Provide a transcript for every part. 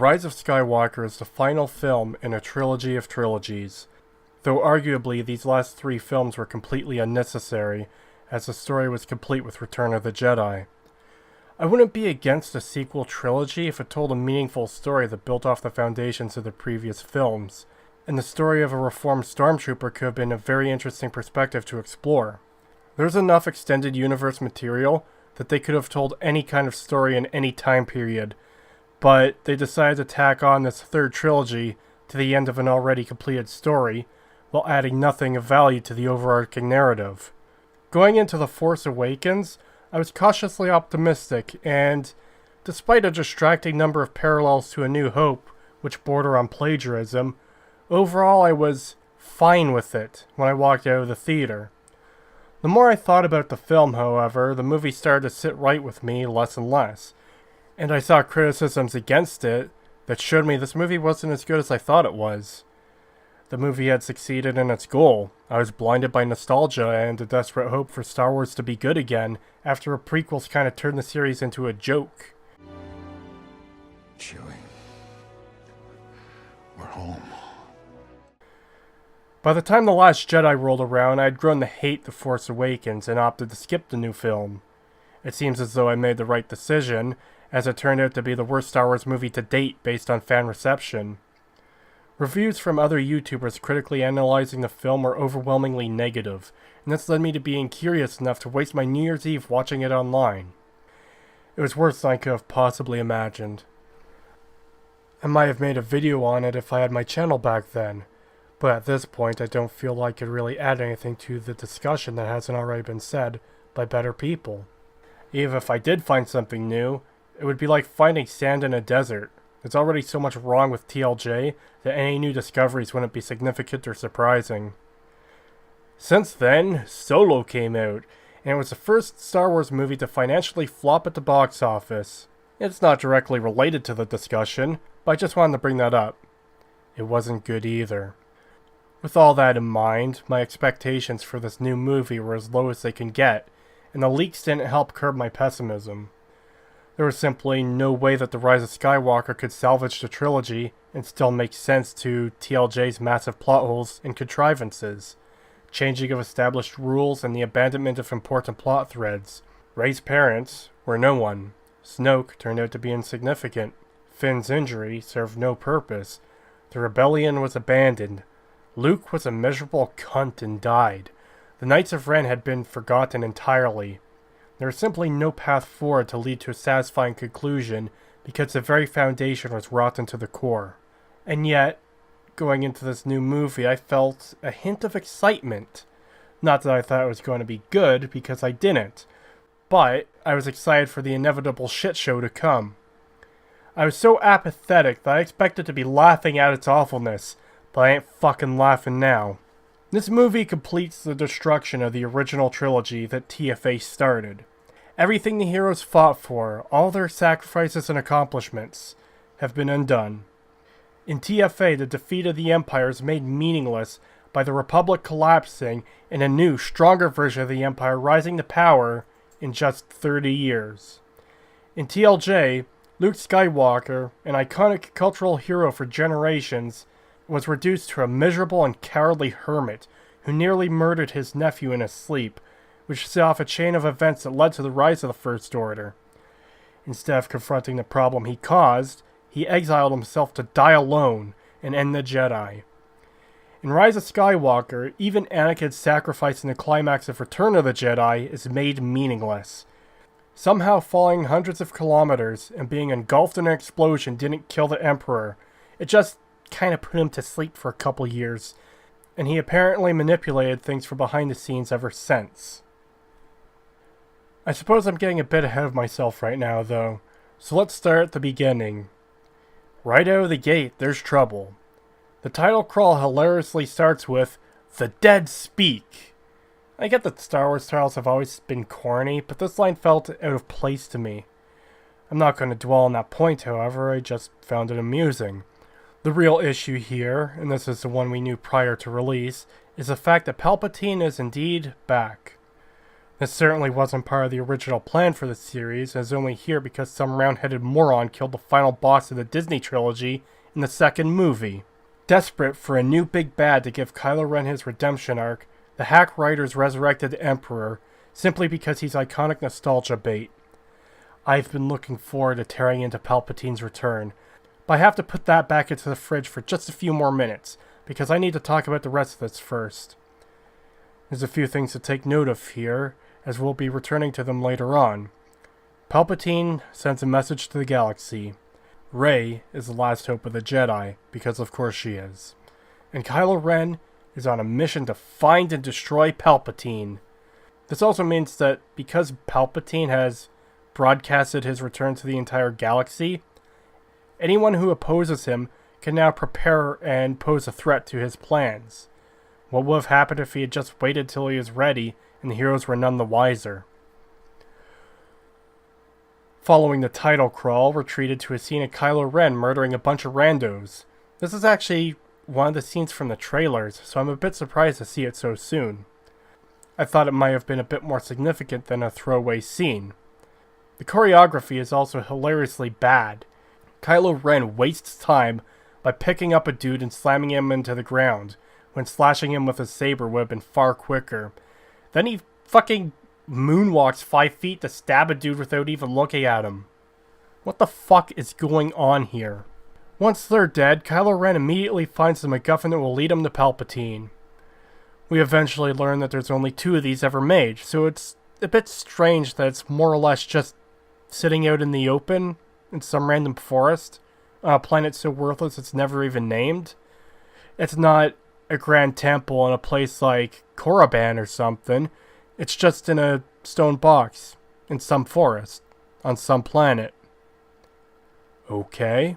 Rise of Skywalker is the final film in a trilogy of trilogies, though arguably these last three films were completely unnecessary, as the story was complete with Return of the Jedi. I wouldn't be against a sequel trilogy if it told a meaningful story that built off the foundations of the previous films, and the story of a reformed stormtrooper could have been a very interesting perspective to explore. There's enough extended universe material that they could have told any kind of story in any time period, but they decided to tack on this third trilogy to the end of an already completed story, while adding nothing of value to the overarching narrative. Going into The Force Awakens, I was cautiously optimistic, and despite a distracting number of parallels to A New Hope, which border on plagiarism, overall I was fine with it when I walked out of the theater. The more I thought about the film, however, the movie started to sit right with me less and less, and I saw criticisms against it that showed me this movie wasn't as good as I thought it was. The movie had succeeded in its goal. I was blinded by nostalgia and a desperate hope for Star Wars to be good again after the prequels kind of turned the series into a joke. Chewie, we're home. By the time The Last Jedi rolled around, I had grown to hate The Force Awakens and opted to skip the new film. It seems as though I made the right decision, as it turned out to be the worst Star Wars movie to date based on fan reception. Reviews from other YouTubers critically analyzing the film were overwhelmingly negative, and this led me to being curious enough to waste my New Year's Eve watching it online. It was worse than I could have possibly imagined. I might have made a video on it if I had my channel back then, but at this point I don't feel like I could really add anything to the discussion that hasn't already been said by better people. Even if I did find something new, it would be like finding sand in a desert. There's already so much wrong with TLJ that any new discoveries wouldn't be significant or surprising. Since then, Solo came out, and it was the first Star Wars movie to financially flop at the box office. It's not directly related to the discussion, but I just wanted to bring that up. It wasn't good either. With all that in mind, my expectations for this new movie were as low as they can get, and the leaks didn't help curb my pessimism. There was simply no way that The Rise of Skywalker could salvage the trilogy and still make sense to TLJ's massive plot holes and contrivances, changing of established rules and the abandonment of important plot threads. Rey's parents were no one. Snoke turned out to be insignificant. Finn's injury served no purpose. The rebellion was abandoned. Luke was a miserable cunt and died. The Knights of Ren had been forgotten entirely. There was simply no path forward to lead to a satisfying conclusion because the very foundation was rotten to the core. And yet, going into this new movie, I felt a hint of excitement. Not that I thought it was going to be good, because I didn't, but I was excited for the inevitable shit show to come. I was so apathetic that I expected to be laughing at its awfulness, but I ain't fucking laughing now. This movie completes the destruction of the original trilogy that TFA started. Everything the heroes fought for, all their sacrifices and accomplishments, have been undone. In TFA, the defeat of the Empire is made meaningless by the Republic collapsing and a new, stronger version of the Empire rising to power in just 30 years. In TLJ, Luke Skywalker, an iconic cultural hero for generations, was reduced to a miserable and cowardly hermit who nearly murdered his nephew in his sleep, which set off a chain of events that led to the rise of the First Order. Instead of confronting the problem he caused, he exiled himself to die alone and end the Jedi. In Rise of Skywalker, even Anakin's sacrifice in the climax of Return of the Jedi is made meaningless. Somehow falling hundreds of kilometers and being engulfed in an explosion didn't kill the Emperor. It just kind of put him to sleep for a couple years, and he apparently manipulated things from behind the scenes ever since. I suppose I'm getting a bit ahead of myself right now, though, so let's start at the beginning. Right out of the gate, there's trouble. The title crawl hilariously starts with, "The Dead Speak." I get that Star Wars titles have always been corny, but this line felt out of place to me. I'm not going to dwell on that point, however, I just found it amusing. The real issue here, and this is the one we knew prior to release, is the fact that Palpatine is indeed back. This certainly wasn't part of the original plan for the series, and is only here because some round-headed moron killed the final boss of the Disney trilogy in the second movie. Desperate for a new big bad to give Kylo Ren his redemption arc, the hack writers resurrected the Emperor simply because he's iconic nostalgia bait. I've been looking forward to tearing into Palpatine's return, but I have to put that back into the fridge for just a few more minutes, because I need to talk about the rest of this first. There's a few things to take note of here, as we'll be returning to them later on. Palpatine sends a message to the galaxy. Rey is the last hope of the Jedi, because of course she is. And Kylo Ren is on a mission to find and destroy Palpatine. This also means that because Palpatine has broadcasted his return to the entire galaxy, anyone who opposes him can now prepare and pose a threat to his plans. What would have happened if he had just waited till he was ready and the heroes were none the wiser? Following the title crawl, we're treated to a scene of Kylo Ren murdering a bunch of randos. This is actually one of the scenes from the trailers, so I'm a bit surprised to see it so soon. I thought it might have been a bit more significant than a throwaway scene. The choreography is also hilariously bad. Kylo Ren wastes time by picking up a dude and slamming him into the ground, when slashing him with his saber would have been far quicker. Then he fucking moonwalks 5 feet to stab a dude without even looking at him. What the fuck is going on here? Once they're dead, Kylo Ren immediately finds the MacGuffin that will lead him to Palpatine. We eventually learn that there's only 2 of these ever made, so it's a bit strange that it's more or less just sitting out in the open in some random forest on a planet so worthless it's never even named. It's not a grand temple in a place like Korriban or something. It's just in a stone box in some forest on some planet. Okay.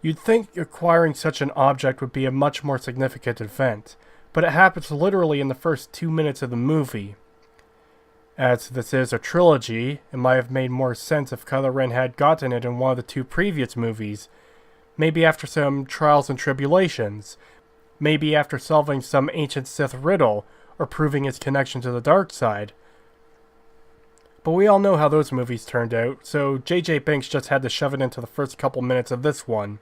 You'd think acquiring such an object would be a much more significant event, but it happens literally in the first 2 minutes of the movie. As this is a trilogy, it might have made more sense if Kylo Ren had gotten it in one of the 2 previous movies. Maybe after some trials and tribulations. Maybe after solving some ancient Sith riddle, or proving his connection to the dark side. But we all know how those movies turned out, so J.J. Binks just had to shove it into the first couple minutes of this one.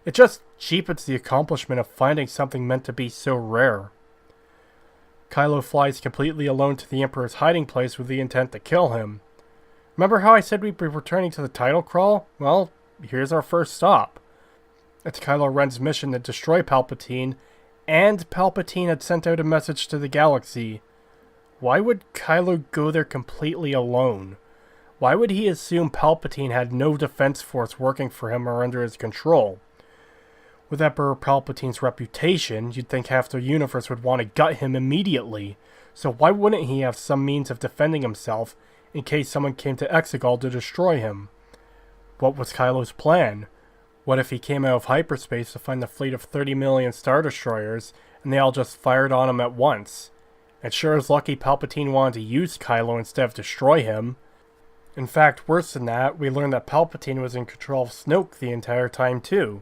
It just cheapens the accomplishment of finding something meant to be so rare. Kylo flies completely alone to the Emperor's hiding place with the intent to kill him. Remember how I said we'd be returning to the title crawl? Well, here's our first stop. It's Kylo Ren's mission to destroy Palpatine, and Palpatine had sent out a message to the galaxy. Why would Kylo go there completely alone? Why would he assume Palpatine had no defense force working for him or under his control? With Emperor Palpatine's reputation, you'd think half the universe would want to gut him immediately, so why wouldn't he have some means of defending himself in case someone came to Exegol to destroy him? What was Kylo's plan? What if he came out of hyperspace to find a fleet of 30 million Star Destroyers, and they all just fired on him at once? It sure is lucky Palpatine wanted to use Kylo instead of destroy him. In fact, worse than that, we learned that Palpatine was in control of Snoke the entire time too.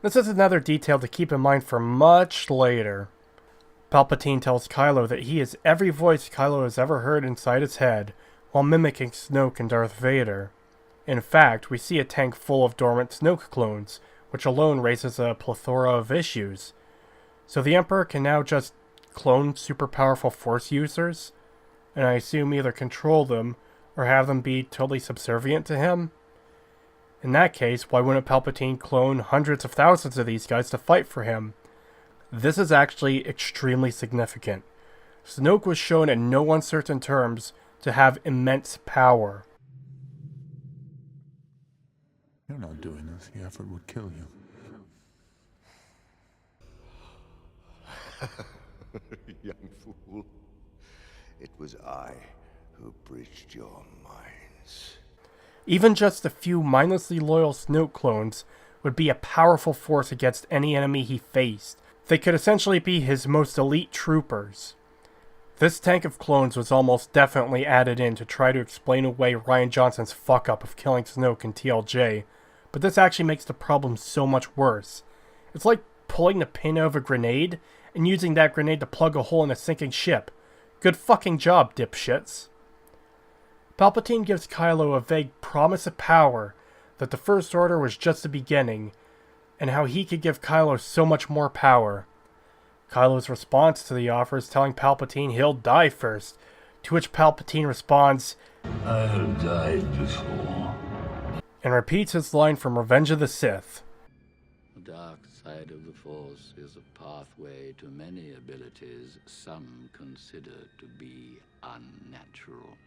This is another detail to keep in mind for much later. Palpatine tells Kylo that he is every voice Kylo has ever heard inside his head, while mimicking Snoke and Darth Vader. In fact, we see a tank full of dormant Snoke clones, which alone raises a plethora of issues. So the Emperor can now just clone super powerful Force users, and I assume either control them or have them be totally subservient to him? In that case, why wouldn't Palpatine clone hundreds of thousands of these guys to fight for him? This is actually extremely significant. Snoke was shown in no uncertain terms to have immense power. You're not doing this. The effort would kill you. Young fool. It was I who breached your minds. Even just a few mindlessly loyal Snoke clones would be a powerful force against any enemy he faced. They could essentially be his most elite troopers. This tank of clones was almost definitely added in to try to explain away Rian Johnson's fuck-up of killing Snoke in TLJ, but this actually makes the problem so much worse. It's like pulling the pin out of a grenade and using that grenade to plug a hole in a sinking ship. Good fucking job, dipshits. Palpatine gives Kylo a vague promise of power, that the First Order was just the beginning, and how he could give Kylo so much more power. Kylo's response to the offer is telling Palpatine he'll die first, to which Palpatine responds, I have died before. and repeats his line from Revenge of the Sith. The dark side of the Force is a pathway to many abilities some consider to be unnatural.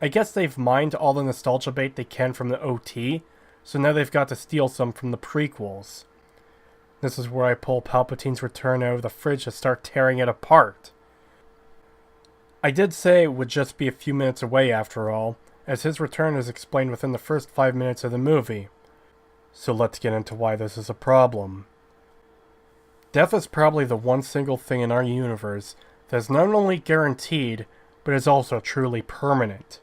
I guess they've mined all the nostalgia bait they can from the OT, so now they've got to steal some from the prequels. This is where I pull Palpatine's return out of the fridge to start tearing it apart. I did say it would just be a few minutes away after all, as his return is explained within the first 5 minutes of the movie. So let's get into why this is a problem. Death is probably the one single thing in our universe that is not only guaranteed, but is also truly permanent.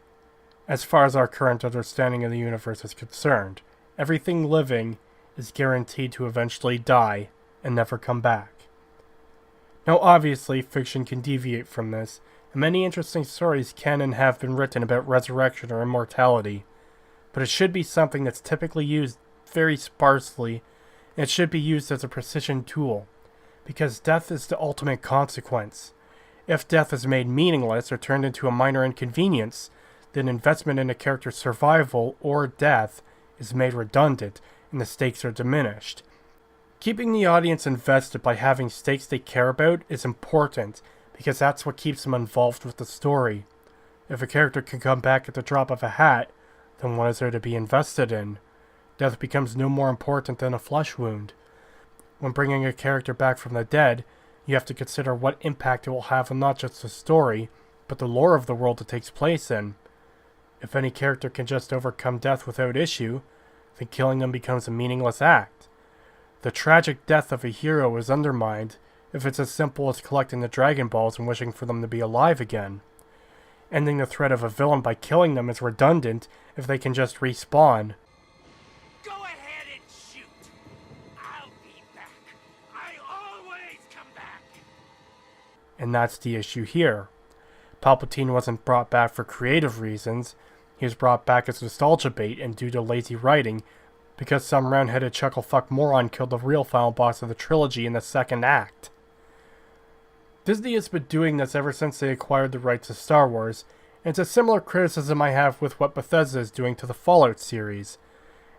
As far as our current understanding of the universe is concerned, everything living is guaranteed to eventually die and never come back. Now obviously, fiction can deviate from this, and many interesting stories can and have been written about resurrection or immortality, but it should be something that's typically used very sparsely, and it should be used as a precision tool, because death is the ultimate consequence. If death is made meaningless or turned into a minor inconvenience, then investment in a character's survival or death is made redundant and the stakes are diminished. Keeping the audience invested by having stakes they care about is important, because that's what keeps them involved with the story. If a character can come back at the drop of a hat, then what is there to be invested in? Death becomes no more important than a flesh wound. When bringing a character back from the dead, you have to consider what impact it will have on not just the story, but the lore of the world it takes place in. If any character can just overcome death without issue, then killing them becomes a meaningless act. The tragic death of a hero is undermined if it's as simple as collecting the Dragon Balls and wishing for them to be alive again. Ending the threat of a villain by killing them is redundant if they can just respawn. Go ahead and shoot. I'll be back. I always come back. And that's the issue here. Palpatine wasn't brought back for creative reasons. He was brought back as nostalgia bait and due to lazy writing, because some round-headed chucklefuck moron killed the real final boss of the trilogy in the second act. Disney has been doing this ever since they acquired the rights to Star Wars, and it's a similar criticism I have with what Bethesda is doing to the Fallout series.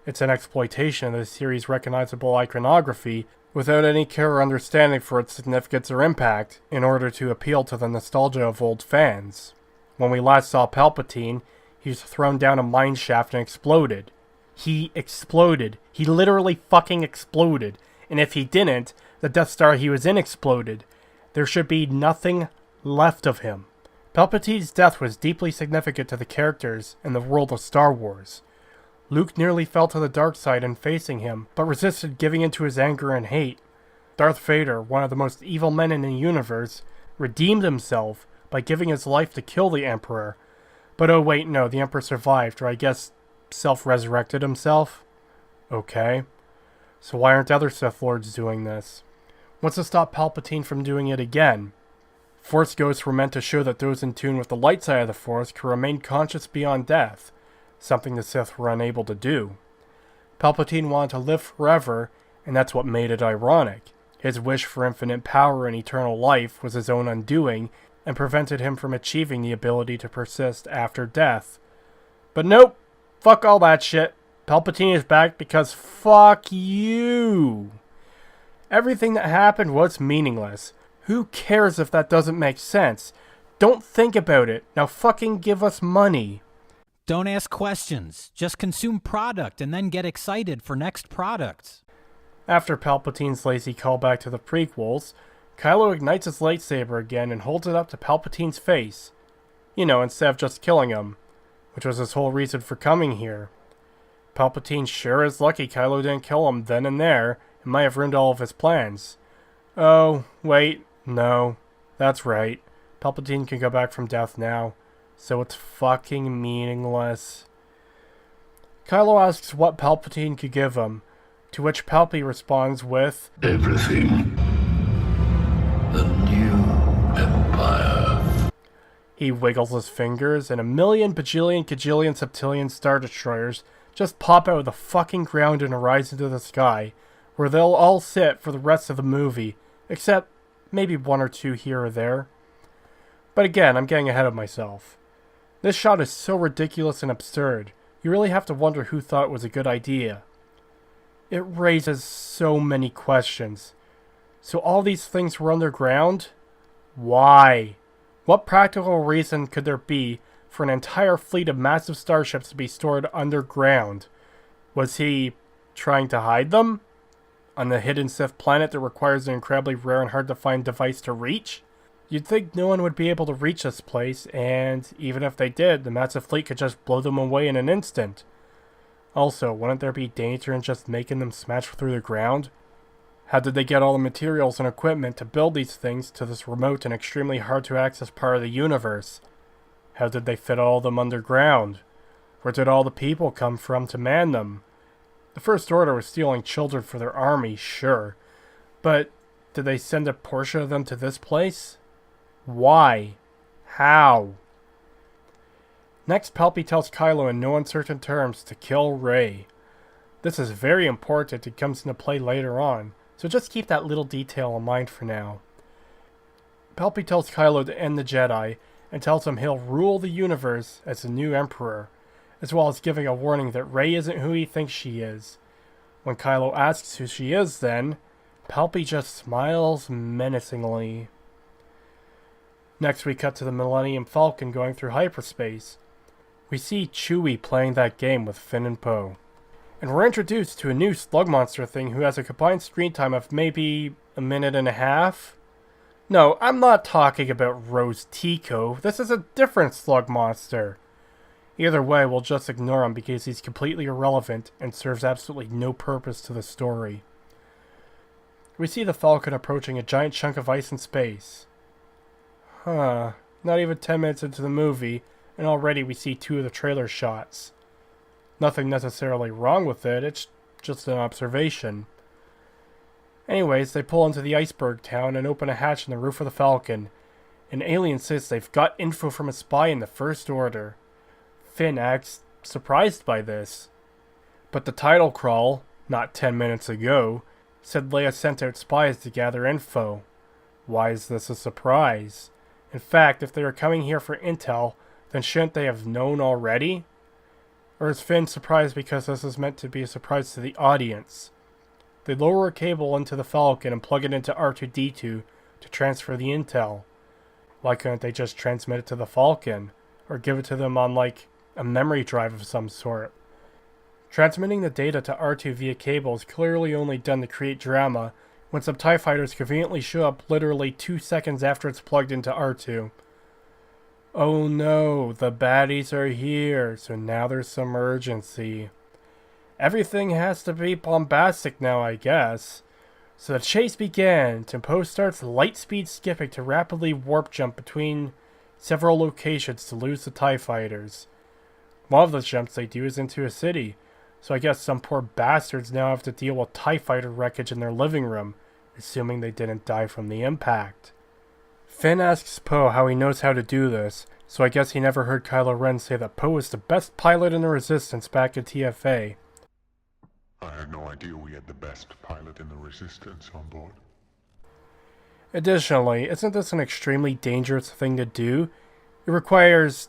It's an exploitation of the series' recognizable iconography without any care or understanding for its significance or impact, in order to appeal to the nostalgia of old fans. When we last saw Palpatine, he was thrown down a mine shaft and exploded. He exploded. He literally fucking exploded. And if he didn't, the Death Star he was in exploded. There should be nothing left of him. Palpatine's death was deeply significant to the characters and the world of Star Wars. Luke nearly fell to the dark side in facing him, but resisted giving in to his anger and hate. Darth Vader, one of the most evil men in the universe, redeemed himself by giving his life to kill the Emperor. But oh wait, no, the Emperor survived, or I guess self-resurrected himself? Okay. So why aren't other Sith Lords doing this? What's to stop Palpatine from doing it again? Force ghosts were meant to show that those in tune with the light side of the Force could remain conscious beyond death, something the Sith were unable to do. Palpatine wanted to live forever, and that's what made it ironic. His wish for infinite power and eternal life was his own undoing, and prevented him from achieving the ability to persist after death. But nope, fuck all that shit. Palpatine is back because fuck you. Everything that happened was meaningless. Who cares if that doesn't make sense? Don't think about it. Now fucking give us money. Don't ask questions. Just consume product and then get excited for next products. After Palpatine's lazy callback to the prequels, Kylo ignites his lightsaber again and holds it up to Palpatine's face. You know, instead of just killing him, which was his whole reason for coming here. Palpatine sure is lucky Kylo didn't kill him then and there, and might have ruined all of his plans. Oh, wait, no, that's right. Palpatine can go back from death now, so it's fucking meaningless. Kylo asks what Palpatine could give him, to which Palpy responds with, Everything. A new empire. He wiggles his fingers, and a million bajillion cajillion septillion Star Destroyers just pop out of the fucking ground and rise into the sky, where they'll all sit for the rest of the movie, except maybe one or two here or there. But again, I'm getting ahead of myself. This shot is so ridiculous and absurd, you really have to wonder who thought it was a good idea. It raises so many questions. So all these things were underground? Why? What practical reason could there be for an entire fleet of massive starships to be stored underground? Was he trying to hide them? On the hidden Sith planet that requires an incredibly rare and hard to find device to reach? You'd think no one would be able to reach this place, and even if they did, the massive fleet could just blow them away in an instant. Also, wouldn't there be danger in just making them smash through the ground? How did they get all the materials and equipment to build these things to this remote and extremely hard to access part of the universe? How did they fit all of them underground? Where did all the people come from to man them? The First Order was stealing children for their army, sure. But did they send a portion of them to this place? Why? How? Next, Palpy tells Kylo in no uncertain terms to kill Rey. This is very important. It comes into play later on, so just keep that little detail in mind for now. Palpy tells Kylo to end the Jedi, and tells him he'll rule the universe as the new Emperor, as well as giving a warning that Rey isn't who he thinks she is. When Kylo asks who she is then, Palpy just smiles menacingly. Next we cut to the Millennium Falcon going through hyperspace. We see Chewie playing that game with Finn and Poe. And we're introduced to a new slug monster thing who has a combined screen time of maybe a minute and a half. No, I'm not talking about Rose Tico. This is a different slug monster. Either way, we'll just ignore him because he's completely irrelevant and serves absolutely no purpose to the story. We see the Falcon approaching a giant chunk of ice in space. Huh, not even 10 minutes into the movie, and already we see 2 of the trailer shots. Nothing necessarily wrong with it, it's just an observation. Anyways, they pull into the iceberg town and open a hatch in the roof of the Falcon. An alien says they've got info from a spy in the First Order. Finn acts surprised by this. But the title crawl, not 10 minutes ago, said Leia sent out spies to gather info. Why is this a surprise? In fact, if they were coming here for intel, then shouldn't they have known already? Or is Finn surprised because this is meant to be a surprise to the audience? They lower a cable into the Falcon and plug it into R2-D2 to transfer the intel. Why couldn't they just transmit it to the Falcon? Or give it to them on, like, a memory drive of some sort? Transmitting the data to R2 via cable is clearly only done to create drama when some TIE fighters conveniently show up literally 2 seconds after it's plugged into R2. Oh no, the baddies are here, so now there's some urgency. Everything has to be bombastic now, I guess. So the chase begins, and Poe starts light-speed skipping to rapidly warp jump between several locations to lose the TIE fighters. One of the jumps they do is into a city, so I guess some poor bastards now have to deal with TIE fighter wreckage in their living room, assuming they didn't die from the impact. Finn asks Poe how he knows how to do this, so I guess he never heard Kylo Ren say that Poe is the best pilot in the Resistance back in TFA. I had no idea we had the best pilot in the Resistance on board. Additionally, isn't this an extremely dangerous thing to do? It requires,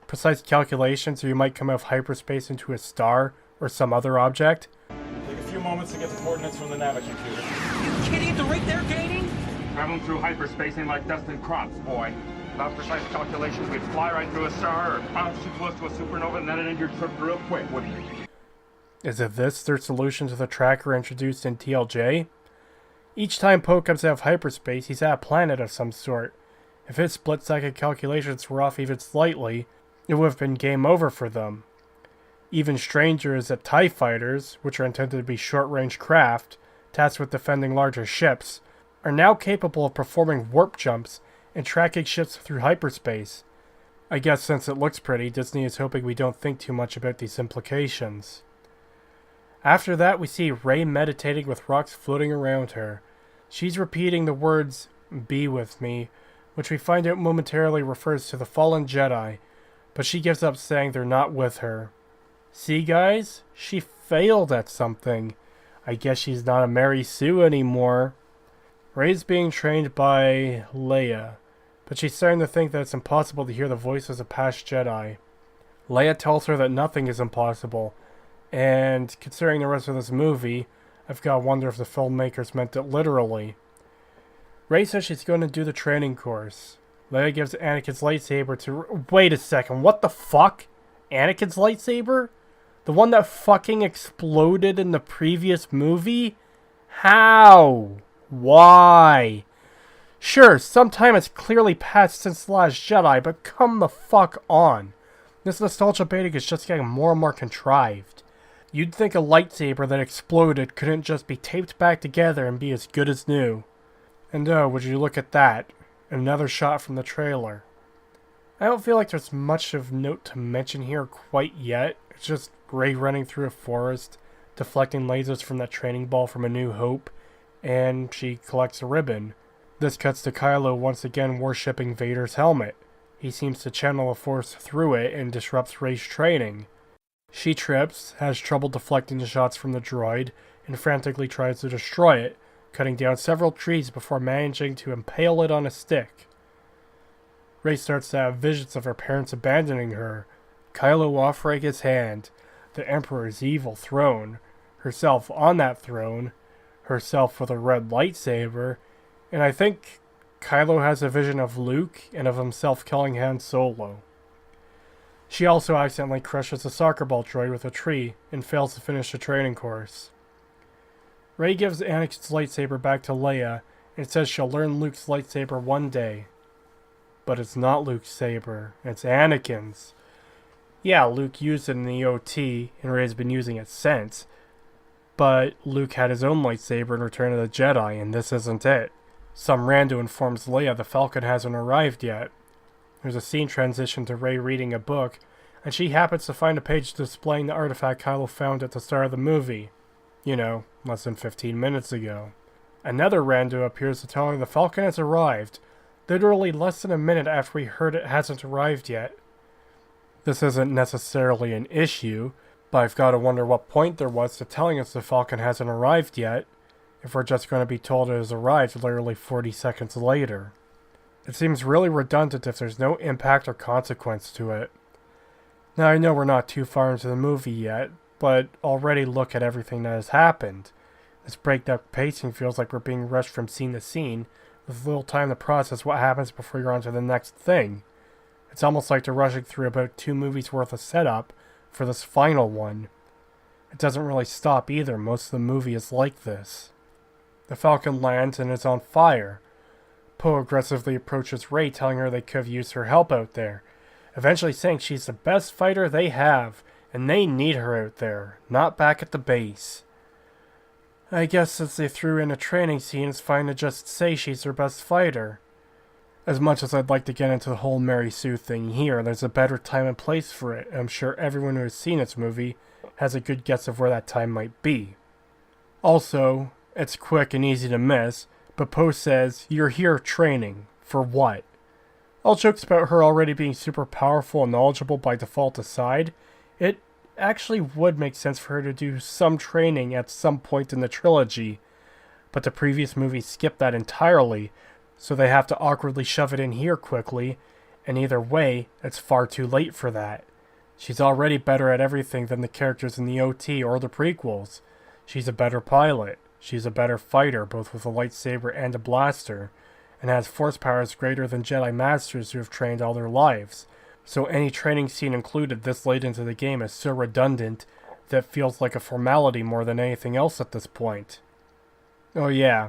precise calculations, or you might come out of hyperspace into a star or some other object. Take a few moments to get the coordinates from the navigomputer. You kidding at the rate they're gaining? Traveling through hyperspace ain't like dust and crops, boy. Without precise calculations, we'd fly right through a star or bounce too close to a supernova and then it'd end your trip real quick, wouldn't you? Is it this their solution to the tracker introduced in TLJ? Each time Poe comes out of hyperspace, he's at a planet of some sort. If his split-second calculations were off even slightly, it would have been game over for them. Even stranger is that TIE fighters, which are intended to be short-range craft, tasked with defending larger ships, are now capable of performing warp jumps and tracking ships through hyperspace. I guess since it looks pretty, Disney is hoping we don't think too much about these implications. After that, we see Rey meditating with rocks floating around her. She's repeating the words, "Be with me," which we find out momentarily refers to the fallen Jedi, but she gives up saying they're not with her. See, guys? She failed at something. I guess she's not a Mary Sue anymore. Rey's being trained by Leia, but she's starting to think that it's impossible to hear the voices of past Jedi. Leia tells her that nothing is impossible, and considering the rest of this movie, I've got to wonder if the filmmakers meant it literally. Rey says she's going to do the training course. Leia gives Anakin's lightsaber to... Wait a second, what the fuck? Anakin's lightsaber? The one that fucking exploded in the previous movie? How? Why? Sure, sometime it's clearly passed since The Last Jedi, but come the fuck on. This nostalgia baiting is just getting more and more contrived. You'd think a lightsaber that exploded couldn't just be taped back together and be as good as new. And oh, would you look at that. Another shot from the trailer. I don't feel like there's much of note to mention here quite yet. It's just Rey running through a forest, deflecting lasers from that training ball from A New Hope, and she collects a ribbon. This cuts to Kylo once again worshipping Vader's helmet. He seems to channel a force through it and disrupts Rey's training. She trips, has trouble deflecting the shots from the droid, and frantically tries to destroy it, cutting down several trees before managing to impale it on a stick. Rey starts to have visions of her parents abandoning her, Kylo offering his hand, the Emperor's evil throne, herself on that throne, herself with a red lightsaber, and I think Kylo has a vision of Luke and of himself killing Han Solo. She also accidentally crushes a soccer ball droid with a tree and fails to finish the training course. Rey gives Anakin's lightsaber back to Leia and says she'll learn Luke's lightsaber one day. But it's not Luke's saber, it's Anakin's. Yeah, Luke used it in the OT, and Rey's been using it since. But Luke had his own lightsaber in Return of the Jedi, and this isn't it. Some rando informs Leia the Falcon hasn't arrived yet. There's a scene transition to Rey reading a book, and she happens to find a page displaying the artifact Kylo found at the start of the movie. You know, less than 15 minutes ago. Another rando appears to tell her the Falcon has arrived, literally less than a minute after we heard it hasn't arrived yet. This isn't necessarily an issue, but I've got to wonder what point there was to telling us the Falcon hasn't arrived yet, if we're just going to be told it has arrived literally 40 seconds later. It seems really redundant if there's no impact or consequence to it. Now I know we're not too far into the movie yet, but already look at everything that has happened. This breakdown pacing feels like we're being rushed from scene to scene, with little time to process what happens before you're on to the next thing. It's almost like they're rushing through about 2 movies worth of setup for this final one. It doesn't really stop either, most of the movie is like this. The Falcon lands and is on fire. Poe aggressively approaches Rey, telling her they could have used her help out there, eventually saying she's the best fighter they have, and they need her out there, not back at the base. I guess since they threw in a training scene, it's fine to just say she's their best fighter. As much as I'd like to get into the whole Mary Sue thing here, there's a better time and place for it, and I'm sure everyone who has seen this movie has a good guess of where that time might be. Also, it's quick and easy to miss, but Poe says, "You're here training. For what?" All jokes about her already being super powerful and knowledgeable by default aside, it actually would make sense for her to do some training at some point in the trilogy, but the previous movies skip that entirely, so they have to awkwardly shove it in here quickly, and either way, it's far too late for that. She's already better at everything than the characters in the OT or the prequels. She's a better pilot, she's a better fighter, both with a lightsaber and a blaster, and has force powers greater than Jedi Masters who have trained all their lives. So any training scene included this late into the game is so redundant that it feels like a formality more than anything else at this point. Oh yeah,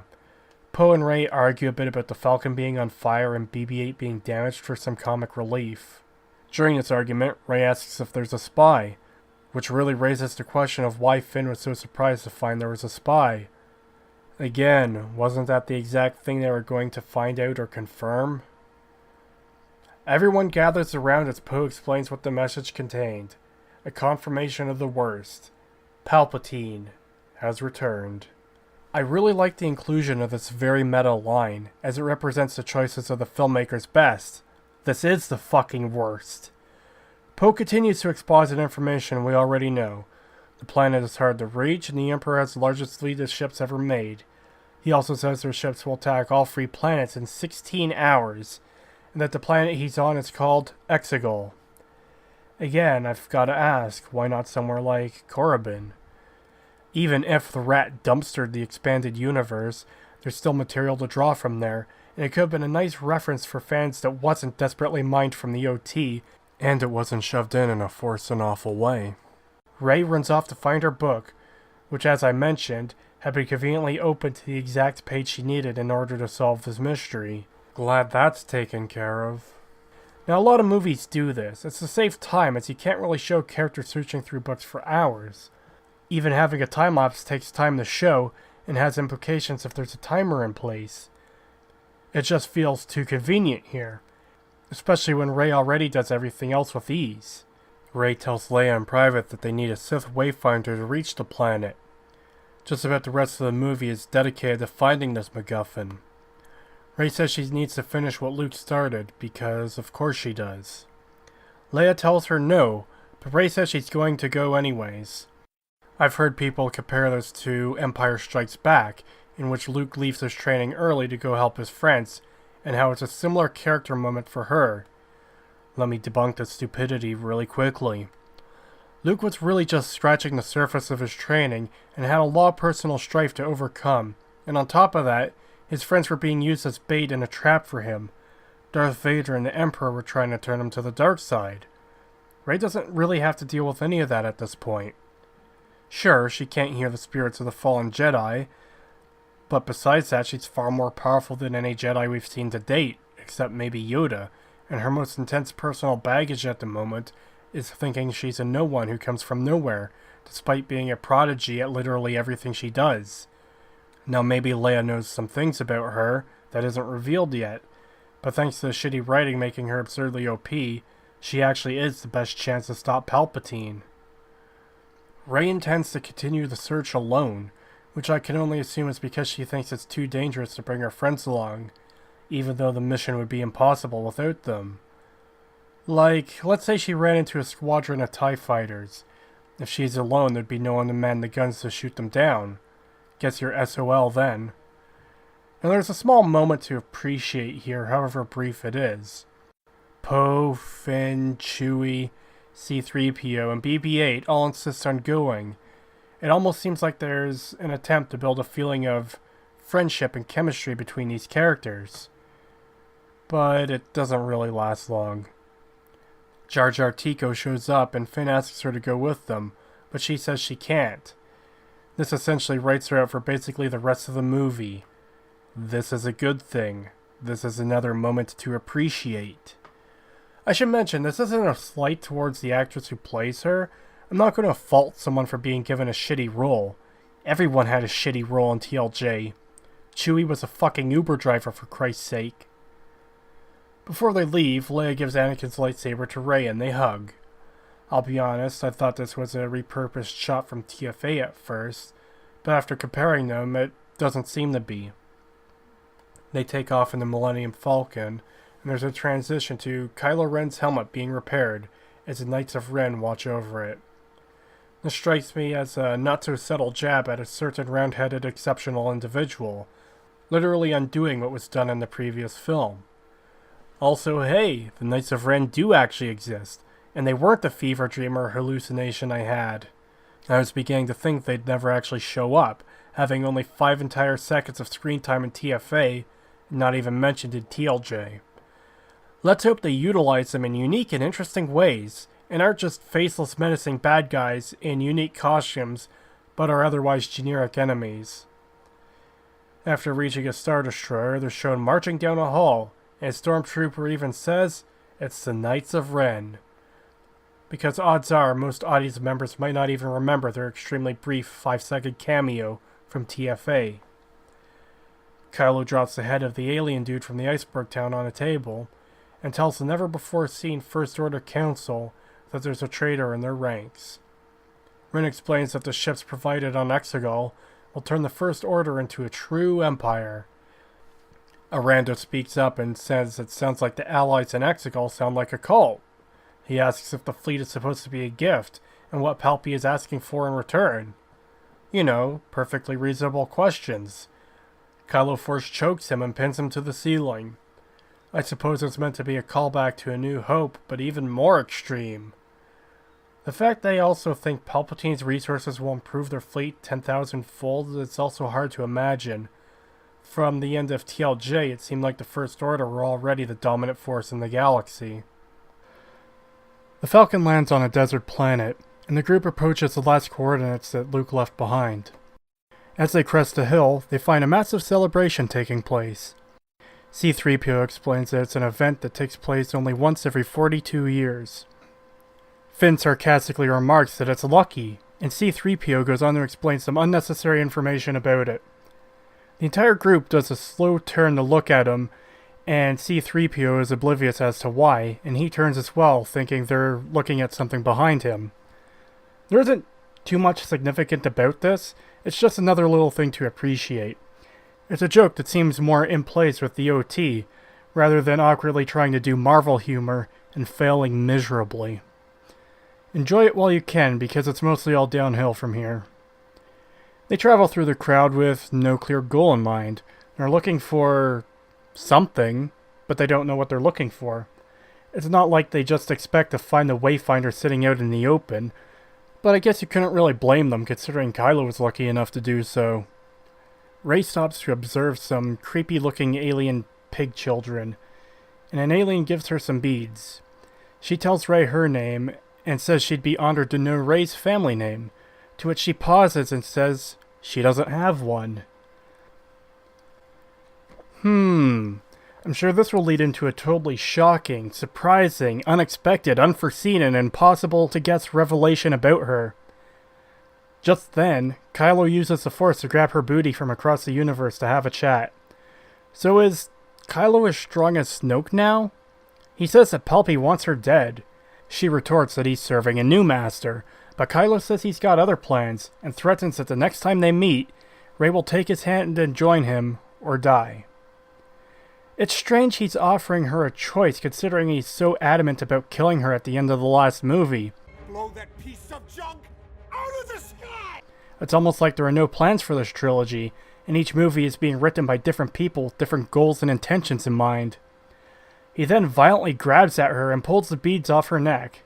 Poe and Rey argue a bit about the Falcon being on fire and BB-8 being damaged for some comic relief. During this argument, Rey asks if there's a spy, which really raises the question of why Finn was so surprised to find there was a spy. Again, wasn't that the exact thing they were going to find out or confirm? Everyone gathers around as Poe explains what the message contained. A confirmation of the worst. Palpatine has returned. I really like the inclusion of this very meta line, as it represents the choices of the filmmaker's best. This is the fucking worst. Poe continues to exposit information we already know. The planet is hard to reach, and the Emperor has the largest fleet of ships ever made. He also says their ships will attack all 3 planets in 16 hours, and that the planet he's on is called Exegol. Again, I've got to ask, why not somewhere like Korriban? Even if the rat dumpstered the expanded universe, there's still material to draw from there, and it could have been a nice reference for fans that wasn't desperately mined from the OT, and it wasn't shoved in a forced and awful way. Rey runs off to find her book, which, as I mentioned, had been conveniently opened to the exact page she needed in order to solve this mystery. Glad that's taken care of. Now, a lot of movies do this. It's to save time, as you can't really show characters searching through books for hours. Even having a time-lapse takes time to show, and has implications if there's a timer in place. It just feels too convenient here, especially when Rey already does everything else with ease. Rey tells Leia in private that they need a Sith wayfinder to reach the planet. Just about the rest of the movie is dedicated to finding this MacGuffin. Rey says she needs to finish what Luke started, because of course she does. Leia tells her no, but Rey says she's going to go anyways. I've heard people compare this to Empire Strikes Back, in which Luke leaves his training early to go help his friends, and how it's a similar character moment for her. Let me debunk this stupidity really quickly. Luke was really just scratching the surface of his training and had a lot of personal strife to overcome, and on top of that, his friends were being used as bait and a trap for him. Darth Vader and the Emperor were trying to turn him to the dark side. Rey doesn't really have to deal with any of that at this point. Sure, she can't hear the spirits of the fallen Jedi, but besides that, she's far more powerful than any Jedi we've seen to date, except maybe Yoda, and her most intense personal baggage at the moment is thinking she's a no-one who comes from nowhere, despite being a prodigy at literally everything she does. Now maybe Leia knows some things about her that isn't revealed yet, but thanks to the shitty writing making her absurdly OP, she actually is the best chance to stop Palpatine. Rey intends to continue the search alone, which I can only assume is because she thinks it's too dangerous to bring her friends along, even though the mission would be impossible without them. Like, let's say she ran into a squadron of TIE fighters. If she's alone, there'd be no one to man the guns to shoot them down. Guess you're SOL then. And there's a small moment to appreciate here, however brief it is. Poe, Finn, Chewie, C-3PO, and BB-8 all insist on going. It almost seems like there's an attempt to build a feeling of friendship and chemistry between these characters. But it doesn't really last long. Jar Jar Tico shows up and Finn asks her to go with them, but she says she can't. This essentially writes her out for basically the rest of the movie. This is a good thing. This is another moment to appreciate. I should mention, this isn't a slight towards the actress who plays her. I'm not going to fault someone for being given a shitty role. Everyone had a shitty role in TLJ. Chewie was a fucking Uber driver, for Christ's sake. Before they leave, Leia gives Anakin's lightsaber to Rey and they hug. I'll be honest, I thought this was a repurposed shot from TFA at first, but after comparing them, it doesn't seem to be. They take off in the Millennium Falcon, and there's a transition to Kylo Ren's helmet being repaired as the Knights of Ren watch over it. This strikes me as a not-so-subtle jab at a certain round-headed exceptional individual, literally undoing what was done in the previous film. Also, hey, the Knights of Ren do actually exist, and they weren't the fever dream or hallucination I had. I was beginning to think they'd never actually show up, having only 5 entire seconds of screen time in TFA, not even mentioned in TLJ. Let's hope they utilize them in unique and interesting ways, and aren't just faceless menacing bad guys in unique costumes, but are otherwise generic enemies. After reaching a Star Destroyer, they're shown marching down a hall, and a stormtrooper even says, it's the Knights of Ren. Because odds are, most audience members might not even remember their extremely brief 5-second cameo from TFA. Kylo drops the head of the alien dude from the iceberg town on a table, and tells the never-before-seen First Order Council that there's a traitor in their ranks. Ren explains that the ships provided on Exegol will turn the First Order into a true empire. A rando speaks up and says it sounds like the Allies in Exegol sound like a cult. He asks if the fleet is supposed to be a gift, and what Palpy is asking for in return. You know, perfectly reasonable questions. Kylo Force chokes him and pins him to the ceiling. I suppose it's meant to be a callback to A New Hope, but even more extreme. The fact they also think Palpatine's resources will improve their fleet 10,000-fold is also hard to imagine. From the end of TLJ, it seemed like the First Order were already the dominant force in the galaxy. The Falcon lands on a desert planet, and the group approaches the last coordinates that Luke left behind. As they crest a hill, they find a massive celebration taking place. C-3PO explains that it's an event that takes place only once every 42 years. Finn sarcastically remarks that it's lucky, and C-3PO goes on to explain some unnecessary information about it. The entire group does a slow turn to look at him, and C-3PO is oblivious as to why, and he turns as well, thinking they're looking at something behind him. There isn't too much significant about this, it's just another little thing to appreciate. It's a joke that seems more in place with the OT, rather than awkwardly trying to do Marvel humor and failing miserably. Enjoy it while you can, because it's mostly all downhill from here. They travel through the crowd with no clear goal in mind. They're looking for something, but they don't know what they're looking for. It's not like they just expect to find the Wayfinder sitting out in the open, but I guess you couldn't really blame them considering Kylo was lucky enough to do so. Rey stops to observe some creepy-looking alien pig children, and an alien gives her some beads. She tells Rey her name, and says she'd be honored to know Rey's family name, to which she pauses and says she doesn't have one. I'm sure this will lead into a totally shocking, surprising, unexpected, unforeseen, and impossible to guess revelation about her. Just then, Kylo uses the Force to grab her booty from across the universe to have a chat. So is Kylo as strong as Snoke now? He says that Palpy wants her dead. She retorts that he's serving a new master, but Kylo says he's got other plans, and threatens that the next time they meet, Rey will take his hand and join him, or die. It's strange he's offering her a choice, considering he's so adamant about killing her at the end of the last movie. Blow that piece of junk out of the sky! It's almost like there are no plans for this trilogy, and each movie is being written by different people with different goals and intentions in mind. He then violently grabs at her and pulls the beads off her neck.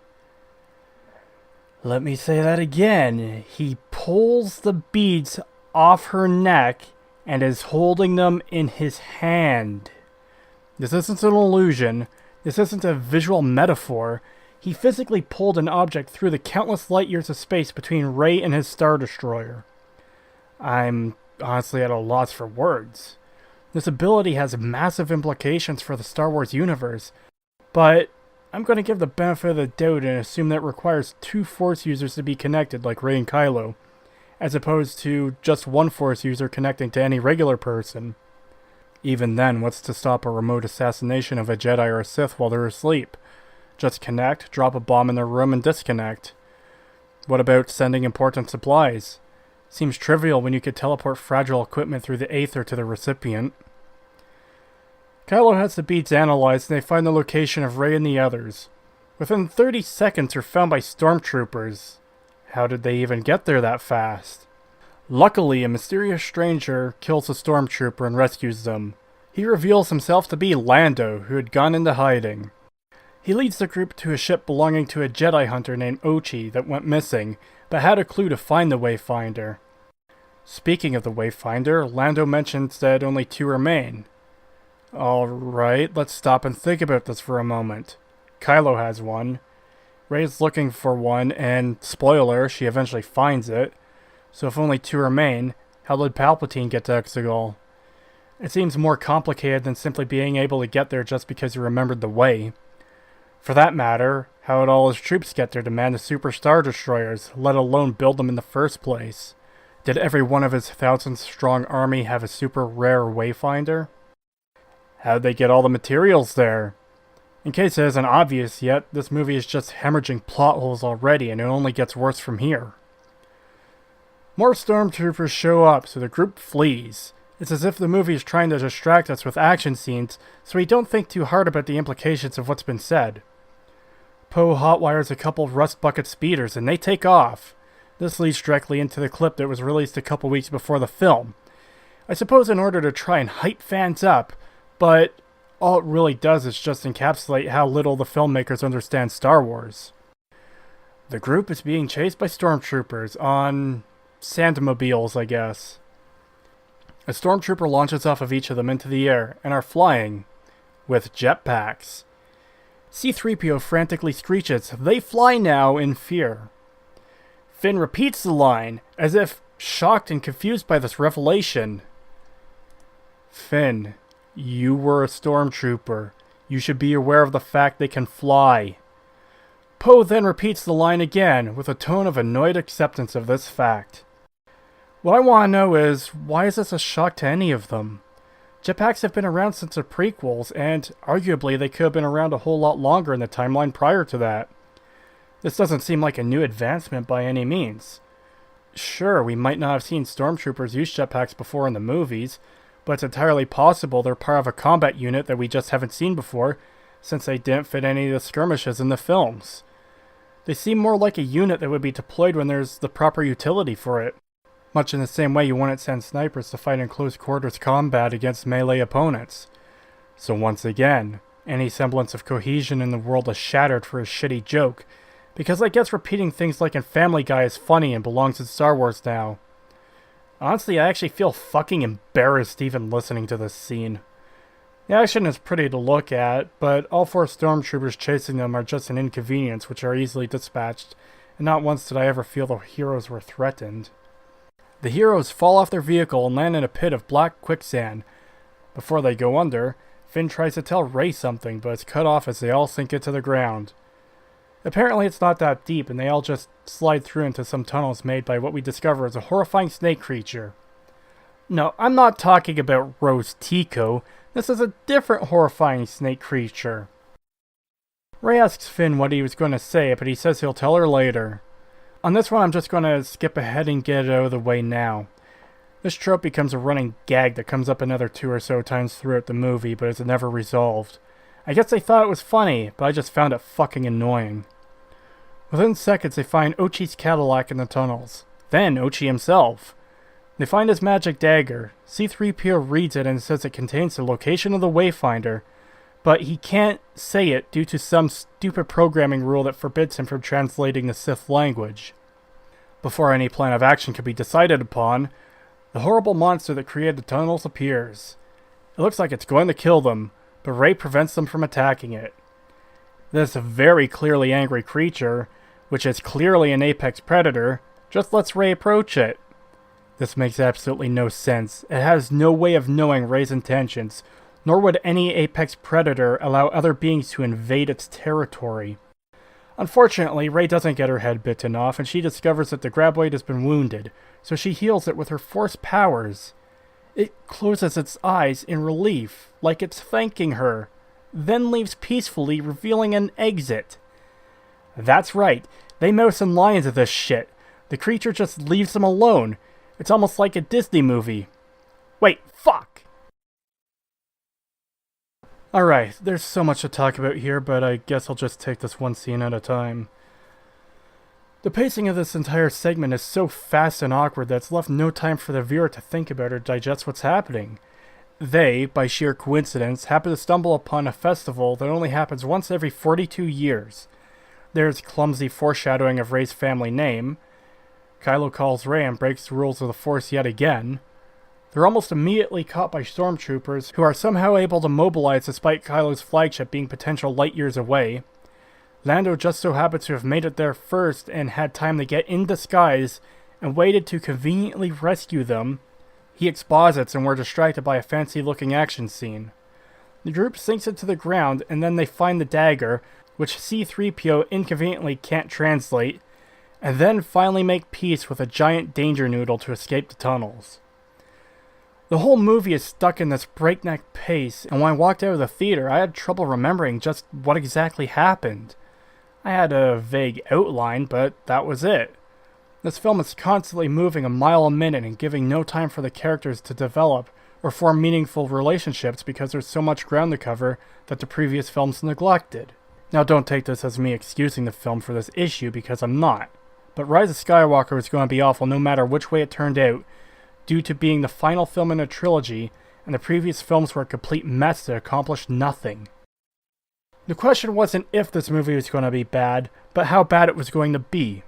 Let me say that again. He pulls the beads off her neck and is holding them in his hand. This isn't an illusion. This isn't a visual metaphor. He physically pulled an object through the countless light years of space between Rey and his Star Destroyer. I'm honestly at a loss for words. This ability has massive implications for the Star Wars universe, but I'm going to give the benefit of the doubt and assume that it requires two Force users to be connected like Rey and Kylo, as opposed to just one Force user connecting to any regular person. Even then, what's to stop a remote assassination of a Jedi or a Sith while they're asleep? Just connect, drop a bomb in their room, and disconnect. What about sending important supplies? Seems trivial when you could teleport fragile equipment through the aether to the recipient. Kylo has the beads analyzed and they find the location of Rey and the others. Within 30 seconds they're found by stormtroopers. How did they even get there that fast? Luckily, a mysterious stranger kills a stormtrooper and rescues them. He reveals himself to be Lando, who had gone into hiding. He leads the group to a ship belonging to a Jedi hunter named Ochi that went missing, but had a clue to find the Wayfinder. Speaking of the Wayfinder, Lando mentions that only 2 remain. Alright, let's stop and think about this for a moment. Kylo has one. Rey's looking for one, and, spoiler, she eventually finds it. So if only 2 remain, how did Palpatine get to Exegol? It seems more complicated than simply being able to get there just because he remembered the way. For that matter, how did all his troops get there to man the Super Star Destroyers, let alone build them in the first place? Did every one of his 1,000-strong army have a super rare Wayfinder? How'd they get all the materials there? In case it isn't obvious yet, this movie is just hemorrhaging plot holes already and it only gets worse from here. More stormtroopers show up, so the group flees. It's as if the movie is trying to distract us with action scenes, so we don't think too hard about the implications of what's been said. Poe hotwires a couple rust bucket speeders, and they take off. This leads directly into the clip that was released a couple weeks before the film. I suppose in order to try and hype fans up, but all it really does is just encapsulate how little the filmmakers understand Star Wars. The group is being chased by stormtroopers on sandmobiles, I guess. A stormtrooper launches off of each of them into the air and are flying with jetpacks. C-3PO frantically screeches, "They fly now," in fear. Finn repeats the line, as if shocked and confused by this revelation. "Finn, you were a stormtrooper. You should be aware of the fact they can fly." Poe then repeats the line again, with a tone of annoyed acceptance of this fact. What I want to know is, why is this a shock to any of them? Jetpacks have been around since the prequels, and arguably they could have been around a whole lot longer in the timeline prior to that. This doesn't seem like a new advancement by any means. Sure, we might not have seen stormtroopers use jetpacks before in the movies, but it's entirely possible they're part of a combat unit that we just haven't seen before, since they didn't fit any of the skirmishes in the films. They seem more like a unit that would be deployed when there's the proper utility for it. Much in the same way you wouldn't send snipers to fight in close quarters combat against melee opponents. So once again, any semblance of cohesion in the world is shattered for a shitty joke, because I guess repeating things like in Family Guy is funny and belongs in Star Wars now. Honestly, I actually feel fucking embarrassed even listening to this scene. The action is pretty to look at, but all four stormtroopers chasing them are just an inconvenience which are easily dispatched, and not once did I ever feel the heroes were threatened. The heroes fall off their vehicle and land in a pit of black quicksand. Before they go under, Finn tries to tell Rey something, but it's cut off as they all sink into the ground. Apparently it's not that deep, and they all just slide through into some tunnels made by what we discover is a horrifying snake creature. No, I'm not talking about Rose Tico. This is a different horrifying snake creature. Rey asks Finn what he was going to say, but he says he'll tell her later. On this one, I'm just going to skip ahead and get it out of the way now. This trope becomes a running gag that comes up another 2 or so times throughout the movie, but is never resolved. I guess they thought it was funny, but I just found it fucking annoying. Within seconds, they find Ochi's Cadillac in the tunnels. Then Ochi himself. They find his magic dagger. C-3PO reads it and says it contains the location of the Wayfinder, but he can't say it due to some stupid programming rule that forbids him from translating the Sith language. Before any plan of action can be decided upon, the horrible monster that created the tunnels appears. It looks like it's going to kill them, but Rey prevents them from attacking it. This very clearly angry creature, which is clearly an apex predator, just lets Rey approach it. This makes absolutely no sense. It has no way of knowing Rey's intentions, nor would any apex predator allow other beings to invade its territory. Unfortunately, Rey doesn't get her head bitten off, and she discovers that the graboid has been wounded, so she heals it with her force powers. It closes its eyes in relief, like it's thanking her, then leaves peacefully, revealing an exit. That's right, they mouse and lie into this shit. The creature just leaves them alone. It's almost like a Disney movie. Wait, fuck! Alright, there's so much to talk about here, but I guess I'll just take this one scene at a time. The pacing of this entire segment is so fast and awkward that it's left no time for the viewer to think about or digest what's happening. They, by sheer coincidence, happen to stumble upon a festival that only happens once every 42 years. There's clumsy foreshadowing of Rey's family name. Kylo calls Rey and breaks the rules of the Force yet again. They're almost immediately caught by stormtroopers, who are somehow able to mobilize despite Kylo's flagship being potential light years away. Lando just so happens to have made it there first and had time to get in disguise and waited to conveniently rescue them. He exposits and we're distracted by a fancy-looking action scene. The group sinks into the ground and then they find the dagger, which C-3PO inconveniently can't translate, and then finally make peace with a giant danger noodle to escape the tunnels. The whole movie is stuck in this breakneck pace, and when I walked out of the theater, I had trouble remembering just what exactly happened. I had a vague outline, but that was it. This film is constantly moving a mile a minute and giving no time for the characters to develop or form meaningful relationships because there's so much ground to cover that the previous films neglected. Now don't take this as me excusing the film for this issue, because I'm not. But Rise of Skywalker was going to be awful no matter which way it turned out, due to being the final film in a trilogy, and the previous films were a complete mess that accomplished nothing. The question wasn't if this movie was going to be bad, but how bad it was going to be.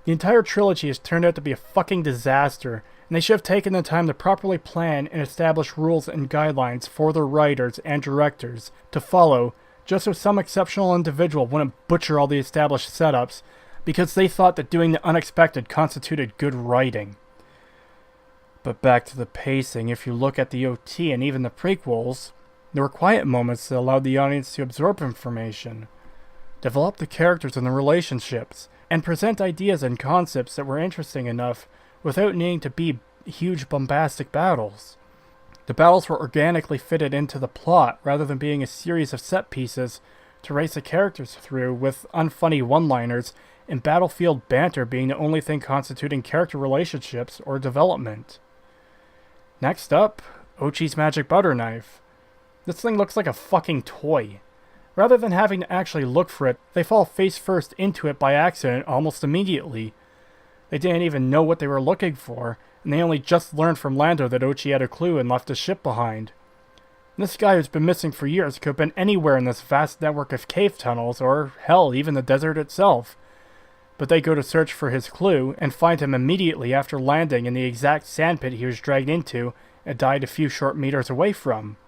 The entire trilogy has turned out to be a fucking disaster, and they should have taken the time to properly plan and establish rules and guidelines for their writers and directors to follow, just so some exceptional individual wouldn't butcher all the established setups, because they thought that doing the unexpected constituted good writing. But back to the pacing, if you look at the OT and even the prequels, there were quiet moments that allowed the audience to absorb information, develop the characters and the relationships, and present ideas and concepts that were interesting enough without needing to be huge bombastic battles. The battles were organically fitted into the plot rather than being a series of set pieces to race the characters through, with unfunny one-liners and battlefield banter being the only thing constituting character relationships or development. Next up, Ochi's magic butter knife. This thing looks like a fucking toy. Rather than having to actually look for it, they fall face first into it by accident almost immediately. They didn't even know what they were looking for, and they only just learned from Lando that Ochi had a clue and left his ship behind. This guy who's been missing for years could have been anywhere in this vast network of cave tunnels, or hell, even the desert itself. But they go to search for his clue, and find him immediately after landing in the exact sandpit he was dragged into and died a few short meters away from.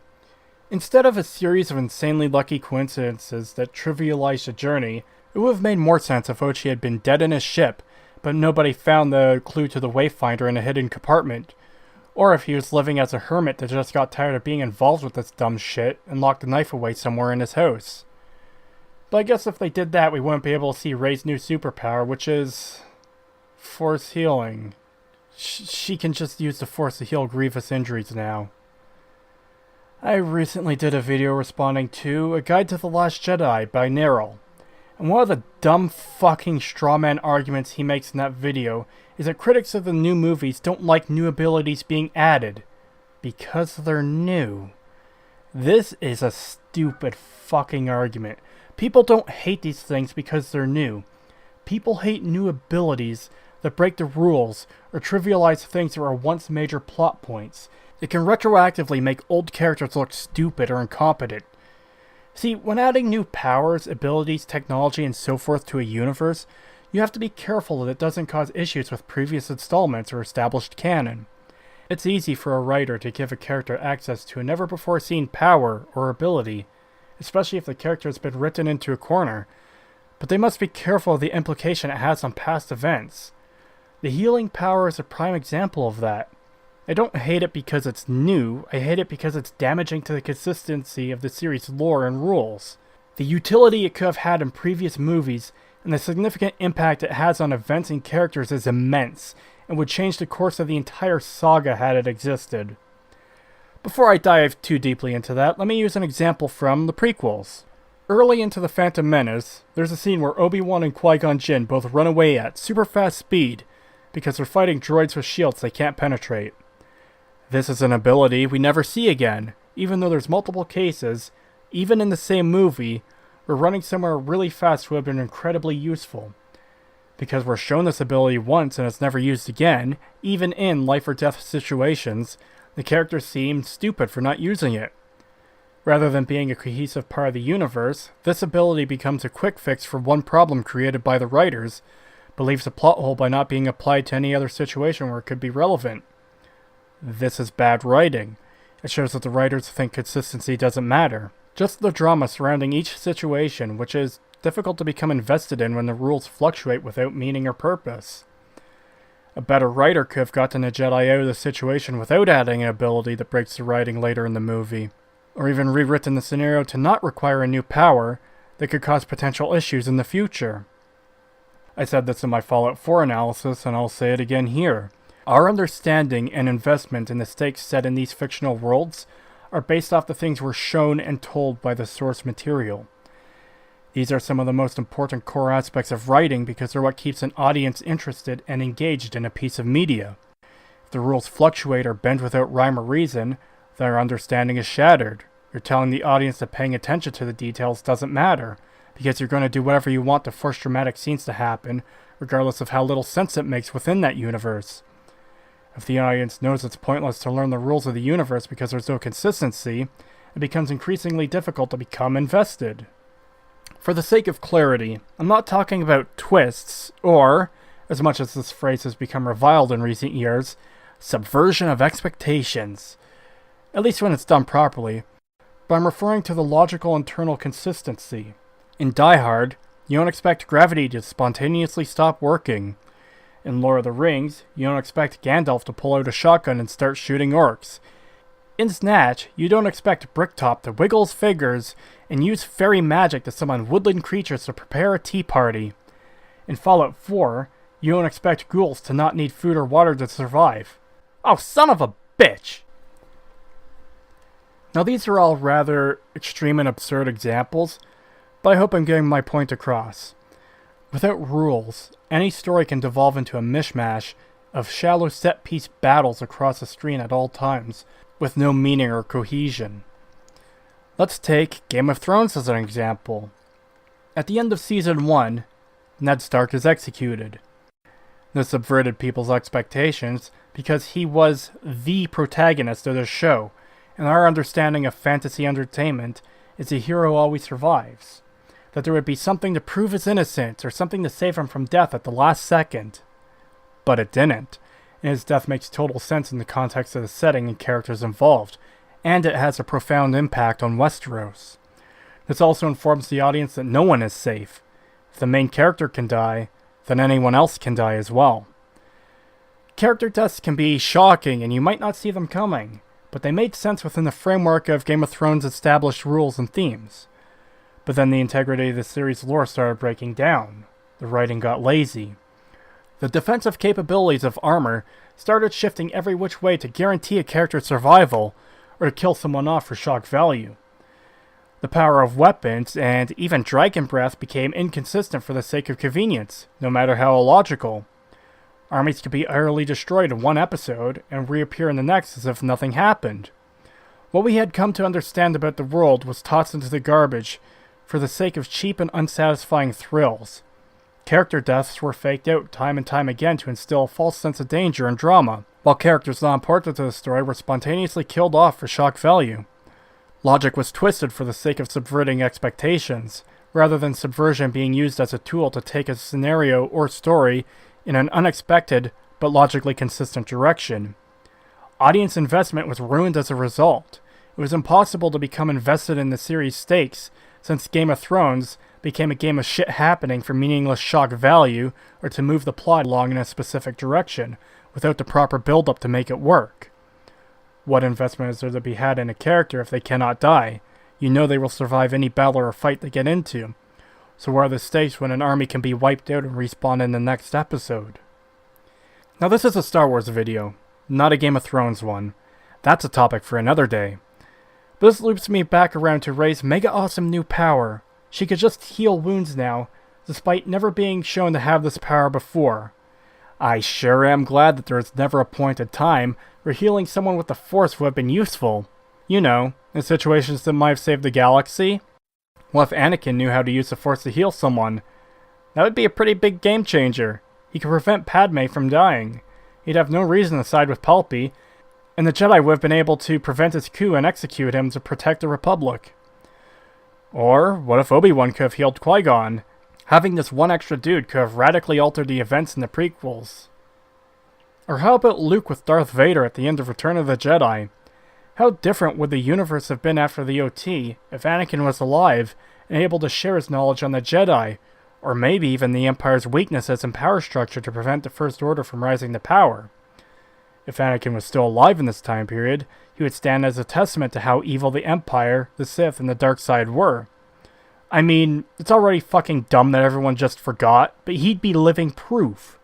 Instead of a series of insanely lucky coincidences that trivialized the journey, it would have made more sense if Ochi had been dead in his ship, but nobody found the clue to the Wayfinder in a hidden compartment, or if he was living as a hermit that just got tired of being involved with this dumb shit and locked the knife away somewhere in his house. But I guess if they did that, we wouldn't be able to see Rey's new superpower, which is Force Healing. She can just use the Force to heal grievous injuries now. I recently did a video responding to A Guide to the Last Jedi by Neryl, and one of the dumb fucking strawman arguments he makes in that video is that critics of the new movies don't like new abilities being added, because they're new. This is a stupid fucking argument. People don't hate these things because they're new. People hate new abilities that break the rules or trivialize things that were once major plot points. It can retroactively make old characters look stupid or incompetent. See, when adding new powers, abilities, technology, and so forth to a universe, you have to be careful that it doesn't cause issues with previous installments or established canon. It's easy for a writer to give a character access to a never-before-seen power or ability, especially if the character has been written into a corner, but they must be careful of the implication it has on past events. The healing power is a prime example of that. I don't hate it because it's new, I hate it because it's damaging to the consistency of the series' lore and rules. The utility it could have had in previous movies, and the significant impact it has on events and characters is immense, and would change the course of the entire saga had it existed. Before I dive too deeply into that, let me use an example from the prequels. Early into The Phantom Menace, there's a scene where Obi-Wan and Qui-Gon Jinn both run away at super fast speed, because they're fighting droids with shields they can't penetrate. This is an ability we never see again, even though there's multiple cases, even in the same movie, where running somewhere really fast would have been incredibly useful. Because we're shown this ability once and it's never used again, even in life or death situations, the characters seem stupid for not using it. Rather than being a cohesive part of the universe, this ability becomes a quick fix for one problem created by the writers, but leaves a plot hole by not being applied to any other situation where it could be relevant. This is bad writing. It shows that the writers think consistency doesn't matter. Just the drama surrounding each situation, which is difficult to become invested in when the rules fluctuate without meaning or purpose. A better writer could have gotten a Jedi out of the situation without adding an ability that breaks the writing later in the movie, or even rewritten the scenario to not require a new power that could cause potential issues in the future. I said this in my Fallout 4 analysis, and I'll say it again here. Our understanding and investment in the stakes set in these fictional worlds are based off the things we're shown and told by the source material. These are some of the most important core aspects of writing because they're what keeps an audience interested and engaged in a piece of media. If the rules fluctuate or bend without rhyme or reason, their understanding is shattered. You're telling the audience that paying attention to the details doesn't matter, because you're going to do whatever you want to force dramatic scenes to happen, regardless of how little sense it makes within that universe. If the audience knows it's pointless to learn the rules of the universe because there's no consistency, it becomes increasingly difficult to become invested. For the sake of clarity, I'm not talking about twists, or, as much as this phrase has become reviled in recent years, subversion of expectations. At least when it's done properly. But I'm referring to the logical internal consistency. In Die Hard, you don't expect gravity to spontaneously stop working. In Lord of the Rings, you don't expect Gandalf to pull out a shotgun and start shooting orcs. In Snatch, you don't expect Bricktop to wiggle his fingers and use fairy magic to summon woodland creatures to prepare a tea party. In Fallout 4, you don't expect ghouls to not need food or water to survive. Oh, son of a bitch! Now these are all rather extreme and absurd examples, but I hope I'm getting my point across. Without rules, any story can devolve into a mishmash of shallow set-piece battles across the screen at all times, with no meaning or cohesion. Let's take Game of Thrones as an example. At the end of Season 1, Ned Stark is executed. This subverted people's expectations because he was the protagonist of the show, and our understanding of fantasy entertainment is the hero always survives. That there would be something to prove his innocence or something to save him from death at the last second. But it didn't, and his death makes total sense in the context of the setting and characters involved, and it has a profound impact on Westeros. This also informs the audience that no one is safe. If the main character can die, then anyone else can die as well. Character deaths can be shocking and you might not see them coming, but they made sense within the framework of Game of Thrones' established rules and themes. But then the integrity of the series' lore started breaking down. The writing got lazy. The defensive capabilities of armor started shifting every which way to guarantee a character's survival, or to kill someone off for shock value. The power of weapons and even dragon breath became inconsistent for the sake of convenience, no matter how illogical. Armies could be utterly destroyed in one episode and reappear in the next as if nothing happened. What we had come to understand about the world was tossed into the garbage for the sake of cheap and unsatisfying thrills. Character deaths were faked out time and time again to instill a false sense of danger and drama, while characters not important to the story were spontaneously killed off for shock value. Logic was twisted for the sake of subverting expectations, rather than subversion being used as a tool to take a scenario or story in an unexpected but logically consistent direction. Audience investment was ruined as a result. It was impossible to become invested in the series' stakes, since Game of Thrones became a game of shit happening for meaningless shock value or to move the plot along in a specific direction, without the proper build-up to make it work. What investment is there to be had in a character if they cannot die? You know they will survive any battle or fight they get into. So where are the stakes when an army can be wiped out and respawn in the next episode? Now this is a Star Wars video, not a Game of Thrones one. That's a topic for another day. But this loops me back around to Rey's mega awesome new power. She could just heal wounds now, despite never being shown to have this power before. I sure am glad that there is never a point in time where healing someone with the Force would have been useful. You know, in situations that might have saved the galaxy. What if Anakin knew how to use the Force to heal someone? That would be a pretty big game changer. He could prevent Padme from dying. He'd have no reason to side with Palpy, and the Jedi would have been able to prevent his coup and execute him to protect the Republic. Or, what if Obi-Wan could have healed Qui-Gon? Having this one extra dude could have radically altered the events in the prequels. Or how about Luke with Darth Vader at the end of Return of the Jedi? How different would the universe have been after the OT if Anakin was alive and able to share his knowledge on the Jedi, or maybe even the Empire's weaknesses and power structure to prevent the First Order from rising to power? If Anakin was still alive in this time period, he would stand as a testament to how evil the Empire, the Sith, and the Dark Side were. I mean, it's already fucking dumb that everyone just forgot, but he'd be living proof.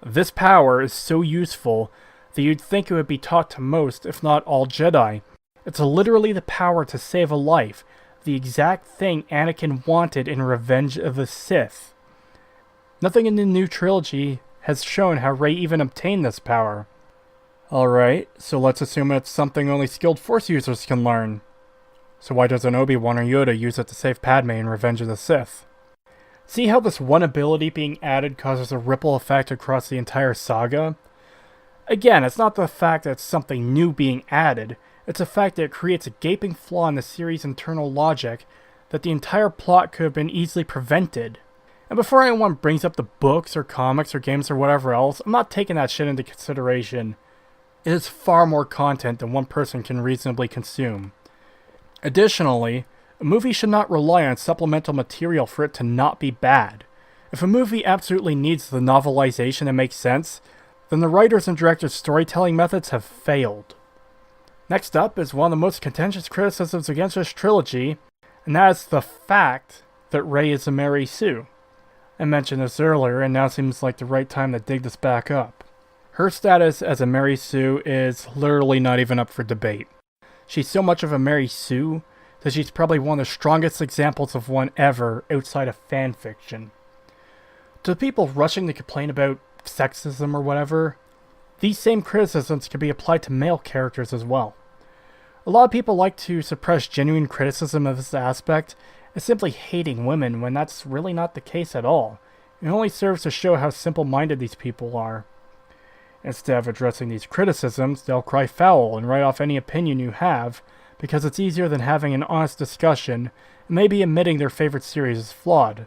This power is so useful that you'd think it would be taught to most, if not all, Jedi. It's literally the power to save a life, the exact thing Anakin wanted in Revenge of the Sith. Nothing in the new trilogy has shown how Rey even obtained this power. Alright, so let's assume it's something only skilled Force users can learn. So why doesn't Obi-Wan or Yoda use it to save Padme in Revenge of the Sith? See how this one ability being added causes a ripple effect across the entire saga? Again, it's not the fact that it's something new being added, it's the fact that it creates a gaping flaw in the series' internal logic that the entire plot could have been easily prevented. And before anyone brings up the books or comics or games or whatever else, I'm not taking that shit into consideration. It is far more content than one person can reasonably consume. Additionally, a movie should not rely on supplemental material for it to not be bad. If a movie absolutely needs the novelization to make sense, then the writers and directors' storytelling methods have failed. Next up is one of the most contentious criticisms against this trilogy, and that is the fact that Rey is a Mary Sue. I mentioned this earlier, and now seems like the right time to dig this back up. Her status as a Mary Sue is literally not even up for debate. She's so much of a Mary Sue that she's probably one of the strongest examples of one ever outside of fanfiction. To the people rushing to complain about sexism or whatever, these same criticisms can be applied to male characters as well. A lot of people like to suppress genuine criticism of this aspect as simply hating women when that's really not the case at all. It only serves to show how simple-minded these people are. Instead of addressing these criticisms, they'll cry foul and write off any opinion you have, because it's easier than having an honest discussion and maybe admitting their favorite series is flawed.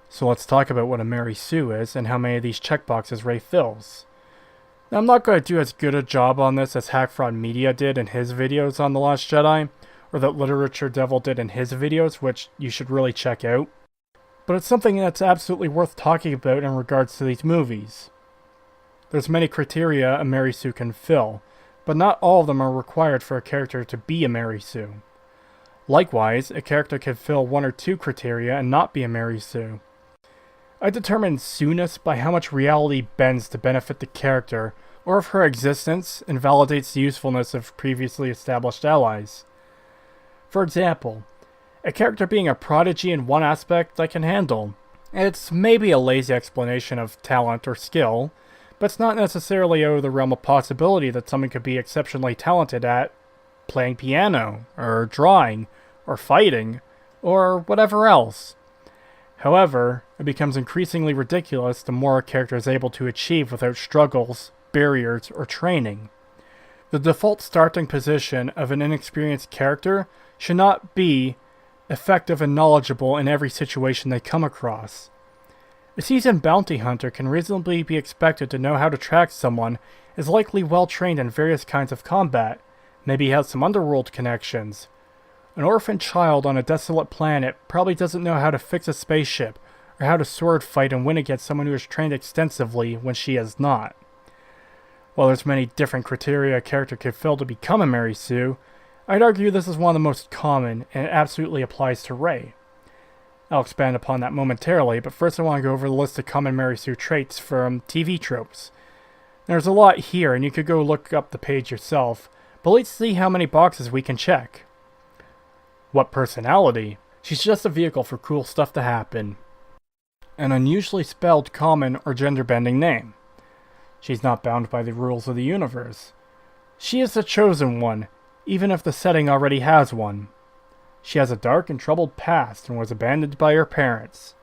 So let's talk about what a Mary Sue is and how many of these checkboxes Rey fills. Now I'm not going to do as good a job on this as Hack Fraud Media did in his videos on The Last Jedi, or that Literature Devil did in his videos, which you should really check out. But it's something that's absolutely worth talking about in regards to these movies. There's many criteria a Mary Sue can fill, but not all of them are required for a character to be a Mary Sue. Likewise, a character can fill one or two criteria and not be a Mary Sue. I determine Sue-ness by how much reality bends to benefit the character, or if her existence invalidates the usefulness of previously established allies. For example, a character being a prodigy in one aspect I can handle. It's maybe a lazy explanation of talent or skill, but it's not necessarily out of the realm of possibility that someone could be exceptionally talented at playing piano, or drawing, or fighting, or whatever else. However, it becomes increasingly ridiculous the more a character is able to achieve without struggles, barriers, or training. The default starting position of an inexperienced character should not be effective and knowledgeable in every situation they come across. A seasoned bounty hunter can reasonably be expected to know how to track someone, is likely well trained in various kinds of combat, maybe has some underworld connections. An orphan child on a desolate planet probably doesn't know how to fix a spaceship, or how to sword fight and win against someone who is trained extensively when she is not. While there's many different criteria a character could fill to become a Mary Sue, I'd argue this is one of the most common, and it absolutely applies to Rey. I'll expand upon that momentarily, but first I want to go over the list of common Mary Sue traits from TV tropes. There's a lot here, and you could go look up the page yourself, but let's see how many boxes we can check. What personality? She's just a vehicle for cool stuff to happen. An unusually spelled common or gender-bending name. She's not bound by the rules of the universe. She is the chosen one, even if the setting already has one. She has a dark and troubled past and was abandoned by her parents.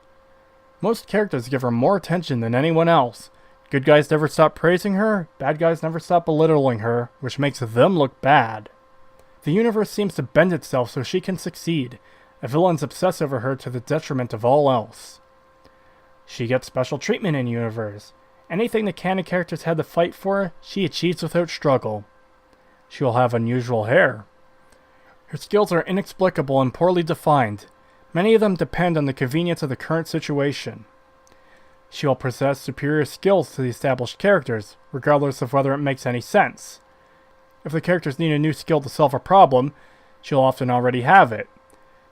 Most characters give her more attention than anyone else. Good guys never stop praising her, bad guys never stop belittling her, which makes them look bad. The universe seems to bend itself so she can succeed. A villains obsess over her to the detriment of all else. She gets special treatment in universe. Anything the canon characters had to fight for, she achieves without struggle. She will have unusual hair. Her skills are inexplicable and poorly defined. Many of them depend on the convenience of the current situation. She will possess superior skills to the established characters, regardless of whether it makes any sense. If the characters need a new skill to solve a problem, she'll often already have it.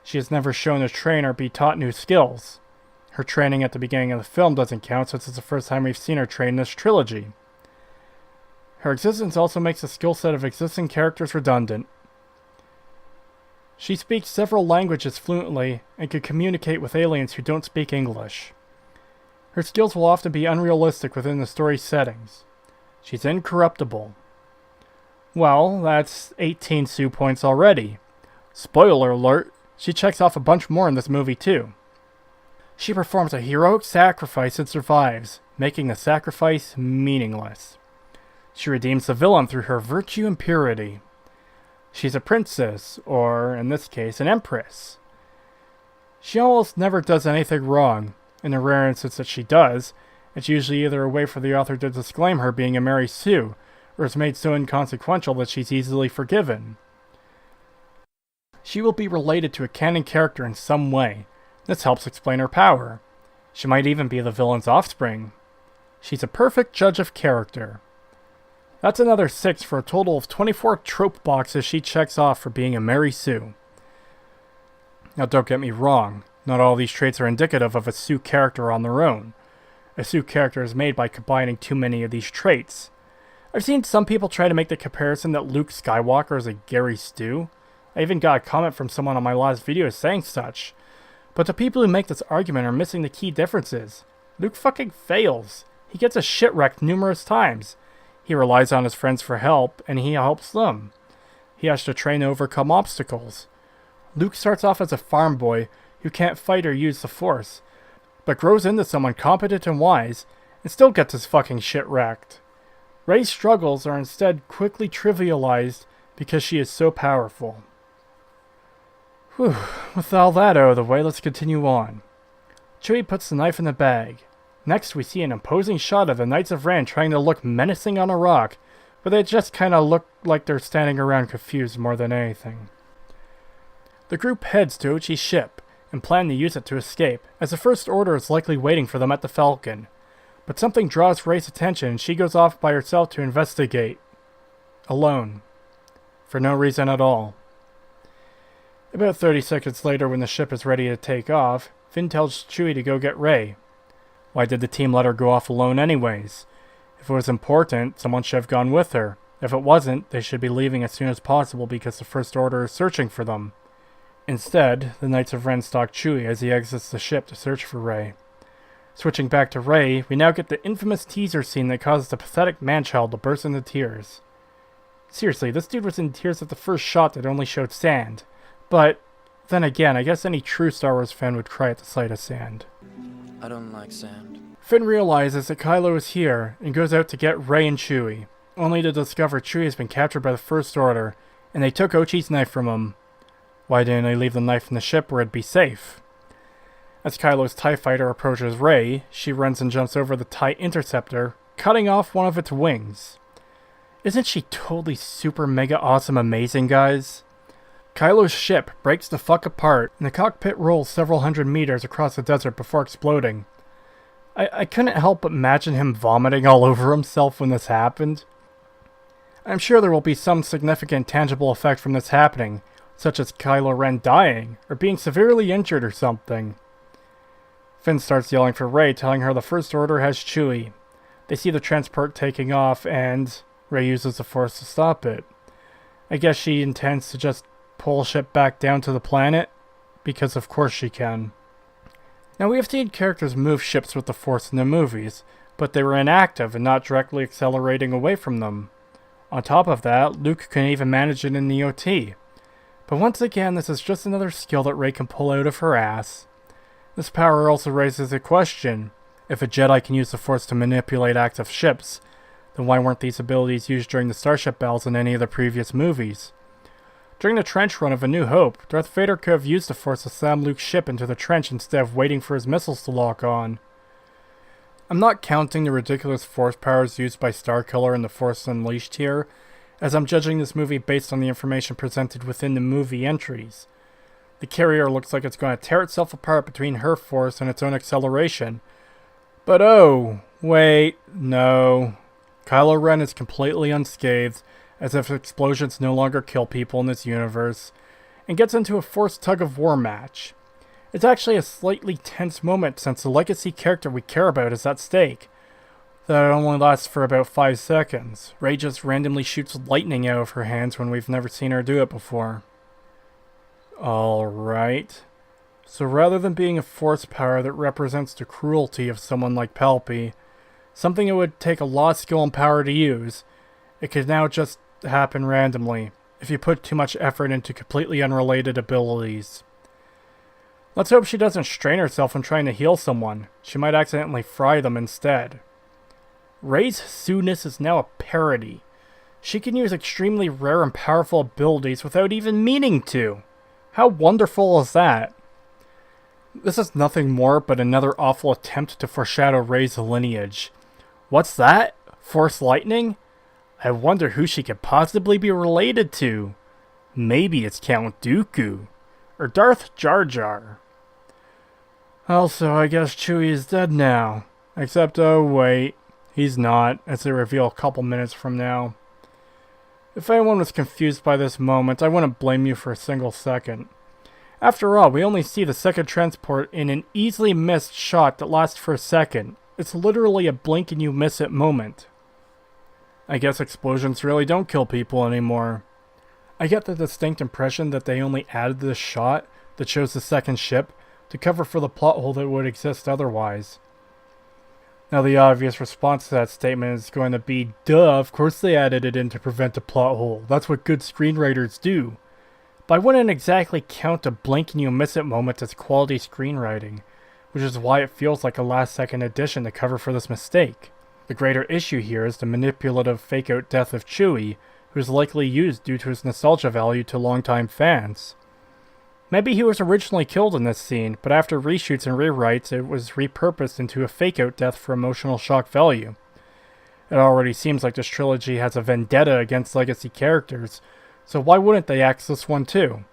She is never shown to train or be taught new skills. Her training at the beginning of the film doesn't count since it's the first time we've seen her train in this trilogy. Her existence also makes the skill set of existing characters redundant. She speaks several languages fluently and can communicate with aliens who don't speak English. Her skills will often be unrealistic within the story's settings. She's incorruptible. Well, that's 18 Sue points already. Spoiler alert, she checks off a bunch more in this movie too. She performs a heroic sacrifice and survives, making the sacrifice meaningless. She redeems the villain through her virtue and purity. She's a princess, or in this case, an empress. She almost never does anything wrong. In the rare instance that she does, it's usually either a way for the author to disclaim her being a Mary Sue, or is made so inconsequential that she's easily forgiven. She will be related to a canon character in some way. This helps explain her power. She might even be the villain's offspring. She's a perfect judge of character. That's another 6 for a total of 24 trope boxes she checks off for being a Mary Sue. Now don't get me wrong, not all these traits are indicative of a Sue character on their own. A Sue character is made by combining too many of these traits. I've seen some people try to make the comparison that Luke Skywalker is a Gary Stu. I even got a comment from someone on my last video saying such. But the people who make this argument are missing the key differences. Luke fucking fails. He gets a shit wrecked numerous times. He relies on his friends for help, and he helps them. He has to train to overcome obstacles. Luke starts off as a farm boy who can't fight or use the Force, but grows into someone competent and wise, and still gets his fucking shit wrecked. Rey's struggles are instead quickly trivialized because she is so powerful. Whew, with all that out of the way, let's continue on. Chewie puts the knife in the bag. Next we see an imposing shot of the Knights of Ren trying to look menacing on a rock, but they just kinda look like they're standing around confused more than anything. The group heads to Ochi's ship, and plan to use it to escape, as the First Order is likely waiting for them at the Falcon. But something draws Rey's attention and she goes off by herself to investigate. Alone. For no reason at all. About 30 seconds later, when the ship is ready to take off, Finn tells Chewie to go get Rey. Why did the team let her go off alone anyways? If it was important, someone should have gone with her. If it wasn't, they should be leaving as soon as possible because the First Order is searching for them. Instead, the Knights of Ren stalk Chewie as he exits the ship to search for Rey. Switching back to Rey, we now get the infamous teaser scene that causes the pathetic man-child to burst into tears. Seriously, this dude was in tears at the first shot that only showed sand. But, then again, I guess any true Star Wars fan would cry at the sight of sand. I don't like sand. Finn realizes that Kylo is here, and goes out to get Rey and Chewie, only to discover Chewie has been captured by the First Order, and they took Ochi's knife from him. Why didn't they leave the knife in the ship where it'd be safe? As Kylo's TIE fighter approaches Rey, she runs and jumps over the TIE interceptor, cutting off one of its wings. Isn't she totally super mega awesome amazing, guys? Kylo's ship breaks the fuck apart, and the cockpit rolls several hundred meters across the desert before exploding. I couldn't help but imagine him vomiting all over himself when this happened. I'm sure there will be some significant tangible effect from this happening, such as Kylo Ren dying, or being severely injured or something. Finn starts yelling for Rey, telling her the First Order has Chewie. They see the transport taking off, and Rey uses the Force to stop it. I guess she intends to just pull ship back down to the planet, because of course she can. Now, we have seen characters move ships with the Force in the movies, but they were inactive and not directly accelerating away from them. On top of that, Luke can even manage it in the OT. But once again, this is just another skill that Rey can pull out of her ass. This power also raises a question. If a Jedi can use the Force to manipulate active ships, then why weren't these abilities used during the starship battles in any of the previous movies? During the trench run of A New Hope, Darth Vader could have used the Force to slam Luke's ship into the trench instead of waiting for his missiles to lock on. I'm not counting the ridiculous Force powers used by Starkiller in The Force Unleashed here, as I'm judging this movie based on the information presented within the movie entries. The carrier looks like it's going to tear itself apart between her Force and its own acceleration. But oh, wait, no. Kylo Ren is completely unscathed, as if explosions no longer kill people in this universe, and gets into a Force tug-of-war match. It's actually a slightly tense moment since the legacy character we care about is at stake. That only lasts for about 5 seconds. Rey just randomly shoots lightning out of her hands when we've never seen her do it before. Alright. So rather than being a force power that represents the cruelty of someone like Palpy, something it would take a lot of skill and power to use, it could now just happen randomly, if you put too much effort into completely unrelated abilities. Let's hope she doesn't strain herself when trying to heal someone. She might accidentally fry them instead. Rey's soothness is now a parody. She can use extremely rare and powerful abilities without even meaning to. How wonderful is that? This is nothing more but another awful attempt to foreshadow Rey's lineage. What's that? Force lightning? I wonder who she could possibly be related to. Maybe it's Count Dooku. Or Darth Jar Jar. Also, I guess Chewie is dead now. Except, oh wait, he's not, as they reveal a couple minutes from now. If anyone was confused by this moment, I wouldn't blame you for a single second. After all, we only see the second transport in an easily missed shot that lasts for a second. It's literally a blink and you miss it moment. I guess explosions really don't kill people anymore. I get the distinct impression that they only added this shot that shows the second ship to cover for the plot hole that would exist otherwise. Now the obvious response to that statement is going to be, duh, of course they added it in to prevent a plot hole. That's what good screenwriters do. But I wouldn't exactly count a blink and you miss it moment as quality screenwriting, which is why it feels like a last-second addition to cover for this mistake. The greater issue here is the manipulative fake-out death of Chewie, who is likely used due to his nostalgia value to longtime fans. Maybe he was originally killed in this scene, but after reshoots and rewrites it was repurposed into a fake-out death for emotional shock value. It already seems like this trilogy has a vendetta against legacy characters, so why wouldn't they axe this one too?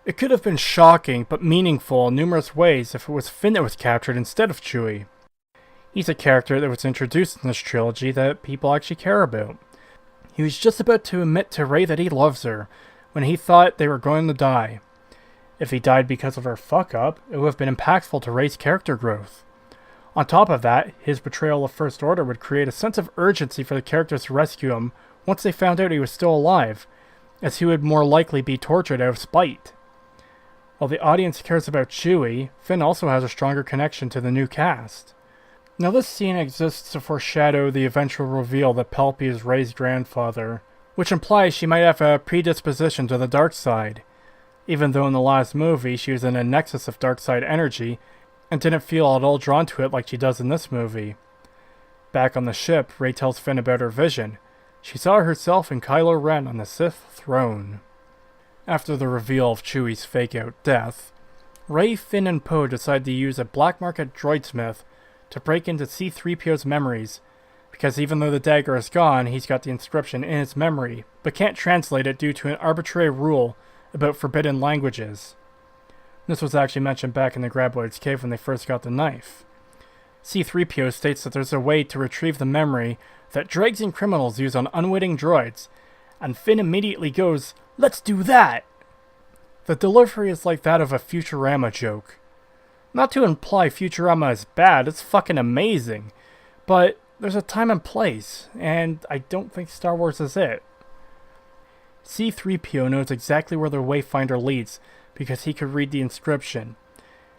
It could have been shocking, but meaningful in numerous ways if it was Finn that was captured instead of Chewie. He's a character that was introduced in this trilogy that people actually care about. He was just about to admit to Rey that he loves her, when he thought they were going to die. If he died because of her fuck-up, it would have been impactful to Rey's character growth. On top of that, his betrayal of First Order would create a sense of urgency for the characters to rescue him once they found out he was still alive, as he would more likely be tortured out of spite. While the audience cares about Chewie, Finn also has a stronger connection to the new cast. Now this scene exists to foreshadow the eventual reveal that Palpy is Rey's grandfather, which implies she might have a predisposition to the dark side, even though in the last movie she was in a nexus of dark side energy and didn't feel at all drawn to it like she does in this movie. Back on the ship, Rey tells Finn about her vision. She saw herself and Kylo Ren on the Sith throne. After the reveal of Chewie's fake-out death, Rey, Finn, and Poe decide to use a black market droidsmith to break into C-3PO's memories, because even though the dagger is gone, he's got the inscription in his memory, but can't translate it due to an arbitrary rule about forbidden languages. This was actually mentioned back in the Graboid's cave when they first got the knife. C-3PO states that there's a way to retrieve the memory that dregs and criminals use on unwitting droids, and Finn immediately goes, "Let's do that!" The delivery is like that of a Futurama joke. Not to imply Futurama is bad, it's fucking amazing, but there's a time and place, and I don't think Star Wars is it. C-3PO knows exactly where the Wayfinder leads because he could read the inscription,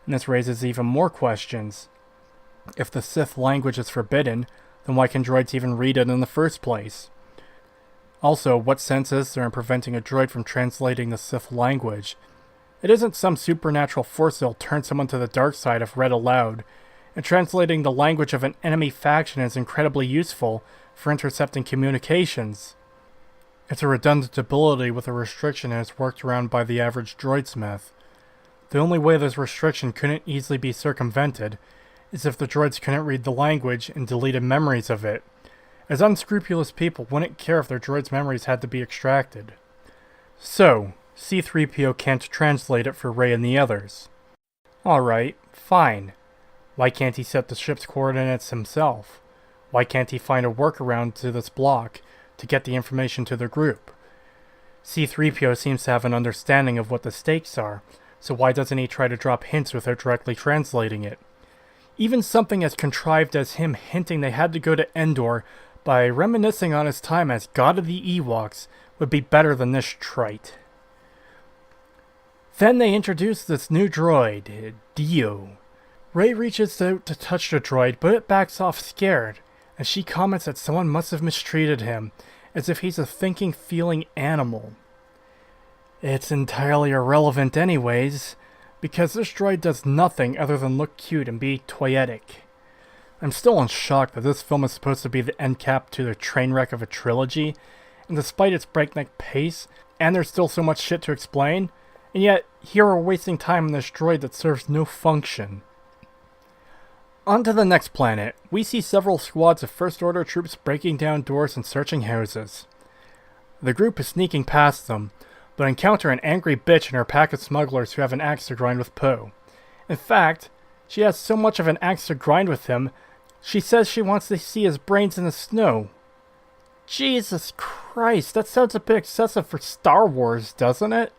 and this raises even more questions. If the Sith language is forbidden, then why can droids even read it in the first place? Also, what sense is there in preventing a droid from translating the Sith language? It isn't some supernatural force that'll turn someone to the dark side if read aloud, and translating the language of an enemy faction is incredibly useful for intercepting communications. It's a redundant ability with a restriction and is worked around by the average droidsmith. The only way this restriction couldn't easily be circumvented is if the droids couldn't read the language and deleted memories of it, as unscrupulous people wouldn't care if their droids' memories had to be extracted. So, C-3PO can't translate it for Rey and the others. Alright, fine. Why can't he set the ship's coordinates himself? Why can't he find a workaround to this block to get the information to the group? C-3PO seems to have an understanding of what the stakes are, so why doesn't he try to drop hints without directly translating it? Even something as contrived as him hinting they had to go to Endor by reminiscing on his time as God of the Ewoks would be better than this trite. Then they introduce this new droid, Dio. Rey reaches out to touch the droid, but it backs off scared, and she comments that someone must have mistreated him, as if he's a thinking, feeling animal. It's entirely irrelevant anyways, because this droid does nothing other than look cute and be toyetic. I'm still in shock that this film is supposed to be the end cap to the train wreck of a trilogy, and despite its breakneck pace, and there's still so much shit to explain, and yet here we're wasting time on this droid that serves no function. On to the next planet, we see several squads of First Order troops breaking down doors and searching houses. The group is sneaking past them, but encounter an angry bitch and her pack of smugglers who have an axe to grind with Poe. In fact, she has so much of an axe to grind with him, she says she wants to see his brains in the snow. Jesus Christ, that sounds a bit excessive for Star Wars, doesn't it?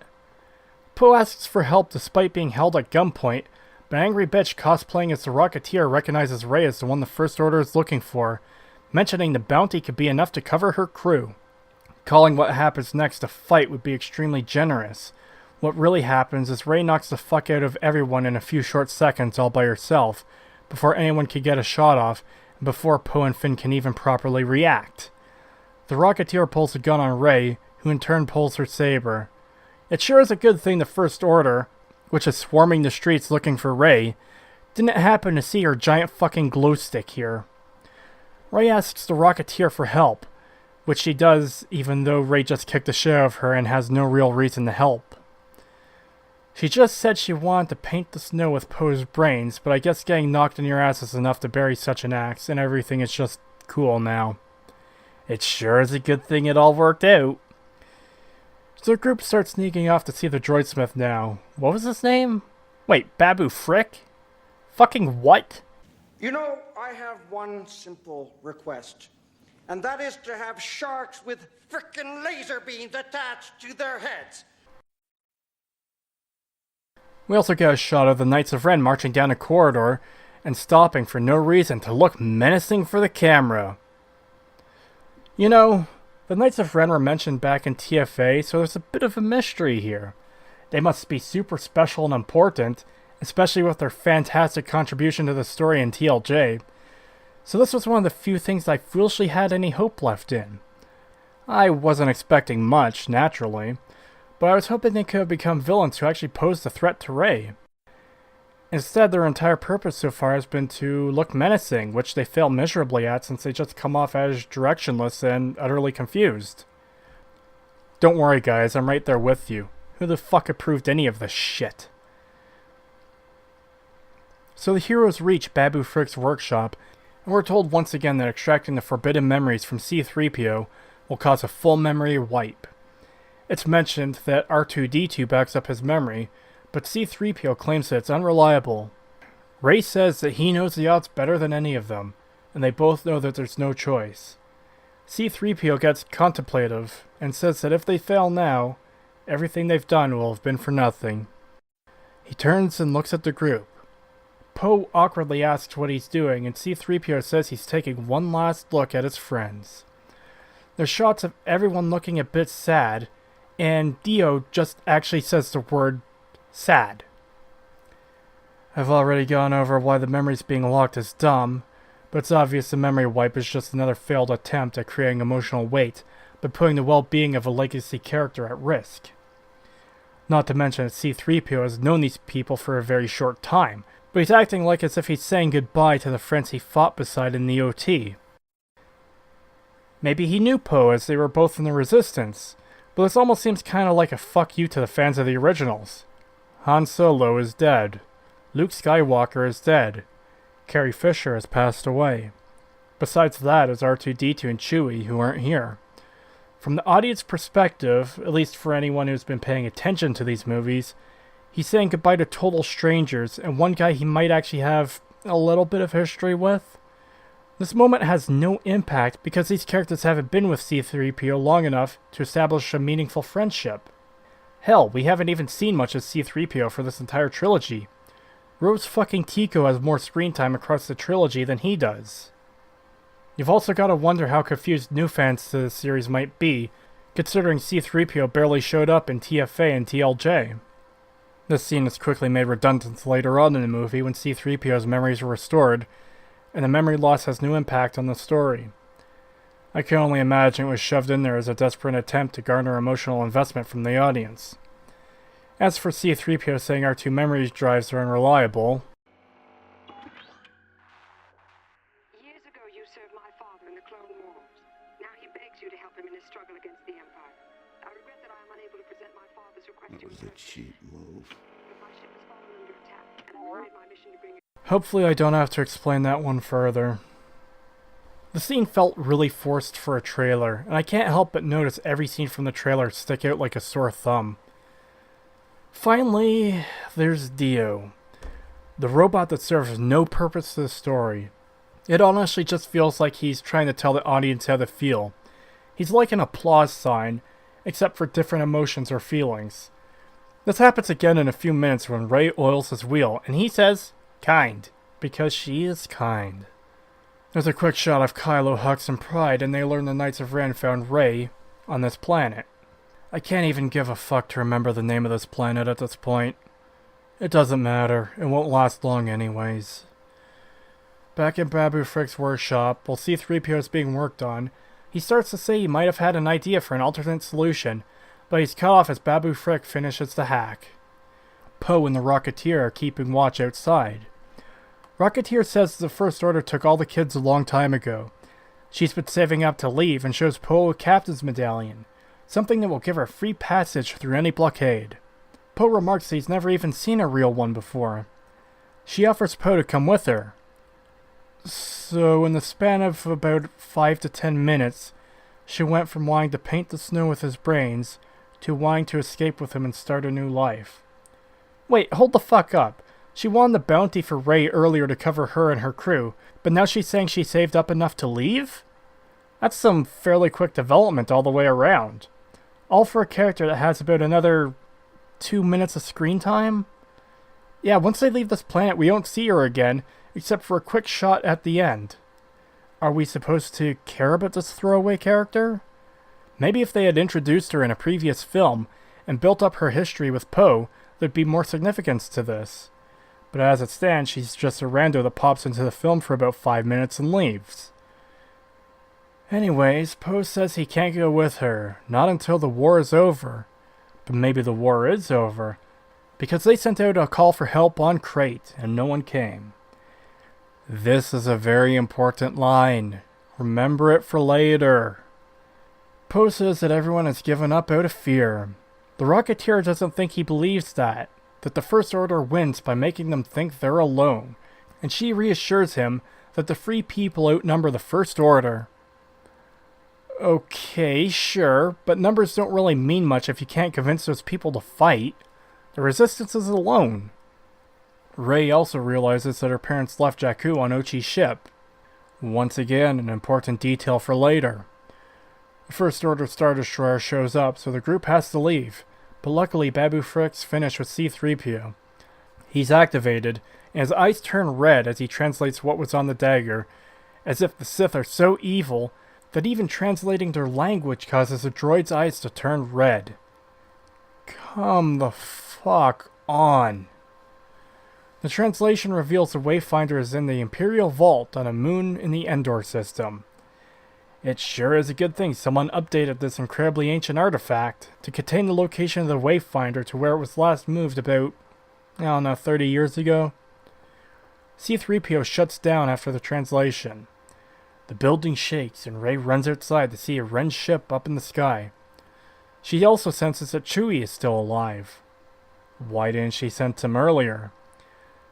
Poe asks for help despite being held at gunpoint, but angry bitch cosplaying as the Rocketeer recognizes Rey as the one the First Order is looking for, mentioning the bounty could be enough to cover her crew. Calling what happens next a fight would be extremely generous. What really happens is Rey knocks the fuck out of everyone in a few short seconds all by herself, before anyone can get a shot off, and before Poe and Finn can even properly react. The Rocketeer pulls a gun on Rey, who in turn pulls her saber. It sure is a good thing the First Order, which is swarming the streets looking for Rey, didn't happen to see her giant fucking glow stick here. Rey asks the Rocketeer for help, which she does even though Rey just kicked the shit out of her and has no real reason to help. She just said she wanted to paint the snow with Poe's brains, but I guess getting knocked in your ass is enough to bury such an axe, and everything is just cool now. It sure is a good thing it all worked out. So the group starts sneaking off to see the droidsmith now. What was his name? Wait, Babu Frick? Fucking what? You know, I have one simple request, and that is to have sharks with frickin' laser beams attached to their heads. We also get a shot of the Knights of Ren marching down a corridor and stopping for no reason to look menacing for the camera. You know, the Knights of Ren were mentioned back in TFA, so there's a bit of a mystery here. They must be super special and important, especially with their fantastic contribution to the story in TLJ. So this was one of the few things I foolishly had any hope left in. I wasn't expecting much, naturally, but I was hoping they could have become villains who actually posed a threat to Rey. Instead, their entire purpose so far has been to look menacing, which they fail miserably at since they just come off as directionless and utterly confused. Don't worry guys, I'm right there with you. Who the fuck approved any of this shit? So the heroes reach Babu Frick's workshop, and we're told once again that extracting the forbidden memories from C-3PO will cause a full memory wipe. It's mentioned that R2-D2 backs up his memory, but C-3PO claims that it's unreliable. Rey says that he knows the odds better than any of them, and they both know that there's no choice. C-3PO gets contemplative, and says that if they fail now, everything they've done will have been for nothing. He turns and looks at the group. Poe awkwardly asks what he's doing, and C-3PO says he's taking one last look at his friends. There's shots of everyone looking a bit sad, and Dio just actually says the word sad. I've already gone over why the memories being locked is dumb, but it's obvious the memory wipe is just another failed attempt at creating emotional weight, but putting the well-being of a legacy character at risk. Not to mention that C-3PO has known these people for a very short time, but he's acting like as if he's saying goodbye to the friends he fought beside in the OT. Maybe he knew Poe as they were both in the Resistance, but this almost seems kinda like a fuck you to the fans of the originals. Han Solo is dead. Luke Skywalker is dead. Carrie Fisher has passed away. Besides that is R2-D2 and Chewie, who aren't here. From the audience perspective, at least for anyone who's been paying attention to these movies, he's saying goodbye to total strangers, and one guy he might actually have a little bit of history with. This moment has no impact because these characters haven't been with C-3PO long enough to establish a meaningful friendship. Hell, we haven't even seen much of C-3PO for this entire trilogy. Rose fucking Tico has more screen time across the trilogy than he does. You've also got to wonder how confused new fans to the series might be, considering C-3PO barely showed up in TFA and TLJ. This scene is quickly made redundant later on in the movie when C-3PO's memories are restored, and the memory loss has no impact on the story. I can only imagine it was shoved in there as a desperate attempt to garner emotional investment from the audience. As for C-3PO saying R2 memory drives are unreliable, years ago you served my father in the Clone Wars. Now he begs you to help him in his struggle against the Empire. I regret that I am unable to present my father's request That to was him. a cheap move. But my ship has fallen under attack, and I made my mission to bring it. hopefully I don't have to explain that one further. The scene felt really forced for a trailer, and I can't help but notice every scene from the trailer stick out like a sore thumb. Finally, there's Dio, the robot that serves no purpose to the story. It honestly just feels like he's trying to tell the audience how to feel. He's like an applause sign, except for different emotions or feelings. This happens again in a few minutes when Rey oils his wheel, and he says, "Kind," because she is kind. There's a quick shot of Kylo, Hux, and Pride, and they learn the Knights of Ren found Rey on this planet. I can't even give a fuck to remember the name of this planet at this point. It doesn't matter, it won't last long anyways. Back in Babu Frick's workshop, while C-3PO is being worked on, he starts to say he might have had an idea for an alternate solution, but he's cut off as Babu Frick finishes the hack. Poe and the Rocketeer are keeping watch outside. Rocketeer says the First Order took all the kids a long time ago. She's been saving up to leave and shows Poe a captain's medallion, something that will give her free passage through any blockade. Poe remarks that he's never even seen a real one before. She offers Poe to come with her. So in the span of about 5 to 10 minutes, she went from wanting to paint the snow with his brains to wanting to escape with him and start a new life. Wait, hold the fuck up. She won the bounty for Rey earlier to cover her and her crew, but now she's saying she saved up enough to leave? That's some fairly quick development all the way around. All for a character that has about another 2 minutes of screen time? Yeah, once they leave this planet, we won't see her again, except for a quick shot at the end. Are we supposed to care about this throwaway character? Maybe if they had introduced her in a previous film and built up her history with Poe, there'd be more significance to this. But as it stands, she's just a rando that pops into the film for about 5 minutes and leaves. Anyways, Poe says he can't go with her, not until the war is over. But maybe the war is over, because they sent out a call for help on Crate, and no one came. This is a very important line. Remember it for later. Poe says that everyone has given up out of fear. The Rocketeer doesn't think he believes that the First Order wins by making them think they're alone, and she reassures him that the Free People outnumber the First Order. Okay, sure, but numbers don't really mean much if you can't convince those people to fight. The Resistance is alone. Rey also realizes that her parents left Jakku on Ochi's ship. Once again, an important detail for later. The First Order Star Destroyer shows up, so the group has to leave, but luckily Babu Frick's finished with C-3PO. He's activated, and his eyes turn red as he translates what was on the dagger, as if the Sith are so evil that even translating their language causes the droid's eyes to turn red. Come the fuck on. The translation reveals the Wayfinder is in the Imperial Vault on a moon in the Endor system. It sure is a good thing someone updated this incredibly ancient artifact to contain the location of the Wayfinder to where it was last moved about, 30 years ago. C-3PO shuts down after the translation. The building shakes and Rey runs outside to see a Ren ship up in the sky. She also senses that Chewie is still alive. Why didn't she sense him earlier?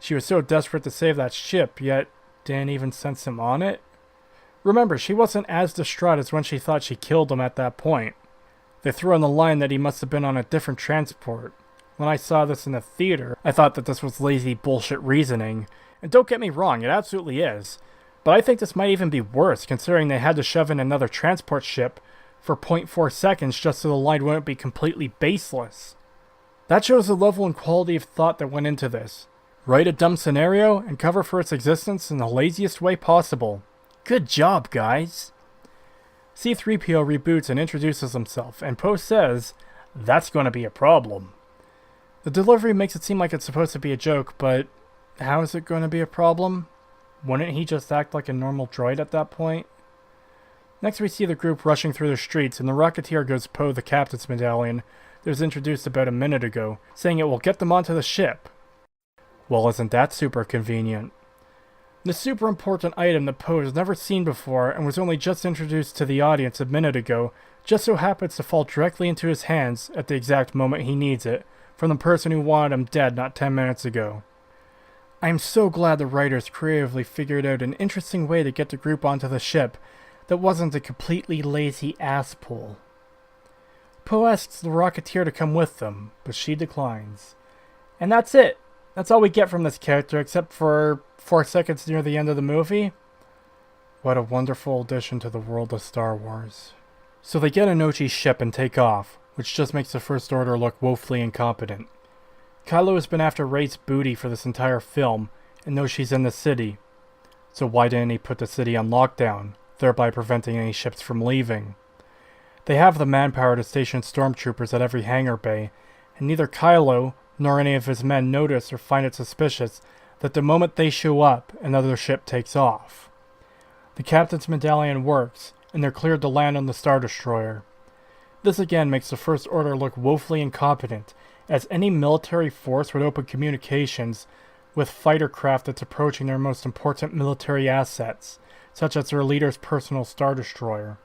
She was so desperate to save that ship, yet didn't even sense him on it? Remember, she wasn't as distraught as when she thought she killed him at that point. They threw on the line that he must have been on a different transport. When I saw this in the theater, I thought that this was lazy bullshit reasoning. And don't get me wrong, it absolutely is. But I think this might even be worse, considering they had to shove in another transport ship for 0.4 seconds just so the line wouldn't be completely baseless. That shows the level and quality of thought that went into this. Write a dumb scenario and cover for its existence in the laziest way possible. Good job, guys! C-3PO reboots and introduces himself, and Poe says, "That's going to be a problem." The delivery makes it seem like it's supposed to be a joke, but how is it going to be a problem? Wouldn't he just act like a normal droid at that point? Next we see the group rushing through the streets, and the Rocketeer gives Poe the captain's medallion that was introduced about a minute ago, saying it will get them onto the ship. Well, isn't that super convenient? This super important item that Poe has never seen before and was only just introduced to the audience a minute ago just so happens to fall directly into his hands at the exact moment he needs it, from the person who wanted him dead not 10 minutes ago. I am so glad the writers creatively figured out an interesting way to get the group onto the ship that wasn't a completely lazy ass pull. Poe asks the Rocketeer to come with them, but she declines. And that's it. That's all we get from this character, except for 4 seconds near the end of the movie. What a wonderful addition to the world of Star Wars. So they get Inochi's ship and take off, which just makes the First Order look woefully incompetent. Kylo has been after Rey's booty for this entire film, and knows she's in the city. So why didn't he put the city on lockdown, thereby preventing any ships from leaving? They have the manpower to station stormtroopers at every hangar bay, and neither Kylo nor any of his men notice or find it suspicious that the moment they show up, another ship takes off. The captain's medallion works, and they're cleared to land on the Star Destroyer. This again makes the First Order look woefully incompetent, as any military force would open communications with fighter craft that's approaching their most important military assets, such as their leader's personal Star Destroyer.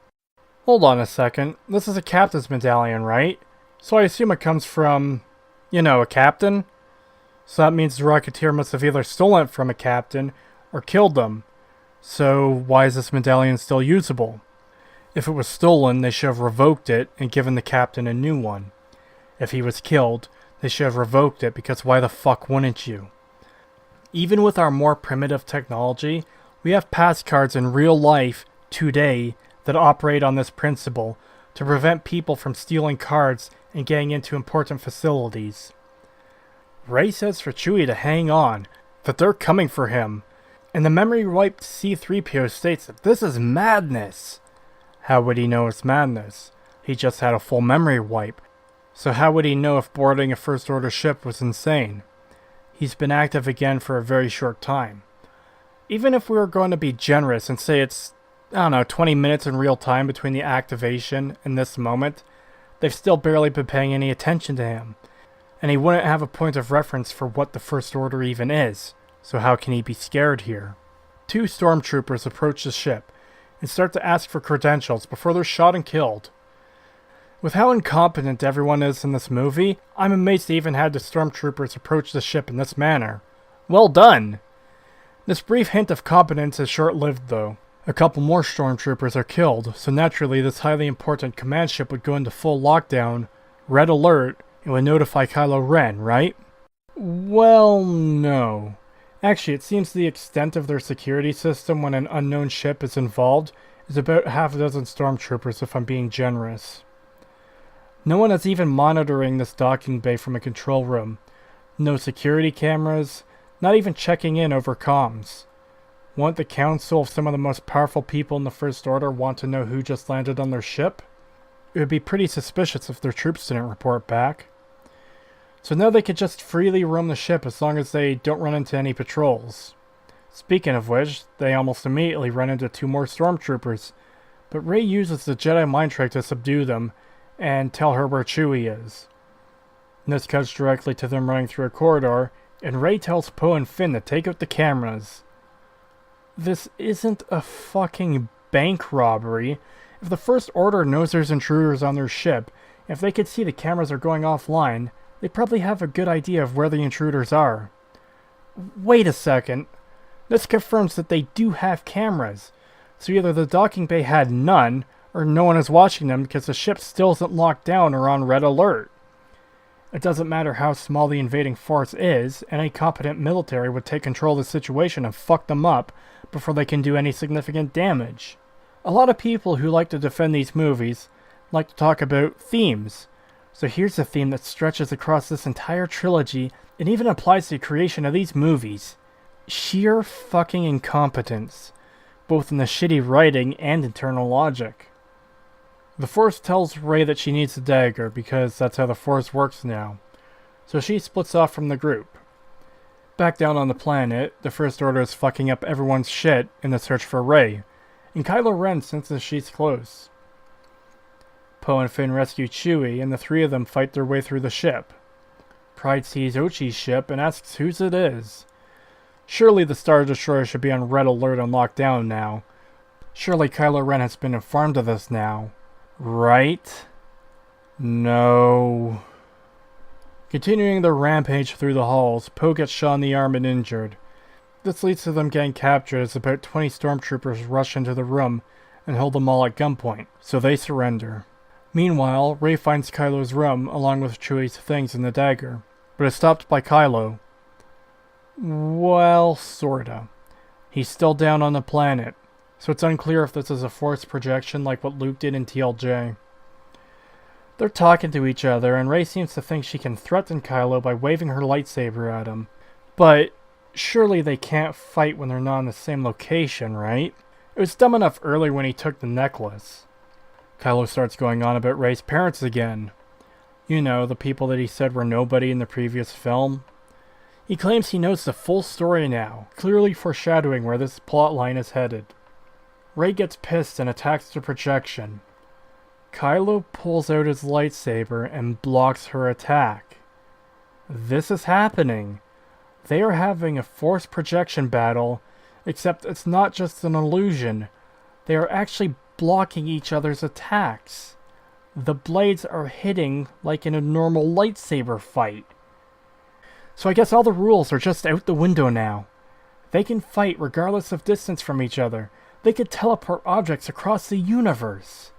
Hold on a second, this is a captain's medallion, right? So I assume it comes from, a captain? So that means the Rocketeer must have either stolen it from a captain or killed them. So why is this medallion still usable? If it was stolen, they should have revoked it and given the captain a new one. If he was killed, they should have revoked it, because why the fuck wouldn't you? Even with our more primitive technology, we have pass cards in real life today that operate on this principle to prevent people from stealing cards and getting into important facilities. Rey says for Chewie to hang on, that they're coming for him, and the memory-wiped C-3PO states that this is madness. How would he know it's madness? He just had a full memory wipe, so how would he know if boarding a First Order ship was insane? He's been active again for a very short time. Even if we were going to be generous and say it's, 20 minutes in real time between the activation and this moment, they've still barely been paying any attention to him, and he wouldn't have a point of reference for what the First Order even is, so how can he be scared here? 2 stormtroopers approach the ship and start to ask for credentials before they're shot and killed. With how incompetent everyone is in this movie, I'm amazed they even had the stormtroopers approach the ship in this manner. Well done! This brief hint of competence is short-lived though. A couple more stormtroopers are killed, so naturally this highly important command ship would go into full lockdown, red alert, and would notify Kylo Ren, right? Well, no. Actually, it seems the extent of their security system when an unknown ship is involved is about half a dozen stormtroopers, if I'm being generous. No one is even monitoring this docking bay from a control room. No security cameras, not even checking in over comms. Won't the council of some of the most powerful people in the First Order want to know who just landed on their ship? It would be pretty suspicious if their troops didn't report back. So now they could just freely roam the ship as long as they don't run into any patrols. Speaking of which, they almost immediately run into 2 more stormtroopers, but Rey uses the Jedi mind trick to subdue them and tell her where Chewie is. And this cuts directly to them running through a corridor, and Rey tells Poe and Finn to take out the cameras. This isn't a fucking bank robbery. If the First Order knows there's intruders on their ship, if they could see the cameras are going offline, they probably have a good idea of where the intruders are. Wait a second. This confirms that they do have cameras. So either the docking bay had none, or no one is watching them because the ship still isn't locked down or on red alert. It doesn't matter how small the invading force is, any competent military would take control of the situation and fuck them up before they can do any significant damage. A lot of people who like to defend these movies like to talk about themes. So here's a theme that stretches across this entire trilogy and even applies to the creation of these movies. Sheer fucking incompetence, both in the shitty writing and internal logic. The Force tells Rey that she needs the dagger because that's how the Force works now. so she splits off from the group. Back down on the planet, the First Order is fucking up everyone's shit in the search for Rey, and Kylo Ren senses she's close. Poe and Finn rescue Chewie, and the three of them fight their way through the ship. Pride sees Ochi's ship and asks whose it is. Surely the Star Destroyer should be on red alert and locked down now. Surely Kylo Ren has been informed of this now. Right? No. Continuing their rampage through the halls, Poe gets shot in the arm and injured. This leads to them getting captured as about 20 stormtroopers rush into the room and hold them all at gunpoint, so they surrender. Meanwhile, Rey finds Kylo's room along with Chewie's things and the dagger, but is stopped by Kylo. Well, sorta. He's still down on the planet, so it's unclear if this is a force projection like what Luke did in TLJ. They're talking to each other, and Rey seems to think she can threaten Kylo by waving her lightsaber at him. But surely they can't fight when they're not in the same location, right? It was dumb enough earlier when he took the necklace. Kylo starts going on about Rey's parents again. You know, the people that he said were nobody in the previous film. He claims he knows the full story now, clearly foreshadowing where this plotline is headed. Rey gets pissed and attacks the projection. Kylo pulls out his lightsaber and blocks her attack. This is happening. They are having a force projection battle, except it's not just an illusion. They are actually blocking each other's attacks. The blades are hitting like in a normal lightsaber fight. So I guess all the rules are just out the window now. They can fight regardless of distance from each other. They could teleport objects across the universe.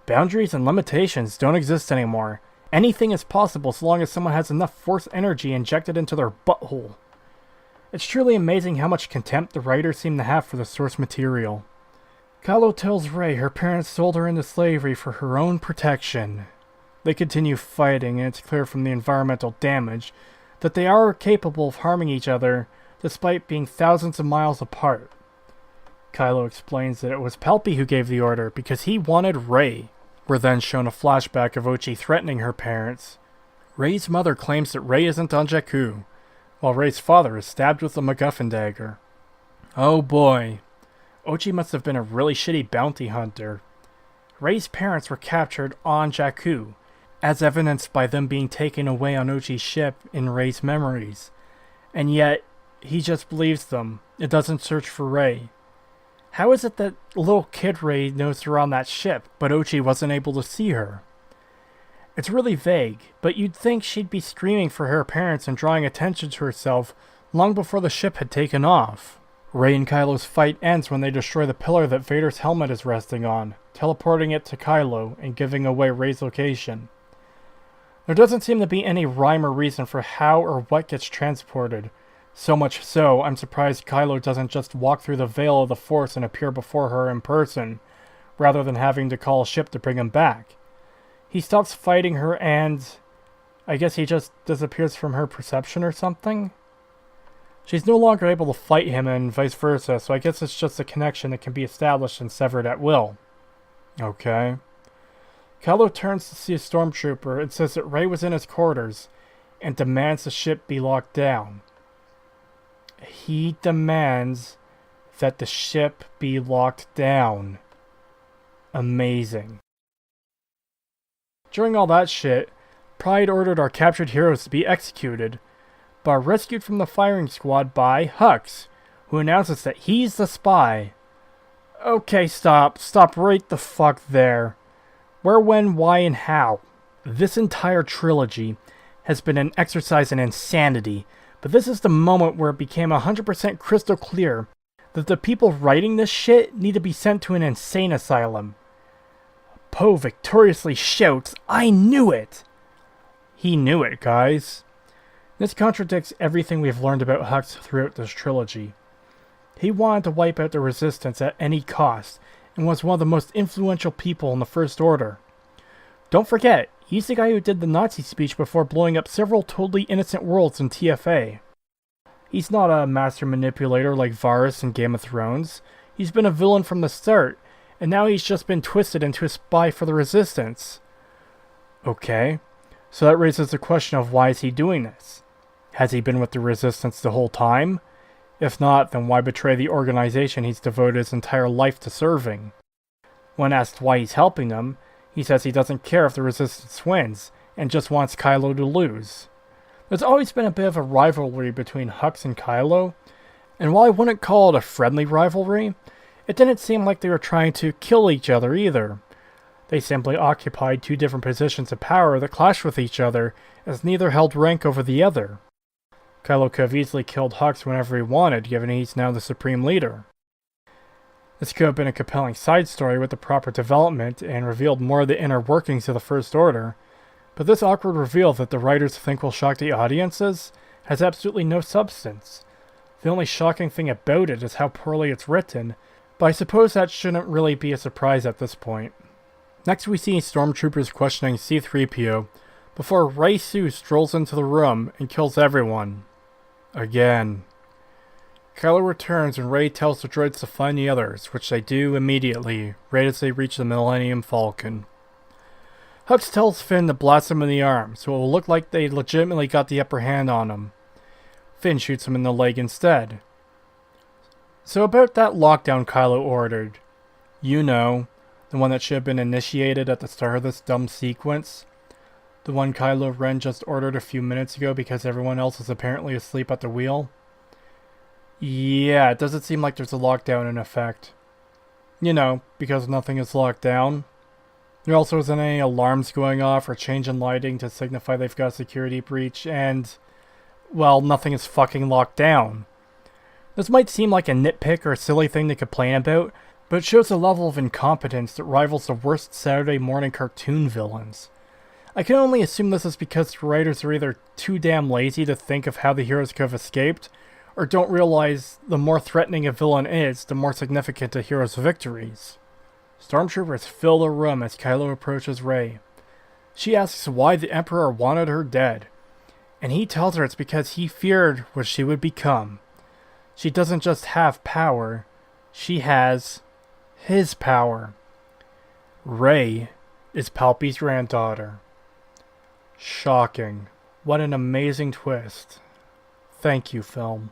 Boundaries and limitations don't exist anymore. Anything is possible so long as someone has enough force energy injected into their butthole. It's truly amazing how much contempt the writers seem to have for the source material. Kylo tells Rey her parents sold her into slavery for her own protection. They continue fighting, and it's clear from the environmental damage that they are capable of harming each other despite being thousands of miles apart. Kylo explains that it was Palpy who gave the order because he wanted Rey. We're then shown a flashback of Ochi threatening her parents. Rey's mother claims that Rey isn't on Jakku, while Rey's father is stabbed with a MacGuffin dagger. Oh boy. Ochi must have been a really shitty bounty hunter. Rey's parents were captured on Jakku, as evidenced by them being taken away on Ochi's ship in Rey's memories. And yet, he just believes them. It doesn't search for Rey. How is it that little kid Rey knows they're on that ship, but Ochi wasn't able to see her? It's really vague, but you'd think she'd be screaming for her parents and drawing attention to herself long before the ship had taken off. Rey and Kylo's fight ends when they destroy the pillar that Vader's helmet is resting on, teleporting it to Kylo and giving away Rey's location. There doesn't seem to be any rhyme or reason for how or what gets transported. So much so, I'm surprised Kylo doesn't just walk through the veil of the Force and appear before her in person, rather than having to call a ship to bring him back. He stops fighting her and I guess he just disappears from her perception or something? She's no longer able to fight him and vice versa, so I guess it's just a connection that can be established and severed at will. Okay. Kylo turns to see a stormtrooper and says that Rey was in his quarters and demands the ship be locked down. He demands that the ship be locked down. Amazing. During all that shit, Pride ordered our captured heroes to be executed, but are rescued from the firing squad by Hux, who announces that he's the spy. Okay, stop right the fuck there. Where, when, why, and how? This entire trilogy has been an exercise in insanity, but this is the moment where it became 100% crystal clear that the people writing this shit need to be sent to an insane asylum. Poe victoriously shouts, "I knew it!" He knew it, guys. This contradicts everything we've learned about Hux throughout this trilogy. He wanted to wipe out the Resistance at any cost, and was one of the most influential people in the First Order. Don't forget, he's the guy who did the Nazi speech before blowing up several totally innocent worlds in TFA. He's not a master manipulator like Varys in Game of Thrones. He's been a villain from the start, and now he's just been twisted into a spy for the Resistance. Okay, So that raises the question of why is he doing this? Has he been with the Resistance the whole time? If not, then why betray the organization he's devoted his entire life to serving? When asked why he's helping them, he says he doesn't care if the Resistance wins, and just wants Kylo to lose. There's always been a bit of a rivalry between Hux and Kylo, and while I wouldn't call it a friendly rivalry, it didn't seem like they were trying to kill each other either. They simply occupied two different positions of power that clashed with each other, as neither held rank over the other. Kylo could have easily killed Hux whenever he wanted, given he's now the Supreme Leader. This could have been a compelling side story with the proper development and revealed more of the inner workings of the First Order, but this awkward reveal that the writers think will shock the audiences has absolutely no substance. The only shocking thing about it is how poorly it's written, but I suppose that shouldn't really be a surprise at this point. Next we see stormtroopers questioning C-3PO, before Rey Is strolls into the room and kills everyone. Again. Kylo returns and Rey tells the droids to find the others, which they do immediately, right as they reach the Millennium Falcon. Hux tells Finn to blast him in the arm, so it will look like they legitimately got the upper hand on him. Finn shoots him in the leg instead. So about that lockdown Kylo ordered. You know, the one that should have been initiated at the start of this dumb sequence. The one Kylo Ren just ordered a few minutes ago because everyone else is apparently asleep at the wheel. Yeah, it doesn't seem like there's a lockdown in effect. You know, because nothing is locked down. There also isn't any alarms going off or change in lighting to signify they've got a security breach, and, well, nothing is fucking locked down. This might seem like a nitpick or a silly thing to complain about, but it shows a level of incompetence that rivals the worst Saturday morning cartoon villains. I can only assume this is because the writers are either too damn lazy to think of how the heroes could have escaped, or don't realize the more threatening a villain is, the more significant a hero's victories. Stormtroopers fill the room as Kylo approaches Rey. She asks why the Emperor wanted her dead, and he tells her it's because he feared what she would become. She doesn't just have power, she has his power. Rey is Palpy's granddaughter. Shocking. What an amazing twist. Thank you, film.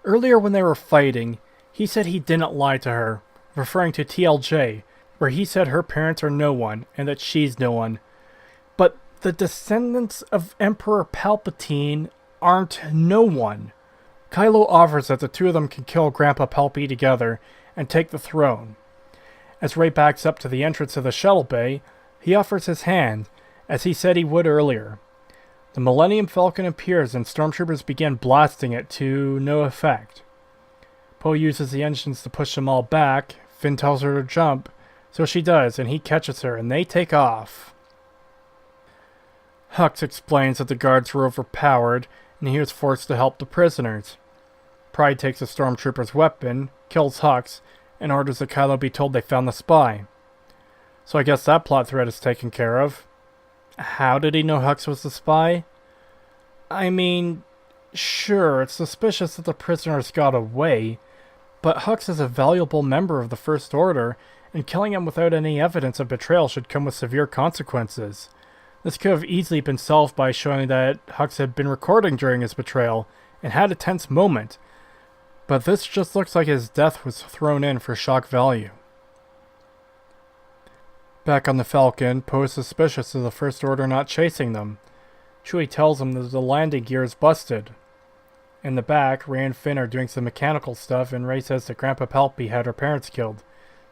Earlier when they were fighting, he said he didn't lie to her, referring to TLJ, where he said her parents are no one, and that she's no one. But the descendants of Emperor Palpatine aren't no one. Kylo offers that the two of them can kill Grandpa Palpy together and take the throne. As Rey backs up to the entrance of the shuttle bay, he offers his hand, as he said he would earlier. The Millennium Falcon appears and stormtroopers begin blasting it to no effect. Poe uses the engines to push them all back. Finn tells her to jump, so she does, and he catches her, and they take off. Hux explains that the guards were overpowered, and he was forced to help the prisoners. Pride takes a stormtrooper's weapon, kills Hux, and orders that Kylo be told they found the spy. So I guess that plot thread is taken care of. How did he know Hux was the spy? I mean, sure, it's suspicious that the prisoners got away, but Hux is a valuable member of the First Order, and killing him without any evidence of betrayal should come with severe consequences. This could have easily been solved by showing that Hux had been recording during his betrayal, and had a tense moment, but this just looks like his death was thrown in for shock value. Back on the Falcon, Poe is suspicious of the First Order not chasing them. Chewie tells him that the landing gear is busted. In the back, Rey and Finn are doing some mechanical stuff, and Rey says that Grandpa Palpy had her parents killed,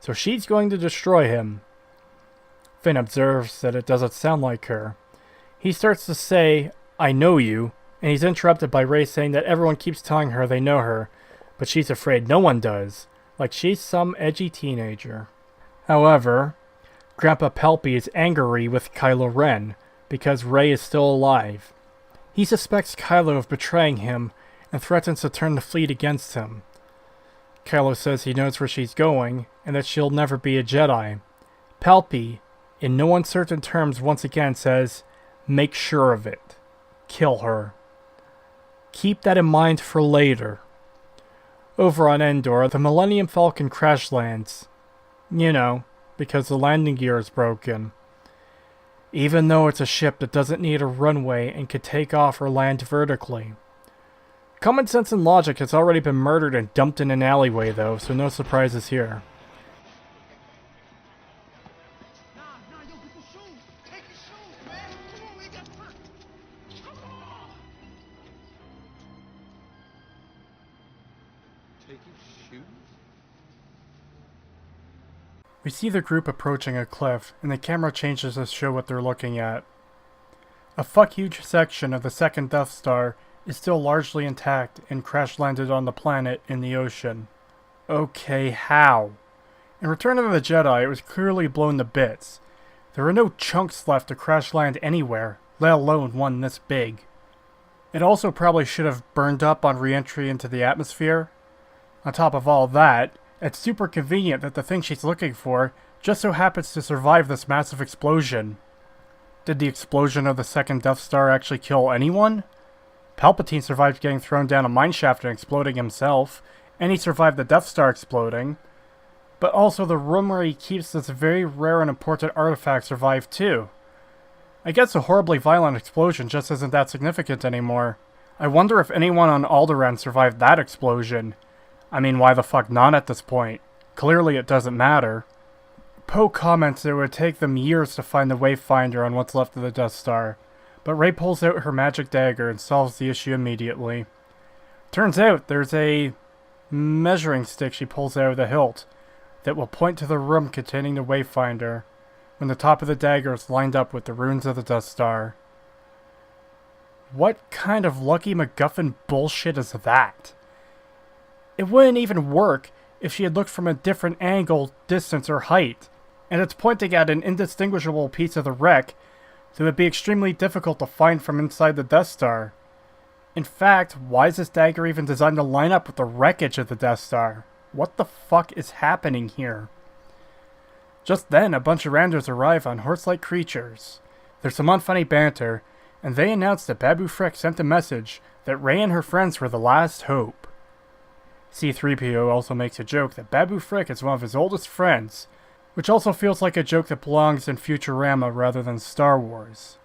so she's going to destroy him. Finn observes that it doesn't sound like her. He starts to say, "I know you," and he's interrupted by Rey saying that everyone keeps telling her they know her, but she's afraid no one does, like she's some edgy teenager. However, Grandpa Palpy is angry with Kylo Ren, because Rey is still alive. He suspects Kylo of betraying him, and threatens to turn the fleet against him. Kylo says he knows where she's going, and that she'll never be a Jedi. Palpy, in no uncertain terms, once again says, "Make sure of it. Kill her." Keep that in mind for later. Over on Endor, the Millennium Falcon crash lands. You know, because the landing gear is broken. even though it's a ship that doesn't need a runway and could take off or land vertically. Common sense and logic has already been murdered and dumped in an alleyway though, so no surprises here. We see the group approaching a cliff, and the camera changes to show what they're looking at. A huge section of the second Death Star is still largely intact and crash-landed on the planet in the ocean. Okay, how? In Return of the Jedi, it was clearly blown to bits. There are no chunks left to crash-land anywhere, let alone one this big. It also probably should have burned up on re-entry into the atmosphere. On top of all that, it's super convenient that the thing she's looking for just so happens to survive this massive explosion. Did the explosion of the second Death Star actually kill anyone? Palpatine survived getting thrown down a mineshaft and exploding himself, and he survived the Death Star exploding. But also the room where he keeps this very rare and important artifact survived too. I guess a horribly violent explosion just isn't that significant anymore. I wonder if anyone on Alderaan survived that explosion. I mean, why the fuck not at this point? Clearly it doesn't matter. Poe comments it would take them years to find the Wayfinder on what's left of the Death Star, but Rey pulls out her magic dagger and solves the issue immediately. Turns out there's a measuring stick she pulls out of the hilt that will point to the room containing the Wayfinder when the top of the dagger is lined up with the runes of the Death Star. What kind of lucky MacGuffin bullshit is that? It wouldn't even work if she had looked from a different angle, distance, or height, and it's pointing at an indistinguishable piece of the wreck that would be extremely difficult to find from inside the Death Star. In fact, why is this dagger even designed to line up with the wreckage of the Death Star? What the fuck is happening here? Just then, a bunch of randos arrive on horse-like creatures. There's some unfunny banter, and they announce that Babu Frick sent a message that Rey and her friends were the last hope. C-3PO also makes a joke that Babu Frick is one of his oldest friends, which also feels like a joke that belongs in Futurama rather than Star Wars.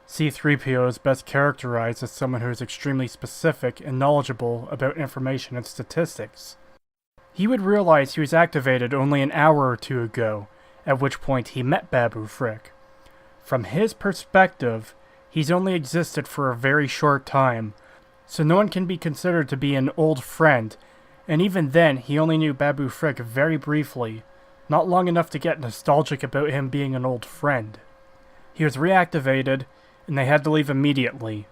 C-3PO is best characterized as someone who is extremely specific and knowledgeable about information and statistics. He would realize he was activated only an hour or two ago, at which point he met Babu Frick. From his perspective, he's only existed for a very short time, so no one can be considered to be an old friend, and even then he only knew Babu Frick very briefly, not long enough to get nostalgic about him being an old friend. He was reactivated, and they had to leave immediately.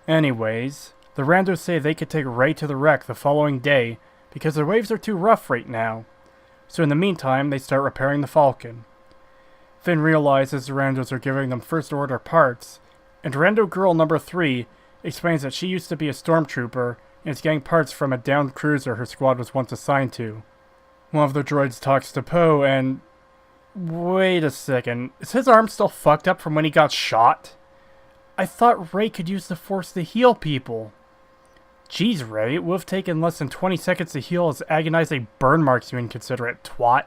Anyways, the randos say they could take Rey to the wreck the following day because the waves are too rough right now, so in the meantime they start repairing the Falcon. Finn realizes the randos are giving them first order parts, and Rando Girl number 3 explains that she used to be a stormtrooper and is getting parts from a downed cruiser her squad was once assigned to. One of the droids talks to Poe and... Wait a second, is his arm still fucked up from when he got shot? I thought Rey could use the Force to heal people. Jeez, Rey, it would have taken less than 20 seconds to heal his agonizing burn marks, you inconsiderate twat.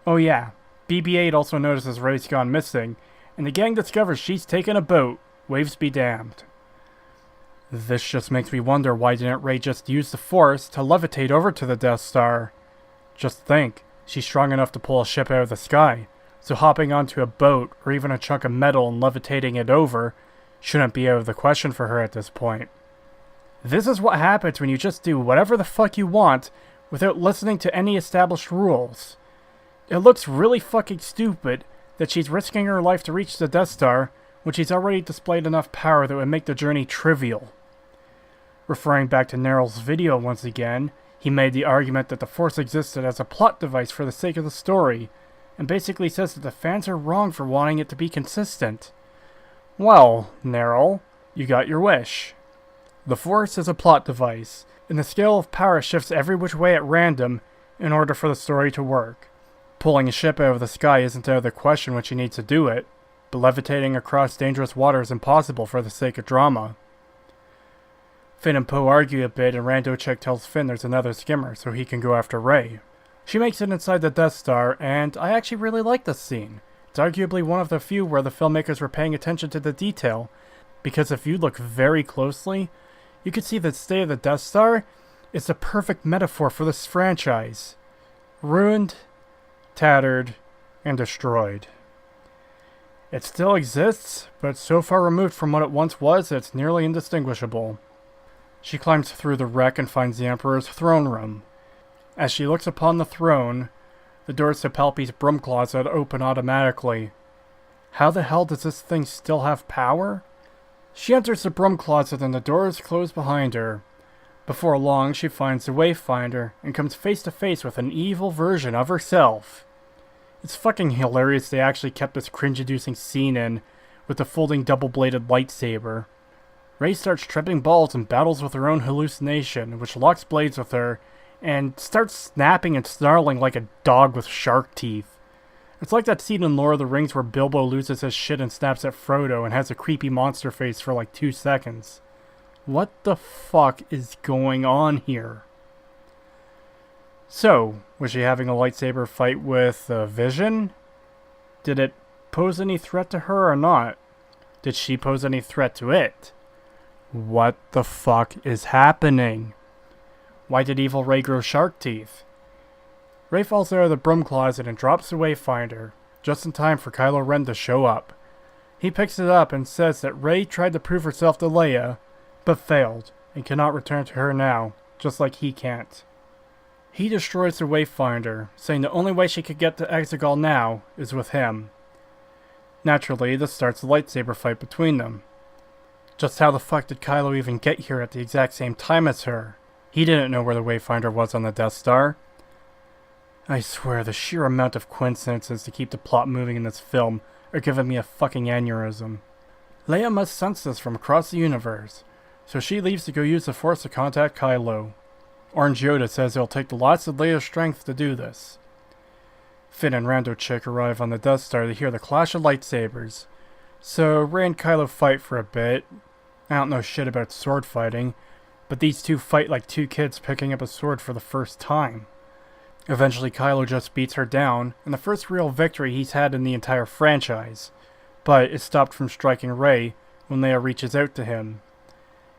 Oh yeah, BB-8 also notices Rey's gone missing, and the gang discovers she's taken a boat, waves be damned. This just makes me wonder why didn't Rey just use the Force to levitate over to the Death Star? Just think, she's strong enough to pull a ship out of the sky, so hopping onto a boat or even a chunk of metal and levitating it over shouldn't be out of the question for her at this point. This is what happens when you just do whatever the fuck you want without listening to any established rules. It looks really fucking stupid that she's risking her life to reach the Death Star when she's already displayed enough power that would make the journey trivial. Referring back to Neryl's video once again, he made the argument that the Force existed as a plot device for the sake of the story, and basically says that the fans are wrong for wanting it to be consistent. Well, Neryl, you got your wish. The Force is a plot device, and the scale of power shifts every which way at random in order for the story to work. Pulling a ship out of the sky isn't out of the question when she needs to do it, but levitating across dangerous water is impossible for the sake of drama. Finn and Poe argue a bit, and Rando Check tells Finn there's another skimmer so he can go after Rey. She makes it inside the Death Star, and I actually really like this scene. It's arguably one of the few where the filmmakers were paying attention to the detail, because if you look very closely, you can see the state of the Death Star is the perfect metaphor for this franchise. Ruined, tattered, and destroyed. It still exists, but it's so far removed from what it once was that it's nearly indistinguishable. She climbs through the wreck and finds the Emperor's throne room. As she looks upon the throne, the doors to Palpy's broom closet open automatically. How the hell does this thing still have power? She enters the broom closet and the doors close behind her. Before long, she finds the Wayfinder and comes face to face with an evil version of herself. It's fucking hilarious they actually kept this cringe-inducing scene in with the folding double-bladed lightsaber. Rey starts tripping balls and battles with her own hallucination, which locks blades with her, and starts snapping and snarling like a dog with shark teeth. It's like that scene in Lord of the Rings where Bilbo loses his shit and snaps at Frodo and has a creepy monster face for like 2 seconds. What the fuck is going on here? So, was she having a lightsaber fight with a vision? Did it pose any threat to her or not? Did she pose any threat to it? What the fuck is happening? Why did evil Rey grow shark teeth? Rey falls out of the broom closet and drops the Wayfinder, just in time for Kylo Ren to show up. He picks it up and says that Rey tried to prove herself to Leia, but failed, and cannot return to her now, just like he can't. He destroys the Wayfinder, saying the only way she could get to Exegol now is with him. Naturally, this starts a lightsaber fight between them. Just how the fuck did Kylo even get here at the exact same time as her? He didn't know where the Wayfinder was on the Death Star. I swear, the sheer amount of coincidences to keep the plot moving in this film are giving me a fucking aneurysm. Leia must sense this from across the universe, so she leaves to go use the Force to contact Kylo. Orange Yoda says it'll take lots of Leia's strength to do this. Finn and Rando Chick arrive on the Death Star to hear the clash of lightsabers, so Rey and Kylo fight for a bit. I don't know shit about sword fighting, but these two fight like two kids picking up a sword for the first time. Eventually Kylo just beats her down, and the first real victory he's had in the entire franchise, but is stopped from striking Rey when Leia reaches out to him.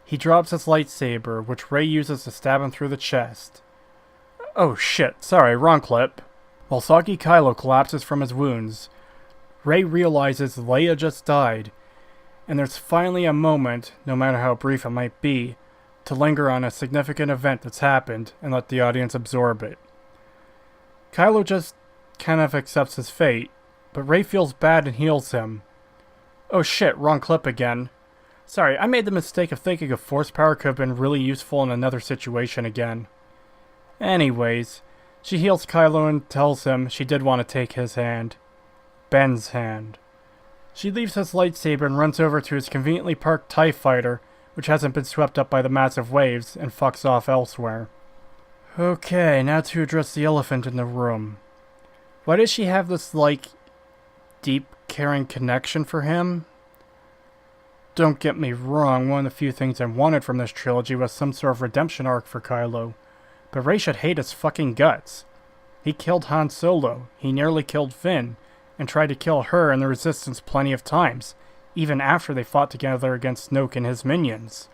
He drops his lightsaber, which Rey uses to stab him through the chest. Oh shit, sorry, wrong clip. While soggy Kylo collapses from his wounds, Rey realizes Leia just died, and there's finally a moment, no matter how brief it might be, to linger on a significant event that's happened and let the audience absorb it. Kylo just kind of accepts his fate, but Rey feels bad and heals him. Oh shit, wrong clip again. Sorry, I made the mistake of thinking a force power could have been really useful in another situation again. Anyways, she heals Kylo and tells him she did want to take his hand. Ben's hand. She leaves his lightsaber and runs over to his conveniently parked TIE fighter, which hasn't been swept up by the massive waves, and fucks off elsewhere. Okay, now to address the elephant in the room. Why does she have this, deep, caring connection for him? Don't get me wrong, one of the few things I wanted from this trilogy was some sort of redemption arc for Kylo. But Rey should hate his fucking guts. He killed Han Solo, he nearly killed Finn, and tried to kill her and the Resistance plenty of times, even after they fought together against Snoke and his minions.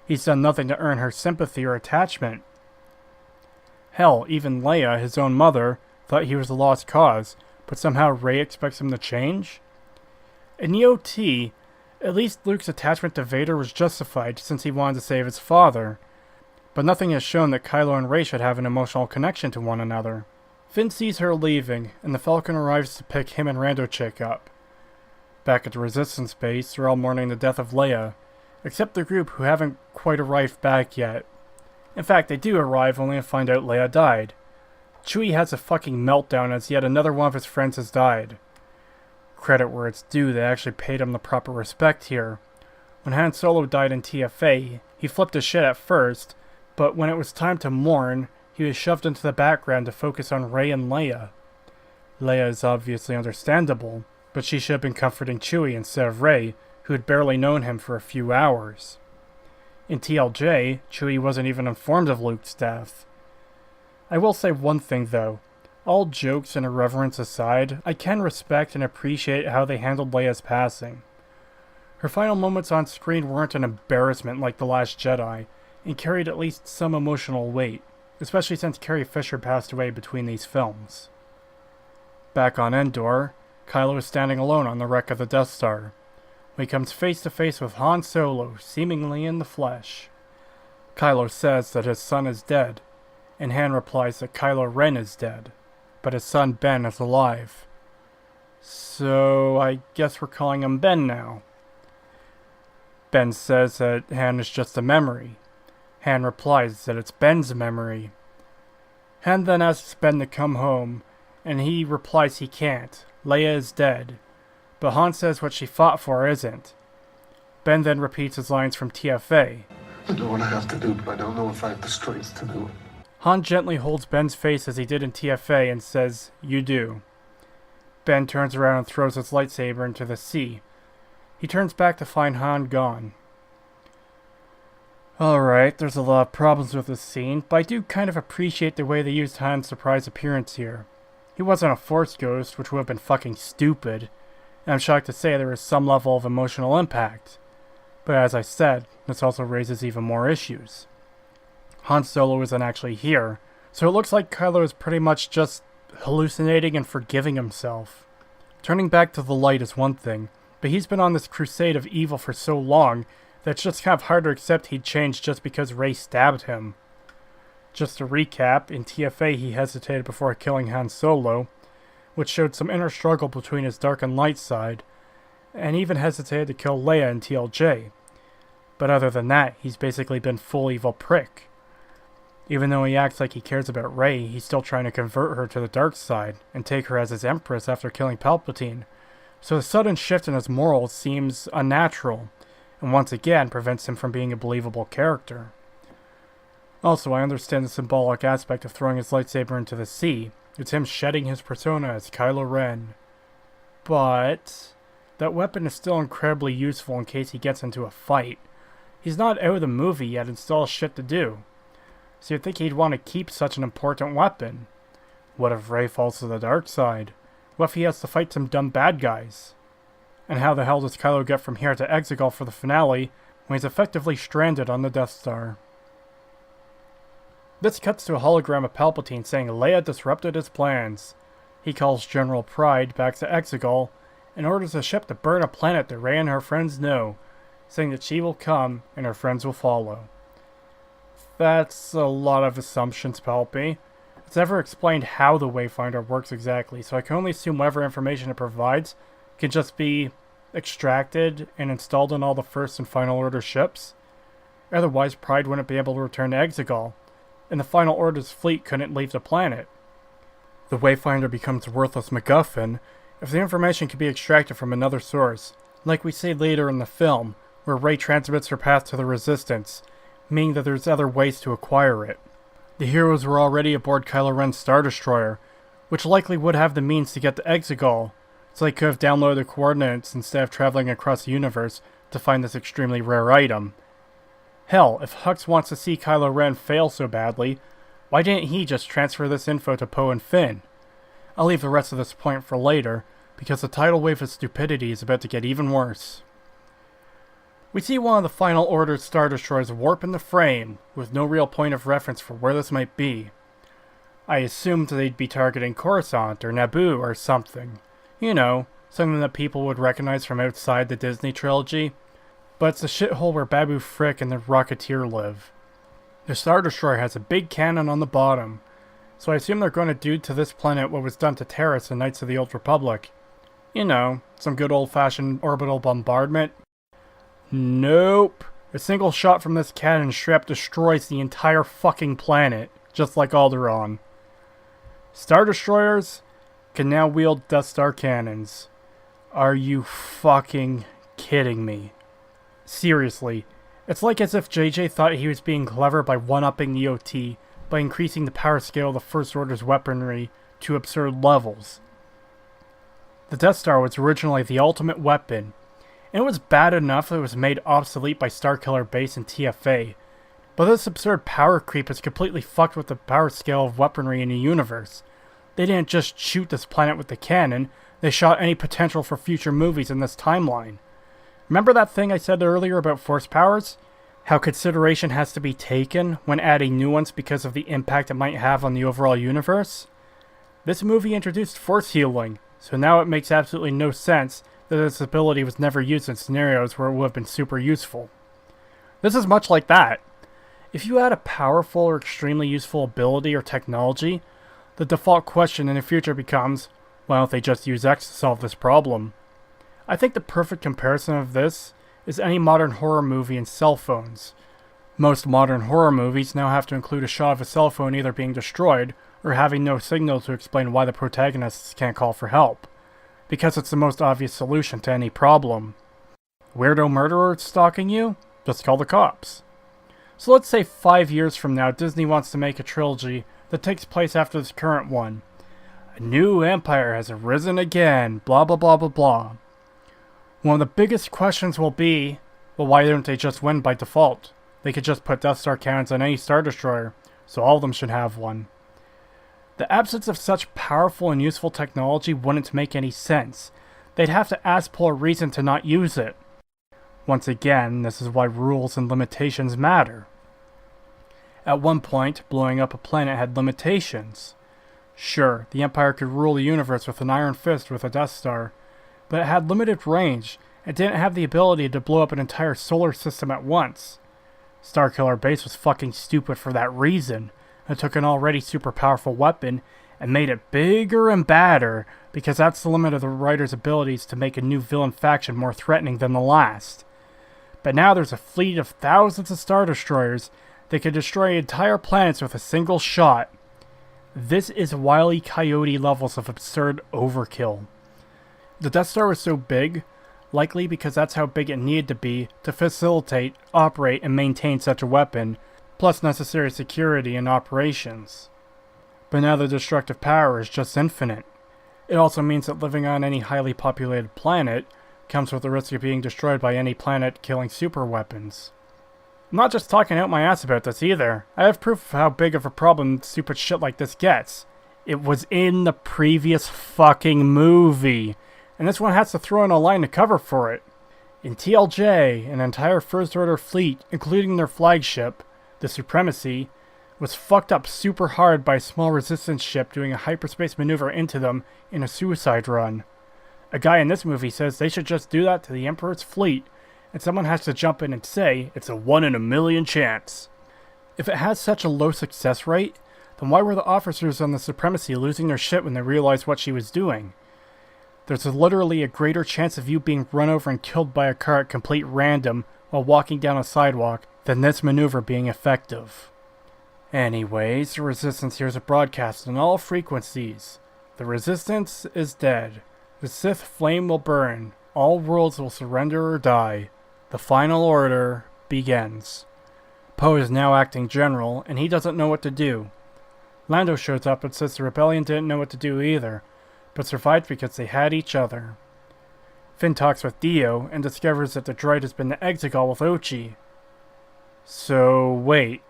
He's done nothing to earn her sympathy or attachment. Hell, even Leia, his own mother, thought he was a lost cause, but somehow Rey expects him to change? In EOT, at least Luke's attachment to Vader was justified since he wanted to save his father, but nothing has shown that Kylo and Rey should have an emotional connection to one another. Finn sees her leaving, and the Falcon arrives to pick him and Rando Chick up. Back at the Resistance base, they're all mourning the death of Leia, except the group who haven't quite arrived back yet. In fact, they do arrive only to find out Leia died. Chewie has a fucking meltdown as yet another one of his friends has died. Credit where it's due, they actually paid him the proper respect here. When Han Solo died in TFA, he flipped his shit at first, but when it was time to mourn, he was shoved into the background to focus on Rey and Leia. Leia is obviously understandable, but she should have been comforting Chewie instead of Rey, who had barely known him for a few hours. In TLJ, Chewie wasn't even informed of Luke's death. I will say one thing though, All jokes and irreverence aside, I can respect and appreciate how they handled Leia's passing. Her final moments on screen weren't an embarrassment like The Last Jedi, and carried at least some emotional weight, especially since Carrie Fisher passed away between these films. Back on Endor, Kylo is standing alone on the wreck of the Death Star, when he comes face to face with Han Solo, seemingly in the flesh. Kylo says that his son is dead, and Han replies that Kylo Ren is dead, but his son Ben is alive. So I guess we're calling him Ben now. Ben says that Han is just a memory. Han replies that it's Ben's memory. Han then asks Ben to come home, and he replies he can't. Leia is dead. But Han says what she fought for isn't. Ben then repeats his lines from TFA. I know what I have to do, but I don't know if I have the strength to do it. Han gently holds Ben's face as he did in TFA and says, "You do." Ben turns around and throws his lightsaber into the sea. He turns back to find Han gone. Alright, there's a lot of problems with this scene, but I do kind of appreciate the way they used Han's surprise appearance here. He wasn't a Force ghost, which would have been fucking stupid, and I'm shocked to say there was some level of emotional impact. But as I said, this also raises even more issues. Han Solo isn't actually here, so it looks like Kylo is pretty much just hallucinating and forgiving himself. Turning back to the light is one thing, but he's been on this crusade of evil for so long that it's just kind of hard to accept he'd change just because Rey stabbed him. Just to recap, in TFA he hesitated before killing Han Solo, which showed some inner struggle between his dark and light side, and even hesitated to kill Leia in TLJ. But other than that, he's basically been full evil prick. Even though he acts like he cares about Rey, he's still trying to convert her to the dark side and take her as his empress after killing Palpatine. So the sudden shift in his morals seems unnatural, and once again prevents him from being a believable character. Also, I understand the symbolic aspect of throwing his lightsaber into the sea. It's him shedding his persona as Kylo Ren. But that weapon is still incredibly useful in case he gets into a fight. He's not out of the movie yet and still has shit to do. So you'd think he'd want to keep such an important weapon. What if Rey falls to the dark side? What if he has to fight some dumb bad guys? And how the hell does Kylo get from here to Exegol for the finale when he's effectively stranded on the Death Star? This cuts to a hologram of Palpatine saying Leia disrupted his plans. He calls General Pride back to Exegol and orders a ship to burn a planet that Rey and her friends know, saying that she will come and her friends will follow. That's a lot of assumptions, Palpy. It's never explained how the Wayfinder works exactly, so I can only assume whatever information it provides can just be extracted and installed on all the First and Final Order ships. Otherwise, Pride wouldn't be able to return to Exegol, and the Final Order's fleet couldn't leave the planet. The Wayfinder becomes a worthless MacGuffin if the information can be extracted from another source, like we see later in the film, where Rey transmits her path to the Resistance, meaning that there's other ways to acquire it. The heroes were already aboard Kylo Ren's Star Destroyer, which likely would have the means to get to Exegol, so they could have downloaded the coordinates instead of traveling across the universe to find this extremely rare item. Hell, if Hux wants to see Kylo Ren fail so badly, why didn't he just transfer this info to Poe and Finn? I'll leave the rest of this point for later, because the tidal wave of stupidity is about to get even worse. We see one of the Final Order Star Destroyers warp in the frame, with no real point of reference for where this might be. I assumed they'd be targeting Coruscant or Naboo or something. You know, something that people would recognize from outside the Disney trilogy. But it's the shithole where Babu Frick and the Rocketeer live. The Star Destroyer has a big cannon on the bottom, so I assume they're going to do to this planet what was done to Terrace in Knights of the Old Republic. You know, some good old-fashioned orbital bombardment. Nope. A single shot from this cannon strap destroys the entire fucking planet, just like Alderaan. Star Destroyers can now wield Death Star cannons. Are you fucking kidding me? Seriously, it's like as if JJ thought he was being clever by one-upping the OT by increasing the power scale of the First Order's weaponry to absurd levels. The Death Star was originally the ultimate weapon, and it was bad enough that it was made obsolete by Starkiller Base and TFA, but this absurd power creep has completely fucked with the power scale of weaponry in the universe. They didn't just shoot this planet with the cannon, they shot any potential for future movies in this timeline. Remember that thing I said earlier about force powers? How consideration has to be taken when adding new ones because of the impact it might have on the overall universe? This movie introduced force healing, so now it makes absolutely no sense that this ability was never used in scenarios where it would have been super useful. This is much like that. If you add a powerful or extremely useful ability or technology, the default question in the future becomes, why don't they just use X to solve this problem? I think the perfect comparison of this is any modern horror movie in cell phones. Most modern horror movies now have to include a shot of a cell phone either being destroyed or having no signal to explain why the protagonists can't call for help, because it's the most obvious solution to any problem. Weirdo murderer stalking you? Just call the cops. So let's say 5 years from now Disney wants to make a trilogy that takes place after this current one. A new empire has arisen again, blah blah blah blah blah. One of the biggest questions will be, well, why don't they just win by default? They could just put Death Star cannons on any Star Destroyer, so all of them should have one. The absence of such powerful and useful technology wouldn't make any sense. They'd have to ask for a reason to not use it. Once again, this is why rules and limitations matter. At one point, blowing up a planet had limitations. Sure, the Empire could rule the universe with an iron fist with a Death Star, but it had limited range and didn't have the ability to blow up an entire solar system at once. Starkiller Base was fucking stupid for that reason. It took an already super powerful weapon and made it bigger and badder because that's the limit of the writer's abilities to make a new villain faction more threatening than the last. But now there's a fleet of thousands of Star Destroyers that could destroy entire planets with a single shot. This is Wile E. Coyote levels of absurd overkill. The Death Star was so big, likely because that's how big it needed to be to facilitate, operate, and maintain such a weapon, plus necessary security and operations. But now the destructive power is just infinite. It also means that living on any highly populated planet comes with the risk of being destroyed by any planet-killing superweapons. I'm not just talking out my ass about this either. I have proof of how big of a problem stupid shit like this gets. It was in the previous fucking movie, and this one has to throw in a line to cover for it. In TLJ, an entire First Order fleet, including their flagship, the Supremacy, was fucked up super hard by a small resistance ship doing a hyperspace maneuver into them in a suicide run. A guy in this movie says they should just do that to the Emperor's fleet, and someone has to jump in and say it's a 1 in a million chance. If it has such a low success rate, then why were the officers on the Supremacy losing their shit when they realized what she was doing? There's literally a greater chance of you being run over and killed by a car at complete random while walking down a sidewalk than this maneuver being effective. Anyways, the Resistance hears a broadcast on all frequencies. The Resistance is dead. The Sith flame will burn. All worlds will surrender or die. The final order begins. Poe is now acting general, and he doesn't know what to do. Lando shows up and says the rebellion didn't know what to do either, but survived because they had each other. Finn talks with Dio and discovers that the droid has been to Exegol with Ochi. So, wait.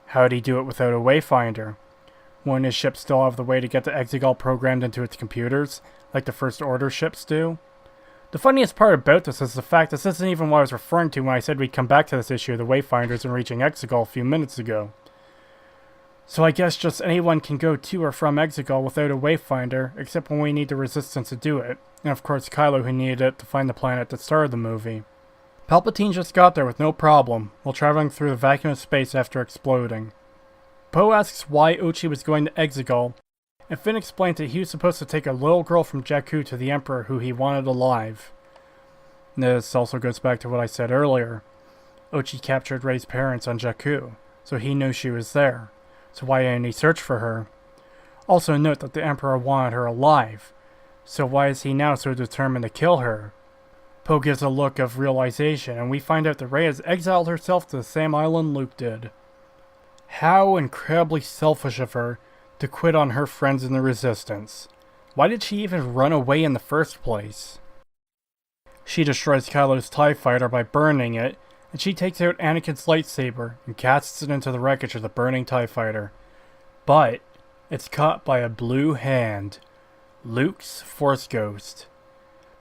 How'd he do it without a wayfinder? Won't his ship still have the way to get the Exegol programmed into its computers, like the First Order ships do? The funniest part about this is the fact this isn't even what I was referring to when I said we'd come back to this issue of the wayfinders and reaching Exegol a few minutes ago. So I guess just anyone can go to or from Exegol without a wayfinder, except when we need the Resistance to do it, and of course Kylo who needed it to find the planet that started the movie. Palpatine just got there with no problem, while traveling through the vacuum of space after exploding. Poe asks why Ochi was going to Exegol, and Finn explains that he was supposed to take a little girl from Jakku to the Emperor who he wanted alive. This also goes back to what I said earlier. Ochi captured Rey's parents on Jakku, so he knew she was there. So why didn't he search for her? Also note that the Emperor wanted her alive, so why is he now so determined to kill her? Poe gives a look of realization, and we find out that Rey has exiled herself to the same island Luke did. How incredibly selfish of her to quit on her friends in the Resistance. Why did she even run away in the first place? She destroys Kylo's TIE fighter by burning it, and she takes out Anakin's lightsaber and casts it into the wreckage of the burning TIE fighter. But It's caught by a blue hand. Luke's Force Ghost.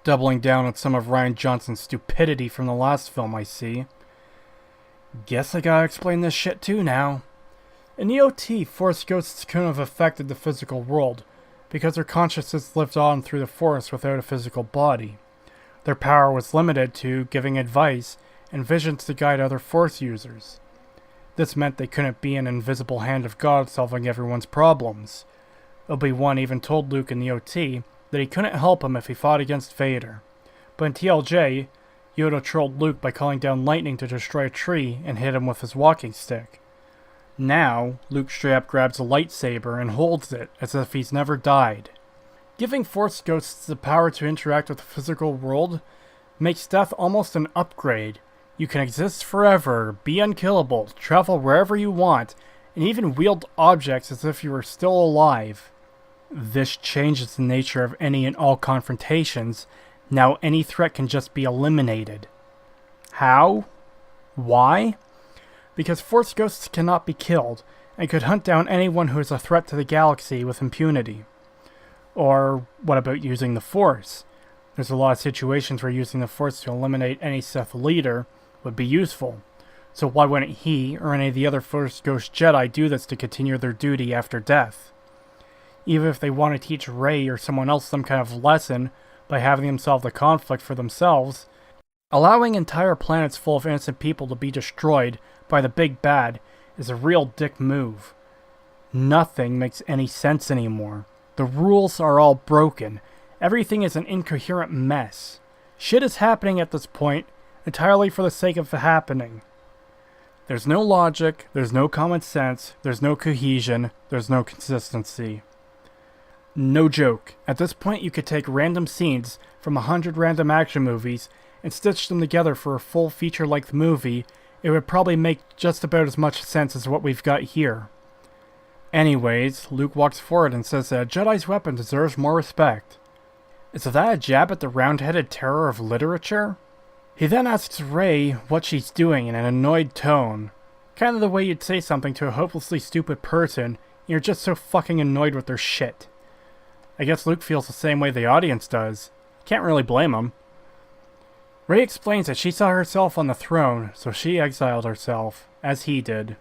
Doubling down on some of Rian Johnson's stupidity from the last film, I see. Guess I gotta explain this shit too now. In the OT, Force Ghosts couldn't have affected the physical world, because their consciousness lived on through the Force without a physical body. Their power was limited to giving advice and visions to guide other Force users. This meant they couldn't be an invisible hand of God solving everyone's problems. Obi-Wan even told Luke in the OT that he couldn't help him if he fought against Vader. But in TLJ, Yoda trolled Luke by calling down lightning to destroy a tree and hit him with his walking stick. Now, Luke straight up grabs a lightsaber and holds it as if he's never died. Giving Force Ghosts the power to interact with the physical world makes death almost an upgrade. You can exist forever, be unkillable, travel wherever you want, and even wield objects as if you were still alive. This changes the nature of any and all confrontations. Now any threat can just be eliminated. How? Why? Because Force Ghosts cannot be killed, and could hunt down anyone who is a threat to the galaxy with impunity. Or what about using the Force? There's a lot of situations where using the Force to eliminate any Sith leader would be useful. So why wouldn't he or any of the other Force Ghost Jedi do this to continue their duty after death? Even if they want to teach Rey or someone else some kind of lesson by having them solve the conflict for themselves, allowing entire planets full of innocent people to be destroyed by the big bad is a real dick move. Nothing makes any sense anymore. The rules are all broken. Everything is an incoherent mess. Shit is happening at this point entirely for the sake of the happening. There's no logic, there's no common sense, there's no cohesion, there's no consistency. No joke, at this point you could take random scenes from 100 random action movies and stitch them together for a full feature-length movie. It would probably make just about as much sense as what we've got here. Anyways, Luke walks forward and says that a Jedi's weapon deserves more respect. Is that a jab at the round-headed terror of literature? He then asks Rey what she's doing in an annoyed tone. Kind of the way you'd say something to a hopelessly stupid person, and you're just so fucking annoyed with their shit. I guess Luke feels the same way the audience does. Can't really blame him. Rey explains that she saw herself on the throne, so she exiled herself, as he did.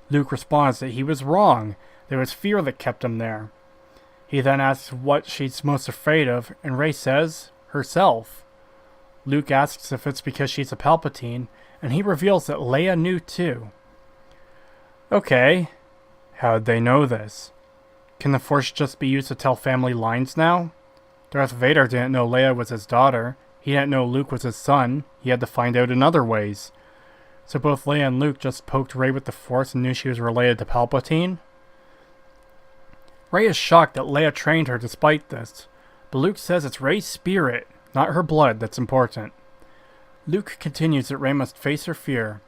Luke responds that he was wrong. There was fear that kept him there. He then asks what she's most afraid of, and Rey says, herself. Luke asks if it's because she's a Palpatine, and he reveals that Leia knew too. Okay, how'd they know this? Can the Force just be used to tell family lines now? Darth Vader didn't know Leia was his daughter. He didn't know Luke was his son. He had to find out in other ways. So both Leia and Luke just poked Rey with the Force and knew she was related to Palpatine? Rey is shocked that Leia trained her despite this, but Luke says it's Rey's spirit, not her blood, that's important. Luke continues that Rey must face her fear,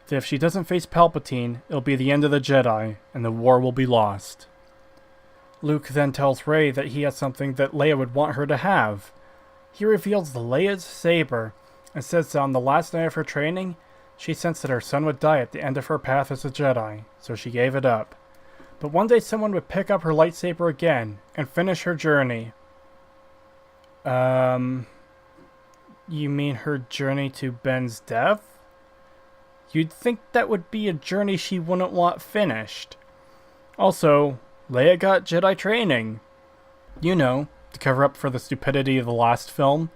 that if she doesn't face Palpatine, it'll be the end of the Jedi, and the war will be lost. Luke then tells Rey that he has something that Leia would want her to have. He reveals Leia's saber, and says that on the last night of her training, she sensed that her son would die at the end of her path as a Jedi, so she gave it up. But one day someone would pick up her lightsaber again, and finish her journey. You mean her journey to Ben's death? You'd think that would be a journey she wouldn't want finished. Also, Leia got Jedi training. You know, to cover up for the stupidity of the last film.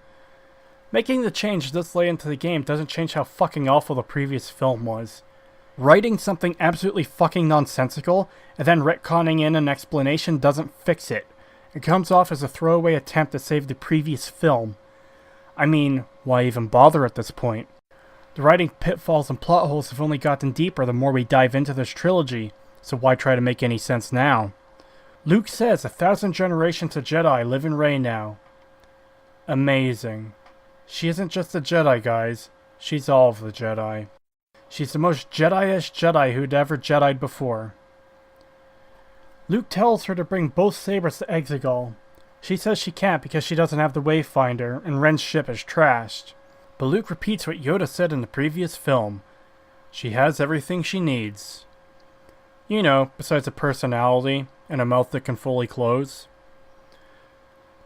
Making the change this late into the game doesn't change how fucking awful the previous film was. Writing something absolutely fucking nonsensical and then retconning in an explanation doesn't fix it. It comes off as a throwaway attempt to save the previous film. I mean, why even bother at this point? The writing pitfalls and plot holes have only gotten deeper the more we dive into this trilogy, so why try to make any sense now? Luke says 1,000 generations of Jedi live in Rey now. Amazing. She isn't just a Jedi, guys. She's all of the Jedi. She's the most Jedi-ish Jedi who'd ever Jedi'd before. Luke tells her to bring both sabers to Exegol. She says she can't because she doesn't have the Wayfinder, and Ren's ship is trashed. But Luke repeats what Yoda said in the previous film. She has everything she needs. You know, besides a personality, and a mouth that can fully close.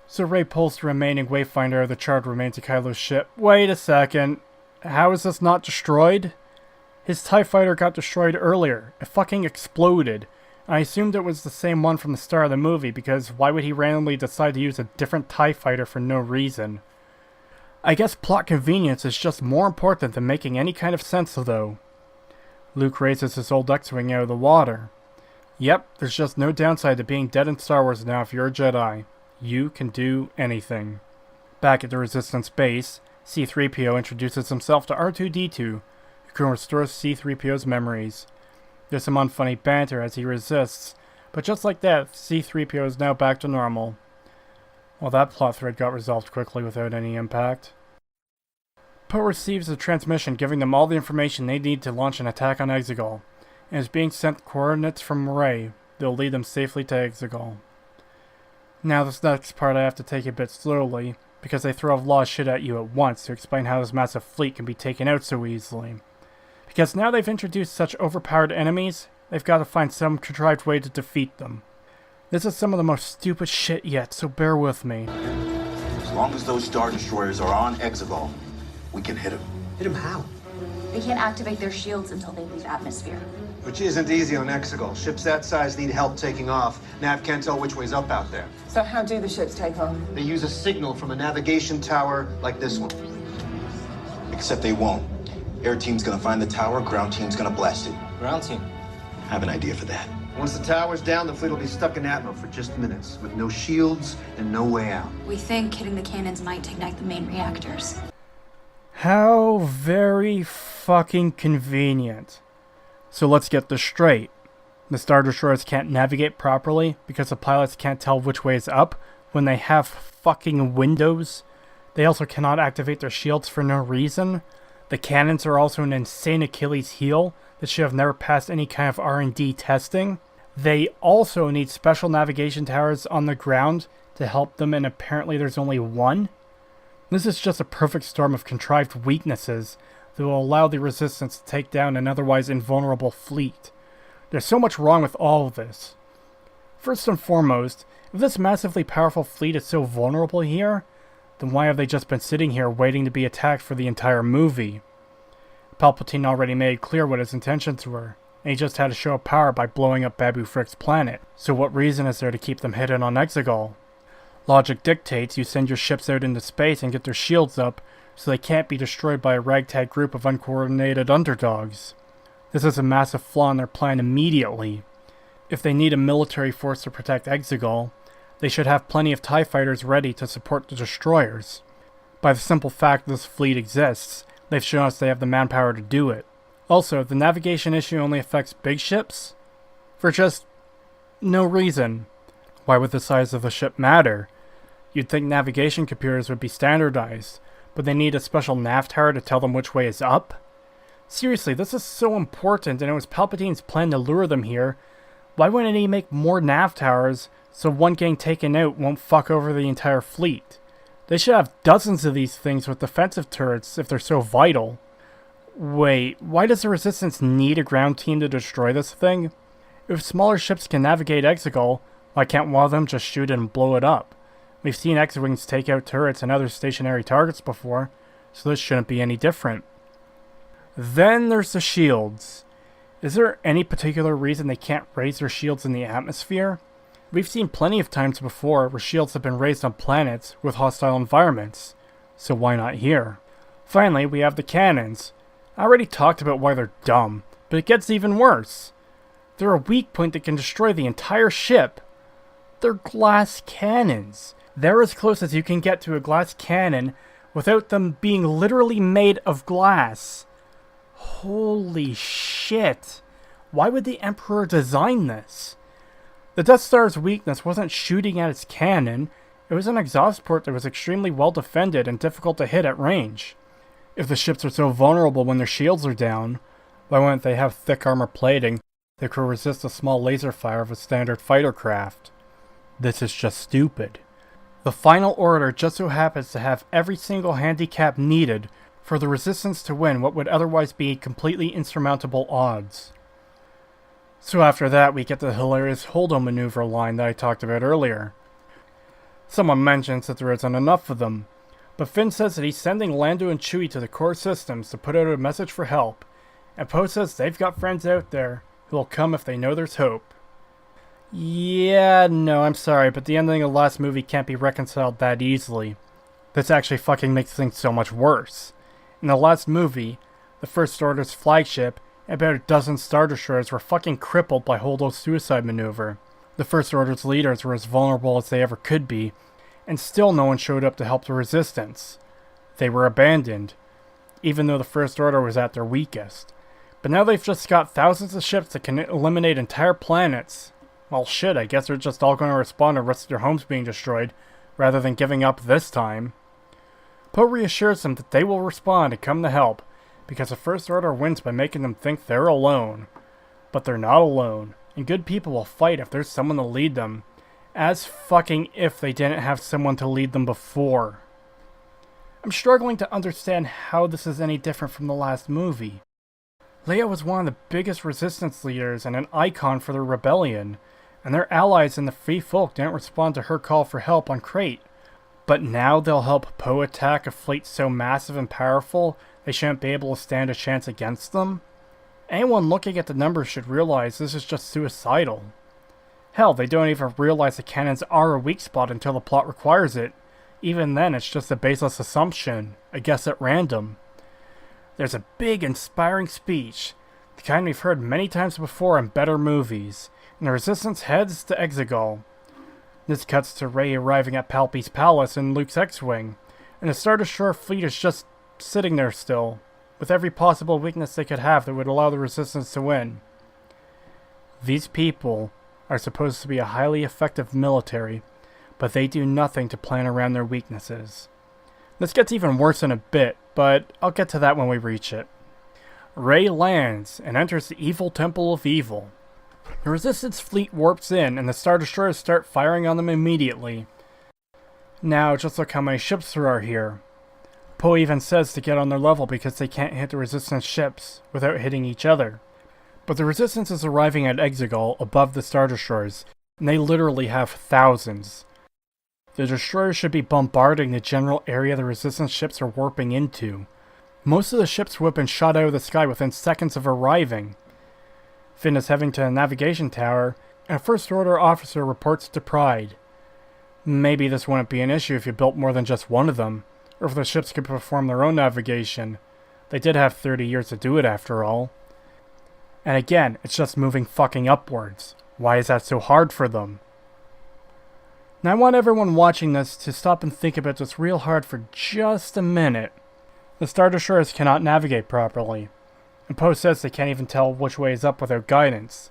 So Rey pulls the remaining Wayfinder of the charred remains of Kylo's ship. Wait a second. How is this not destroyed? His TIE fighter got destroyed earlier. It fucking exploded. I assumed it was the same one from the start of the movie, because why would he randomly decide to use a different TIE fighter for no reason? I guess plot convenience is just more important than making any kind of sense, though. Luke raises his old X-Wing out of the water. Yep, there's just no downside to being dead in Star Wars now if you're a Jedi. You can do anything. Back at the Resistance base, C-3PO introduces himself to R2-D2, who can restore C-3PO's memories. There's some unfunny banter as he resists, but just like that, C-3PO is now back to normal. Well, that plot thread got resolved quickly without any impact. Poe receives a transmission giving them all the information they need to launch an attack on Exegol, and is being sent coordinates from Rey that will lead them safely to Exegol. Now this next part I have to take a bit slowly, because they throw a lot of shit at you at once to explain how this massive fleet can be taken out so easily. Because now they've introduced such overpowered enemies, they've got to find some contrived way to defeat them. This is some of the most stupid shit yet, so bear with me. As long as those Star Destroyers are on Exegol, we can hit them. Hit them how? They can't activate their shields until they leave atmosphere. Which isn't easy on Exegol. Ships that size need help taking off. Nav can't tell which way's up out there. So how do the ships take off? They use a signal from a navigation tower like this one. Except they won't. Air team's gonna find the tower, ground team's gonna blast it. Ground team. I have an idea for that. Once the tower's down, the fleet will be stuck in Atmo for just minutes, with no shields and no way out. We think hitting the cannons might ignite the main reactors. How very fucking convenient. So let's get this straight. The Star Destroyers can't navigate properly because the pilots can't tell which way is up when they have fucking windows. They also cannot activate their shields for no reason. The cannons are also an insane Achilles heel that should have never passed any kind of R&D testing. They also need special navigation towers on the ground to help them, and apparently there's only one. This is just a perfect storm of contrived weaknesses that will allow the Resistance to take down an otherwise invulnerable fleet. There's so much wrong with all of this. First and foremost, if this massively powerful fleet is so vulnerable here, then why have they just been sitting here waiting to be attacked for the entire movie? Palpatine already made clear what his intentions were, and he just had to show power by blowing up Babu Frick's planet, so what reason is there to keep them hidden on Exegol? Logic dictates you send your ships out into space and get their shields up so they can't be destroyed by a ragtag group of uncoordinated underdogs. This is a massive flaw in their plan immediately. If they need a military force to protect Exegol, they should have plenty of TIE fighters ready to support the destroyers. By the simple fact this fleet exists, they've shown us they have the manpower to do it. Also, the navigation issue only affects big ships? For just no reason. Why would the size of the ship matter? You'd think navigation computers would be standardized, but they need a special nav tower to tell them which way is up? Seriously, this is so important, and it was Palpatine's plan to lure them here. Why wouldn't he make more nav towers so one getting taken out won't fuck over the entire fleet? They should have dozens of these things with defensive turrets if they're so vital. Wait, why does the Resistance need a ground team to destroy this thing? If smaller ships can navigate Exegol, why can't one of them just shoot it and blow it up? We've seen X-Wings take out turrets and other stationary targets before, so this shouldn't be any different. Then there's the shields. Is there any particular reason they can't raise their shields in the atmosphere? We've seen plenty of times before where shields have been raised on planets with hostile environments, so why not here? Finally, we have the cannons. I already talked about why they're dumb, but it gets even worse. They're a weak point that can destroy the entire ship. They're glass cannons. They're as close as you can get to a glass cannon without them being literally made of glass. Holy shit. Why would the Emperor design this? The Death Star's weakness wasn't shooting at its cannon. It was an exhaust port that was extremely well defended and difficult to hit at range. If the ships are so vulnerable when their shields are down, why wouldn't they have thick armor plating that could resist the small laser fire of a standard fighter craft? This is just stupid. The Final Order just so happens to have every single handicap needed for the Resistance to win what would otherwise be completely insurmountable odds. So after that, we get the hilarious hold-on maneuver line that I talked about earlier. Someone mentions that there isn't enough of them, but Finn says that he's sending Lando and Chewie to the core systems to put out a message for help, and Poe says they've got friends out there who will come if they know there's hope. Yeah, no, I'm sorry, but the ending of the last movie can't be reconciled that easily. This actually fucking makes things so much worse. In the last movie, the First Order's flagship and about a dozen Star Destroyers were fucking crippled by Holdo's suicide maneuver. The First Order's leaders were as vulnerable as they ever could be, and still no one showed up to help the Resistance. They were abandoned, even though the First Order was at their weakest. But now they've just got thousands of ships that can eliminate entire planets. Well shit, I guess they're just all going to respond to risk their homes being destroyed, rather than giving up this time. Poe reassures them that they will respond and come to help, because the First Order wins by making them think they're alone. But they're not alone, and good people will fight if there's someone to lead them. As fucking if they didn't have someone to lead them before. I'm struggling to understand how this is any different from the last movie. Leia was one of the biggest Resistance leaders and an icon for the rebellion, and their allies in the Free Folk didn't respond to her call for help on Crate. But now they'll help Poe attack a fleet so massive and powerful they shouldn't be able to stand a chance against them? Anyone looking at the numbers should realize this is just suicidal. Hell, they don't even realize the cannons are a weak spot until the plot requires it. Even then, it's just a baseless assumption, a guess at random. There's a big, inspiring speech, the kind we've heard many times before in better movies, and the Resistance heads to Exegol. This cuts to Rey arriving at Palpy's palace in Luke's X-Wing, and the Star Destroyer fleet is just sitting there still, with every possible weakness they could have that would allow the Resistance to win. These people are supposed to be a highly effective military, but they do nothing to plan around their weaknesses. This gets even worse in a bit, but I'll get to that when we reach it. Rey lands and enters the evil Temple of Evil. The Resistance fleet warps in, and the Star Destroyers start firing on them immediately. Now, just look how many ships there are here. Poe even says to get on their level because they can't hit the Resistance ships without hitting each other. But the Resistance is arriving at Exegol above the Star Destroyers, and they literally have thousands. The Destroyers should be bombarding the general area the Resistance ships are warping into. Most of the ships would have been shot out of the sky within seconds of arriving. Finn is heading to a navigation tower, and a First Order officer reports to Pride. Maybe this wouldn't be an issue if you built more than just one of them, or if the ships could perform their own navigation. They did have 30 years to do it after all. And again, it's just moving fucking upwards. Why is that so hard for them? Now I want everyone watching this to stop and think about this real hard for just a minute. The Star Destroyers cannot navigate properly, and Poe says they can't even tell which way is up without guidance.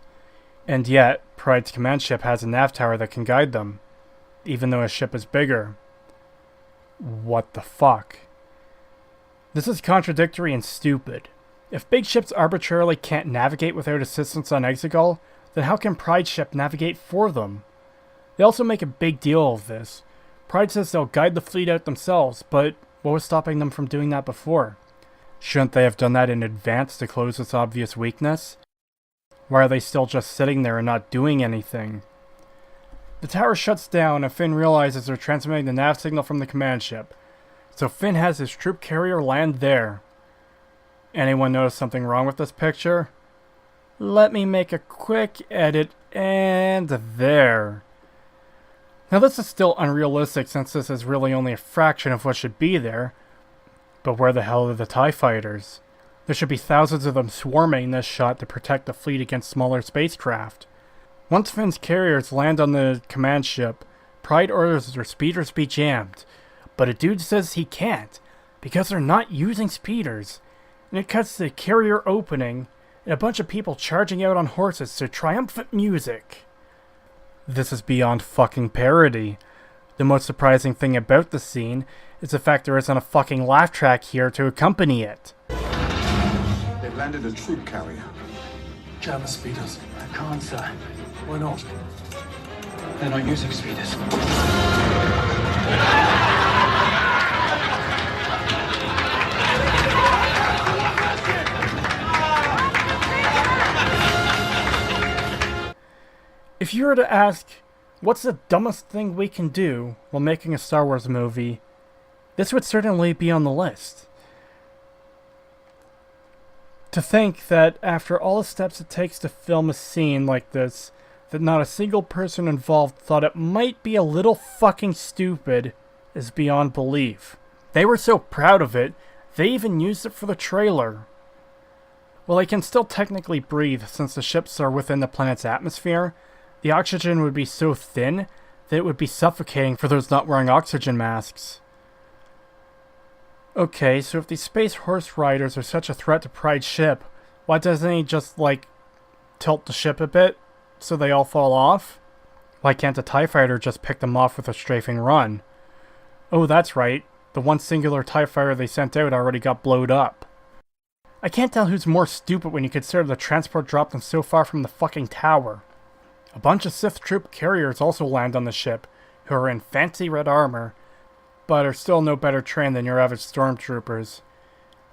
And yet, Pride's command ship has a nav tower that can guide them, even though his ship is bigger. What the fuck? This is contradictory and stupid. If big ships arbitrarily can't navigate without assistance on Exegol, then how can Pride's ship navigate for them? They also make a big deal of this. Pride says they'll guide the fleet out themselves, but what was stopping them from doing that before? Shouldn't they have done that in advance to close this obvious weakness? Why are they still just sitting there and not doing anything? The tower shuts down and Finn realizes they're transmitting the nav signal from the command ship, so Finn has his troop carrier land there. Anyone notice something wrong with this picture? Let me make a quick edit, and there. Now this is still unrealistic since this is really only a fraction of what should be there. But where the hell are the TIE fighters? There should be thousands of them swarming this shot to protect the fleet against smaller spacecraft. Once Finn's carriers land on the command ship, Pride orders their speeders be jammed. But a dude says he can't, because they're not using speeders. And it cuts to the carrier opening, and a bunch of people charging out on horses to triumphant music. This is beyond fucking parody. The most surprising thing about the scene is the fact there isn't a fucking laugh track here to accompany it. They've landed a troop carrier. Jam the speeders. I can't, sir. Why not? They're not using speeders. If you were to ask, what's the dumbest thing we can do while making a Star Wars movie, this would certainly be on the list. To think that after all the steps it takes to film a scene like this, that not a single person involved thought it might be a little fucking stupid is beyond belief. They were so proud of it, they even used it for the trailer. While they can still technically breathe since the ships are within the planet's atmosphere, the oxygen would be so thin that it would be suffocating for those not wearing oxygen masks. Okay, so if these space horse riders are such a threat to Pride's ship, why doesn't he just, tilt the ship a bit so they all fall off? Why can't a TIE fighter just pick them off with a strafing run? Oh, that's right. The one singular TIE fighter they sent out already got blowed up. I can't tell who's more stupid when you consider the transport dropped them so far from the fucking tower. A bunch of Sith troop carriers also land on the ship, who are in fancy red armor, but are still no better trained than your average stormtroopers.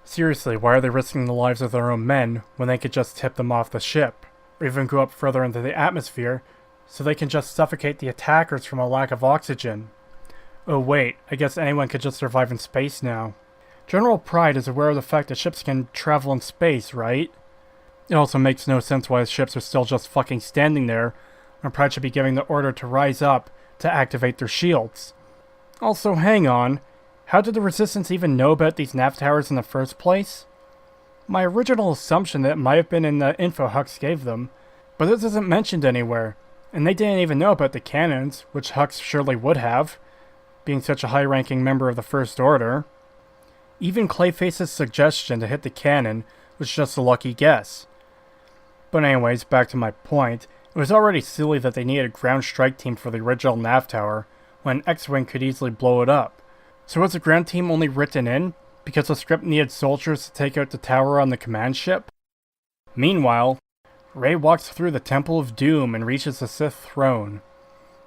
Seriously, why are they risking the lives of their own men when they could just tip them off the ship, or even go up further into the atmosphere so they can just suffocate the attackers from a lack of oxygen? Oh wait, I guess anyone could just survive in space now. General Pride is aware of the fact that ships can travel in space, right? It also makes no sense why the ships are still just fucking standing there when Pride should be giving the order to rise up to activate their shields. Also, hang on, how did the Resistance even know about these nav towers in the first place? My original assumption that it might have been in the info Hux gave them, but this isn't mentioned anywhere, and they didn't even know about the cannons, which Hux surely would have, being such a high-ranking member of the First Order. Even Clayface's suggestion to hit the cannon was just a lucky guess. But anyways, back to my point, it was already silly that they needed a ground strike team for the original nav tower, when X-Wing could easily blow it up. So was the ground team only written in because the script needed soldiers to take out the tower on the command ship? Meanwhile, Rey walks through the Temple of Doom and reaches the Sith throne.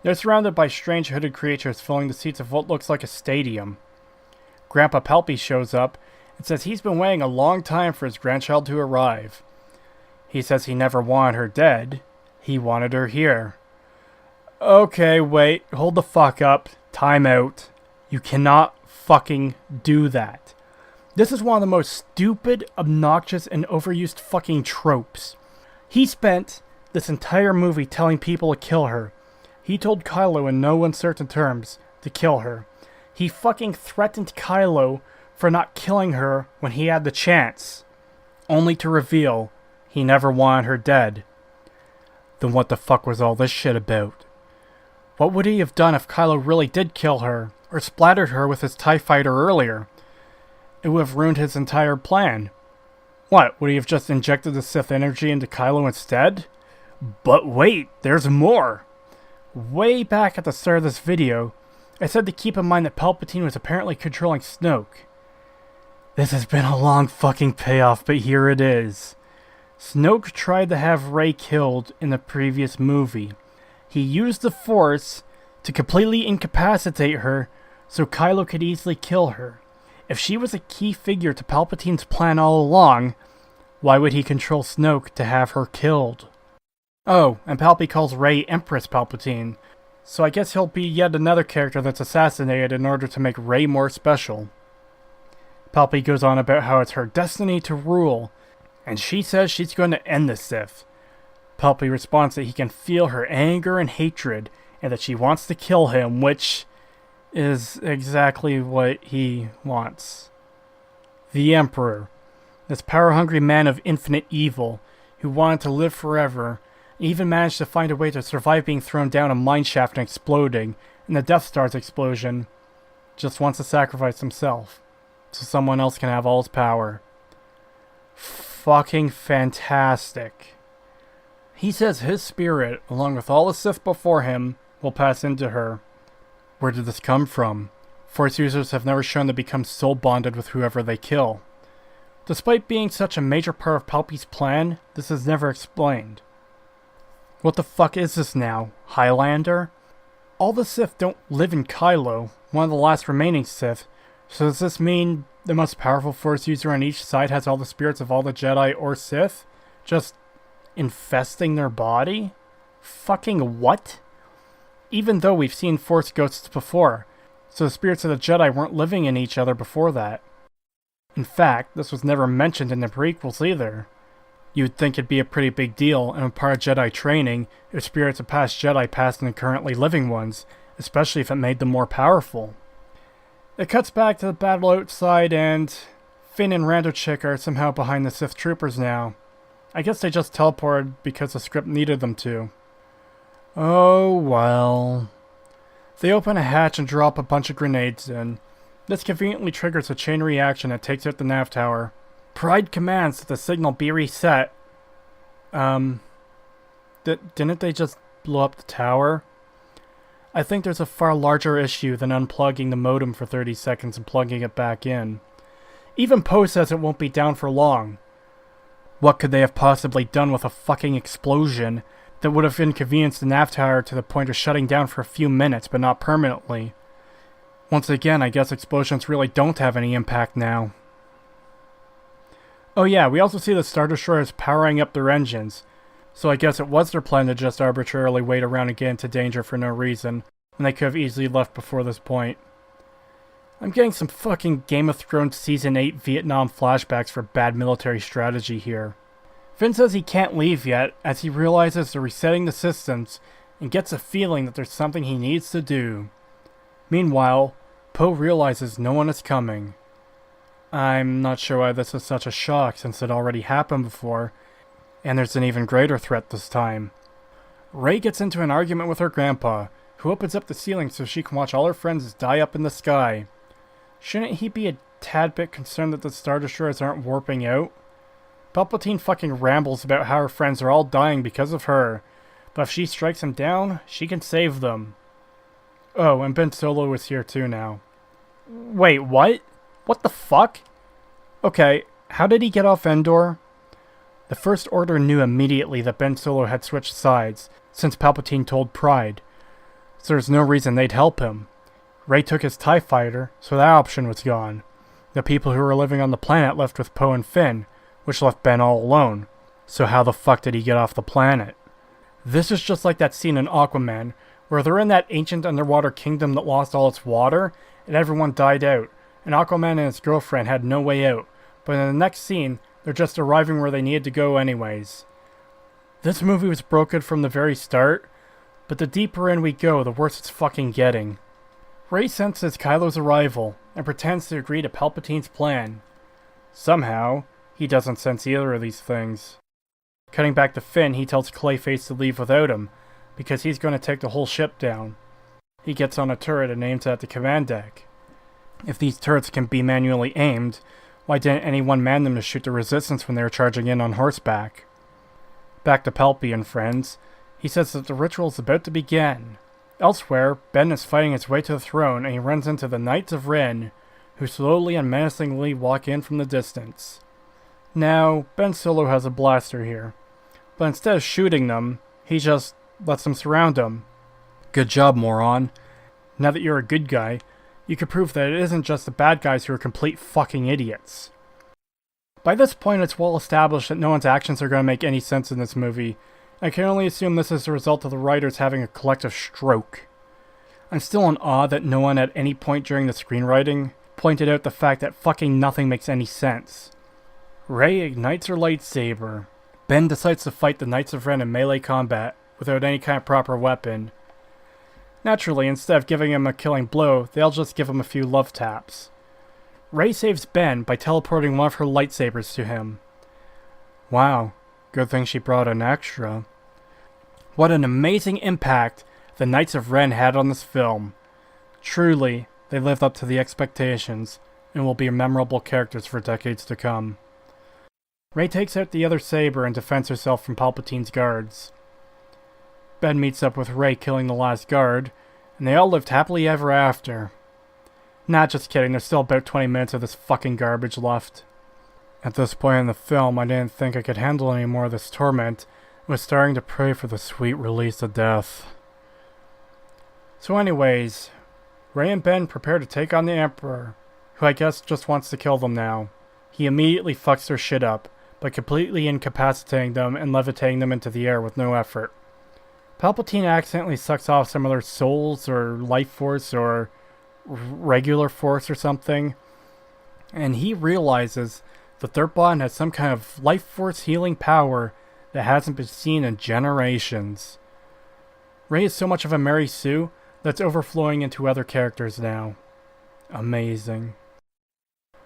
They're surrounded by strange hooded creatures filling the seats of what looks like a stadium. Grandpa Palpy shows up and says he's been waiting a long time for his grandchild to arrive. He says he never wanted her dead, he wanted her here. Okay, wait, hold the fuck up. Time out. You cannot fucking do that. This is one of the most stupid, obnoxious, and overused fucking tropes. He spent this entire movie telling people to kill her. He told Kylo in no uncertain terms to kill her. He fucking threatened Kylo for not killing her when he had the chance, only to reveal he never wanted her dead. Then what the fuck was all this shit about? What would he have done if Kylo really did kill her, or splattered her with his TIE fighter earlier? It would have ruined his entire plan. What, would he have just injected the Sith energy into Kylo instead? But wait, there's more! Way back at the start of this video, I said to keep in mind that Palpatine was apparently controlling Snoke. This has been a long fucking payoff, but here it is. Snoke tried to have Rey killed in the previous movie. He used the Force to completely incapacitate her so Kylo could easily kill her. If she was a key figure to Palpatine's plan all along, why would he control Snoke to have her killed? Oh, and Palpy calls Rey Empress Palpatine, so I guess he'll be yet another character that's assassinated in order to make Rey more special. Palpy goes on about how it's her destiny to rule, and she says she's going to end the Sith. Palpy responds that he can feel her anger and hatred, and that she wants to kill him, which is exactly what he wants. The Emperor, this power-hungry man of infinite evil, who wanted to live forever, and even managed to find a way to survive being thrown down a mineshaft and exploding, in the Death Star's explosion, just wants to sacrifice himself, so someone else can have all his power. Fucking fantastic. He says his spirit, along with all the Sith before him, will pass into her. Where did this come from? Force users have never shown to become soul bonded with whoever they kill. Despite being such a major part of Palpy's plan, this is never explained. What the fuck is this now? Highlander? All the Sith don't live in Kylo, one of the last remaining Sith, so does this mean the most powerful Force user on each side has all the spirits of all the Jedi or Sith? Just infesting their body? Fucking what? Even though we've seen Force ghosts before, so the spirits of the Jedi weren't living in each other before that. In fact, this was never mentioned in the prequels either. You'd think it'd be a pretty big deal, and a part of Jedi training if spirits of past Jedi passed into currently living ones, especially if it made them more powerful. It cuts back to the battle outside, and Finn and Rando Chick are somehow behind the Sith troopers now. I guess they just teleported because the script needed them to. Oh well. They open a hatch and drop a bunch of grenades in. This conveniently triggers a chain reaction that takes out the nav tower. Pride commands that the signal be reset. Didn't they just blow up the tower? I think there's a far larger issue than unplugging the modem for 30 seconds and plugging it back in. Even Poe says it won't be down for long. What could they have possibly done with a fucking explosion that would have inconvenienced the nav tower to the point of shutting down for a few minutes but not permanently? Once again, I guess explosions really don't have any impact now. Oh yeah, we also see the Star Destroyers powering up their engines, so I guess it was their plan to just arbitrarily wait around and get into danger for no reason, when they could have easily left before this point. I'm getting some fucking Game of Thrones Season 8 Vietnam flashbacks for bad military strategy here. Finn says he can't leave yet, as he realizes they're resetting the systems, and gets a feeling that there's something he needs to do. Meanwhile, Poe realizes no one is coming. I'm not sure why this is such a shock since it already happened before, and there's an even greater threat this time. Rey gets into an argument with her grandpa, who opens up the ceiling so she can watch all her friends die up in the sky. Shouldn't he be a tad bit concerned that the Star Destroyers aren't warping out? Palpatine fucking rambles about how her friends are all dying because of her, but if she strikes them down, she can save them. Oh, and Ben Solo is here too now. Wait, what? What the fuck? Okay, how did he get off Endor? The First Order knew immediately that Ben Solo had switched sides, since Palpatine told Pride, so there's no reason they'd help him. Rey took his TIE fighter, so that option was gone. The people who were living on the planet left with Poe and Finn, which left Ben all alone. So how the fuck did he get off the planet? This is just like that scene in Aquaman, where they're in that ancient underwater kingdom that lost all its water, and everyone died out, and Aquaman and his girlfriend had no way out, but in the next scene, they're just arriving where they needed to go anyways. This movie was broken from the very start, but the deeper in we go, the worse it's fucking getting. Rey senses Kylo's arrival, and pretends to agree to Palpatine's plan. Somehow, he doesn't sense either of these things. Cutting back to Finn, he tells Clayface to leave without him, because he's going to take the whole ship down. He gets on a turret and aims at the command deck. If these turrets can be manually aimed, why didn't anyone man them to shoot the resistance when they were charging in on horseback? Back to Palpy and friends. He says that the ritual is about to begin. Elsewhere, Ben is fighting his way to the throne and he runs into the Knights of Ren, who slowly and menacingly walk in from the distance. Now, Ben Solo has a blaster here, but instead of shooting them, he just lets them surround him. Good job, moron. Now that you're a good guy, you can prove that it isn't just the bad guys who are complete fucking idiots. By this point, it's well established that no one's actions are going to make any sense in this movie. I can only assume this is the result of the writers having a collective stroke. I'm still in awe that no one at any point during the screenwriting pointed out the fact that fucking nothing makes any sense. Rey ignites her lightsaber. Ben decides to fight the Knights of Ren in melee combat without any kind of proper weapon. Naturally, instead of giving him a killing blow, they'll just give him a few love taps. Rey saves Ben by teleporting one of her lightsabers to him. Wow, good thing she brought an extra. What an amazing impact the Knights of Ren had on this film. Truly, they lived up to the expectations and will be memorable characters for decades to come. Rey takes out the other saber and defends herself from Palpatine's guards. Ben meets up with Rey killing the last guard, and they all lived happily ever after. Nah, just kidding, there's still about 20 minutes of this fucking garbage left. At this point in the film, I didn't think I could handle any more of this torment, and was starting to pray for the sweet release of death. So anyways, Rey and Ben prepare to take on the Emperor, who I guess just wants to kill them now. He immediately fucks their shit up, by completely incapacitating them and levitating them into the air with no effort. Palpatine accidentally sucks off some of their souls or life force or regular force or something, and he realizes that their bond has some kind of life force healing power that hasn't been seen in generations. Rey is so much of a Mary Sue that's overflowing into other characters now. Amazing.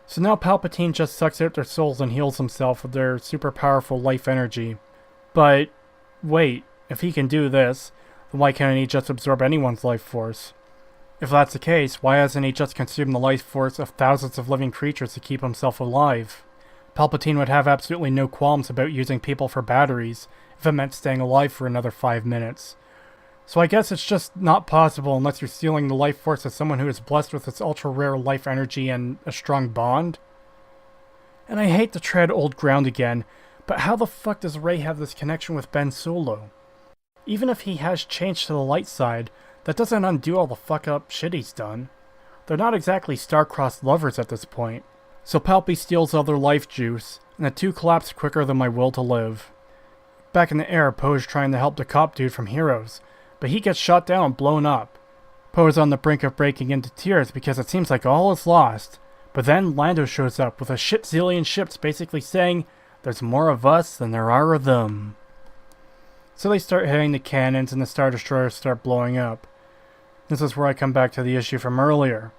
So now Palpatine just sucks out their souls and heals himself with their super powerful life energy. But wait, if he can do this, then why can't he just absorb anyone's life force? If that's the case, why hasn't he just consumed the life force of thousands of living creatures to keep himself alive? Palpatine would have absolutely no qualms about using people for batteries if it meant staying alive for another 5 minutes. So I guess it's just not possible unless you're stealing the life force of someone who is blessed with this ultra-rare life energy and a strong bond. And I hate to tread old ground again, but how the fuck does Rey have this connection with Ben Solo? Even if he has changed to the light side, that doesn't undo all the fuck up shit he's done. They're not exactly star-crossed lovers at this point. So Palpy steals all their life juice, and the two collapse quicker than my will to live. Back in the air, Poe's trying to help the cop dude from Heroes, but he gets shot down and blown up. Poe's on the brink of breaking into tears because it seems like all is lost, but then Lando shows up with a shit-zillion ships basically saying, "There's more of us than there are of them." So they start hitting the cannons and the Star Destroyers start blowing up. This is where I come back to the issue from earlier.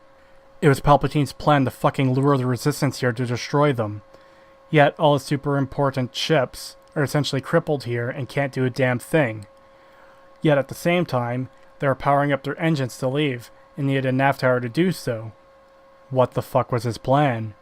It was Palpatine's plan to fucking lure the Resistance here to destroy them. Yet all his super important ships are essentially crippled here and can't do a damn thing. Yet at the same time, they are powering up their engines to leave and needed a nav tower to do so. What the fuck was his plan?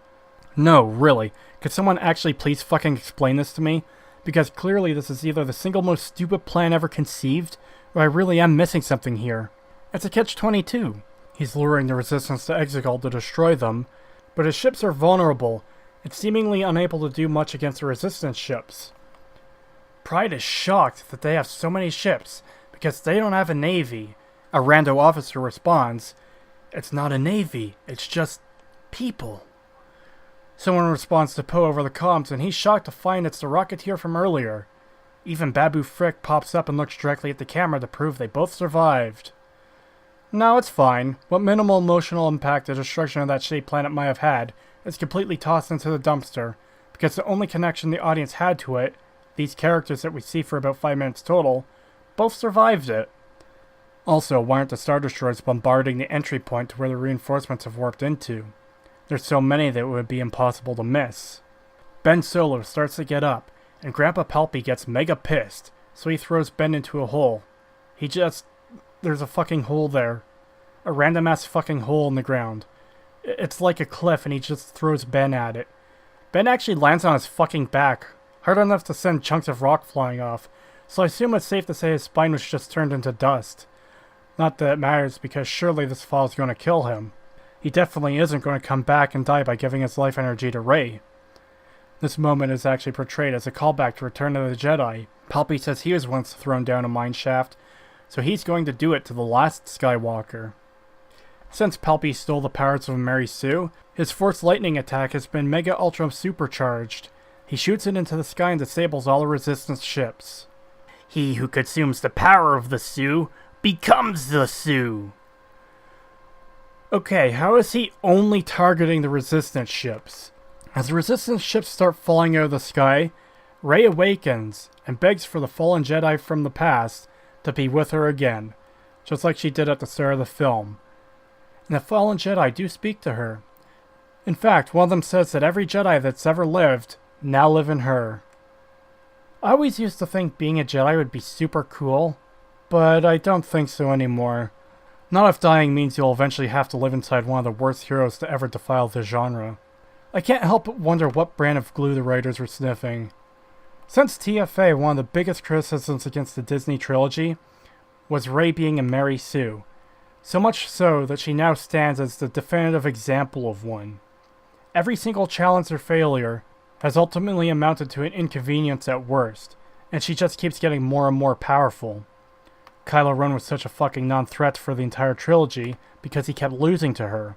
No, really, could someone actually please fucking explain this to me? Because clearly this is either the single most stupid plan ever conceived, or I really am missing something here. It's a catch-22. He's luring the Resistance to Exegol to destroy them, but his ships are vulnerable and seemingly unable to do much against the Resistance ships. Pride is shocked that they have so many ships because they don't have a navy. A rando officer responds, "It's not a navy, it's just people." Someone responds to Poe over the comms and he's shocked to find it's the Rocketeer from earlier. Even Babu Frick pops up and looks directly at the camera to prove they both survived. No, it's fine. What minimal emotional impact the destruction of that shitty planet might have had is completely tossed into the dumpster, because the only connection the audience had to it, these characters that we see for about 5 minutes total, both survived it. Also, why aren't the Star Destroyers bombarding the entry point to where the reinforcements have warped into? There's so many that it would be impossible to miss. Ben Solo starts to get up, and Grandpa Palpy gets mega pissed, so he throws Ben into a hole. There's a fucking hole there. A random ass fucking hole in the ground. It's like a cliff and he just throws Ben at it. Ben actually lands on his fucking back, hard enough to send chunks of rock flying off, so I assume it's safe to say his spine was just turned into dust. Not that it matters, because surely this fall is going to kill him. He definitely isn't going to come back and die by giving his life energy to Rey. This moment is actually portrayed as a callback to Return of the Jedi. Palpy says he was once thrown down a mine shaft, so he's going to do it to the last Skywalker. Since Palpy stole the powers of Mary Sue, his Force Lightning attack has been Mega Ultra Supercharged. He shoots it into the sky and disables all the Resistance ships. He who consumes the power of the Sue becomes the Sue. Okay, how is he only targeting the Resistance ships? As the Resistance ships start falling out of the sky, Rey awakens and begs for the fallen Jedi from the past to be with her again, just like she did at the start of the film. And the fallen Jedi do speak to her. In fact, one of them says that every Jedi that's ever lived now live in her. I always used to think being a Jedi would be super cool, but I don't think so anymore. Not if dying means you'll eventually have to live inside one of the worst heroes to ever defile the genre. I can't help but wonder what brand of glue the writers were sniffing. Since TFA, one of the biggest criticisms against the Disney trilogy was Rey being a Mary Sue. So much so that she now stands as the definitive example of one. Every single challenge or failure has ultimately amounted to an inconvenience at worst, and she just keeps getting more and more powerful. Kylo Ren was such a fucking non-threat for the entire trilogy because he kept losing to her.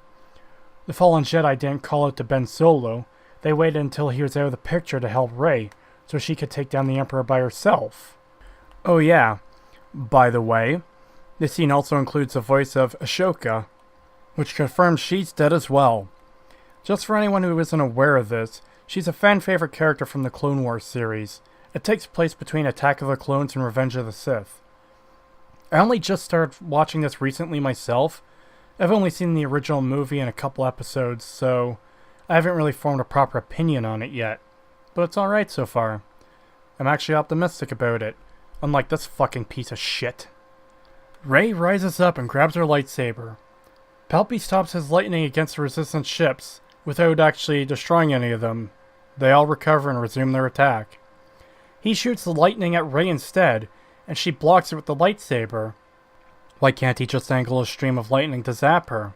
The Fallen Jedi didn't call out to Ben Solo, they waited until he was out of the picture to help Rey, so she could take down the Emperor by herself. Oh yeah, By the way, this scene also includes the voice of Ashoka, which confirms she's dead as well. Just for anyone who isn't aware of this, she's a fan-favorite character from the Clone Wars series. It takes place between Attack of the Clones and Revenge of the Sith. I only just started watching this recently myself. I've only seen the original movie and a couple episodes, so I haven't really formed a proper opinion on it yet. But it's alright so far. I'm actually optimistic about it, unlike this fucking piece of shit. Rey rises up and grabs her lightsaber. Palpy stops his lightning against the Resistance ships, without actually destroying any of them. They all recover and resume their attack. He shoots the lightning at Rey instead, and she blocks it with the lightsaber. Why can't he just angle a stream of lightning to zap her?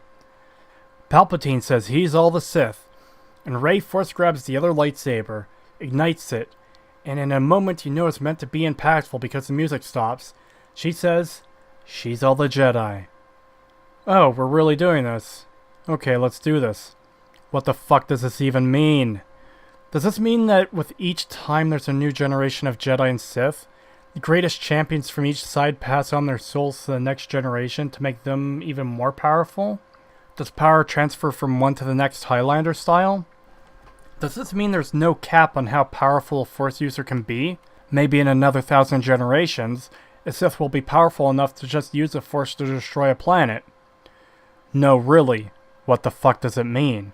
Palpatine says he's all the Sith, and Rey force grabs the other lightsaber, ignites it, and in a moment you know it's meant to be impactful because the music stops, she says, she's all the Jedi. Oh, we're really doing this. Okay, let's do this. What the fuck does this even mean? Does this mean that with each time there's a new generation of Jedi and Sith, the greatest champions from each side pass on their souls to the next generation to make them even more powerful? Does power transfer from one to the next Highlander style? Does this mean there's no cap on how powerful a Force user can be? Maybe in another 1,000 generations, a Sith will be powerful enough to just use the Force to destroy a planet. No, really, what the fuck does it mean?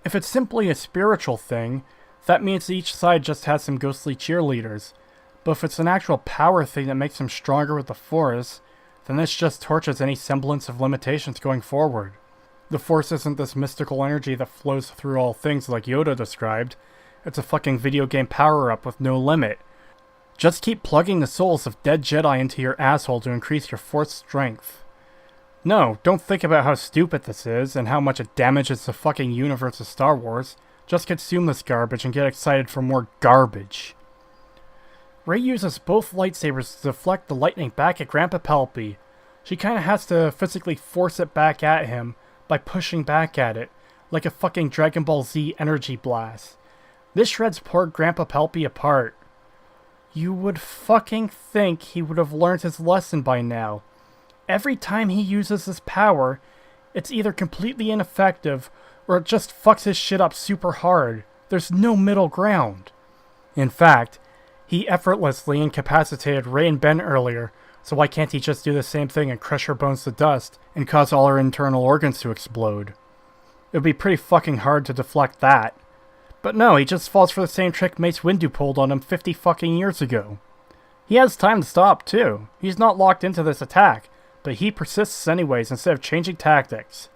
If it's simply a spiritual thing, that means each side just has some ghostly cheerleaders. But if it's an actual power thing that makes them stronger with the Force, then this just torches any semblance of limitations going forward. The Force isn't this mystical energy that flows through all things like Yoda described. It's a fucking video game power-up with no limit. Just keep plugging the souls of dead Jedi into your asshole to increase your Force strength. No, don't think about how stupid this is and how much it damages the fucking universe of Star Wars. Just consume this garbage and get excited for more garbage. Rey uses both lightsabers to deflect the lightning back at Grandpa Palpy. She kinda has to physically force it back at him by pushing back at it, like a fucking Dragon Ball Z energy blast. This shreds poor Grandpa Palpy apart. You would fucking think he would have learned his lesson by now. Every time he uses his power, it's either completely ineffective or it just fucks his shit up super hard. There's no middle ground. In fact, he effortlessly incapacitated Rey and Ben earlier, so why can't he just do the same thing and crush her bones to dust and cause all her internal organs to explode? It would be pretty fucking hard to deflect that. But no, he just falls for the same trick Mace Windu pulled on him 50 fucking years ago. He has time to stop too. He's not locked into this attack, but he persists anyways instead of changing tactics.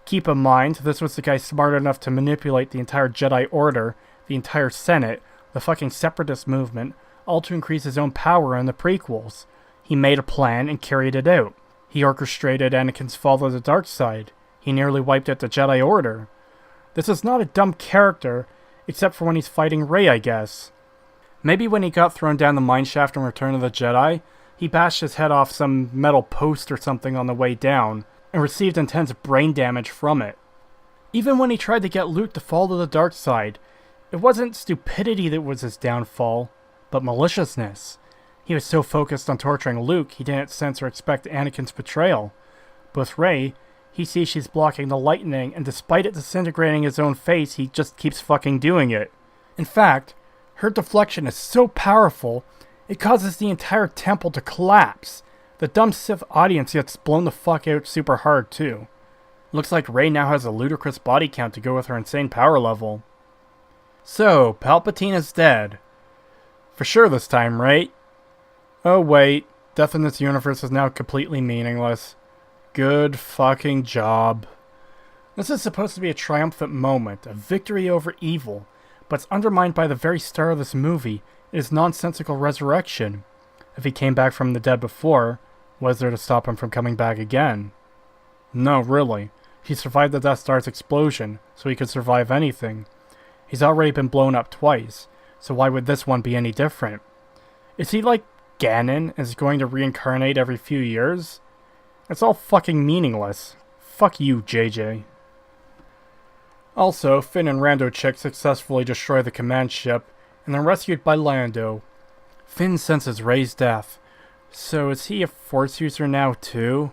Keep in mind, this was the guy smart enough to manipulate the entire Jedi Order, the entire Senate, the fucking Separatist movement, all to increase his own power in the prequels. He made a plan and carried it out. He orchestrated Anakin's fall to the dark side. He nearly wiped out the Jedi Order. This is not a dumb character, except for when he's fighting Rey, I guess. Maybe when he got thrown down the mineshaft in Return of the Jedi, he bashed his head off some metal post or something on the way down, and received intense brain damage from it. Even when he tried to get Luke to fall to the dark side, it wasn't stupidity that was his downfall, but maliciousness. He was so focused on torturing Luke, he didn't sense or expect Anakin's betrayal. But with Rey, he sees she's blocking the lightning, and despite it disintegrating his own face, he just keeps fucking doing it. In fact, her deflection is so powerful, it causes the entire temple to collapse. The dumb Sith audience gets blown the fuck out super hard too. Looks like Rey now has a ludicrous body count to go with her insane power level. So, Palpatine is dead. For sure this time, right? Oh wait, death in this universe is now completely meaningless. Good fucking job. This is supposed to be a triumphant moment, a victory over evil, but it's undermined by the very star of this movie, his nonsensical resurrection. If he came back from the dead before, what is there to stop him from coming back again? No, really. He survived the Death Star's explosion, so he could survive anything. He's already been blown up twice, so why would this one be any different? Is he like Ganon, is going to reincarnate every few years? It's all fucking meaningless. Fuck you, JJ. Also, Finn and Rando Chick successfully destroy the command ship, and are rescued by Lando. Finn senses Rey's death. So is he a Force user now too?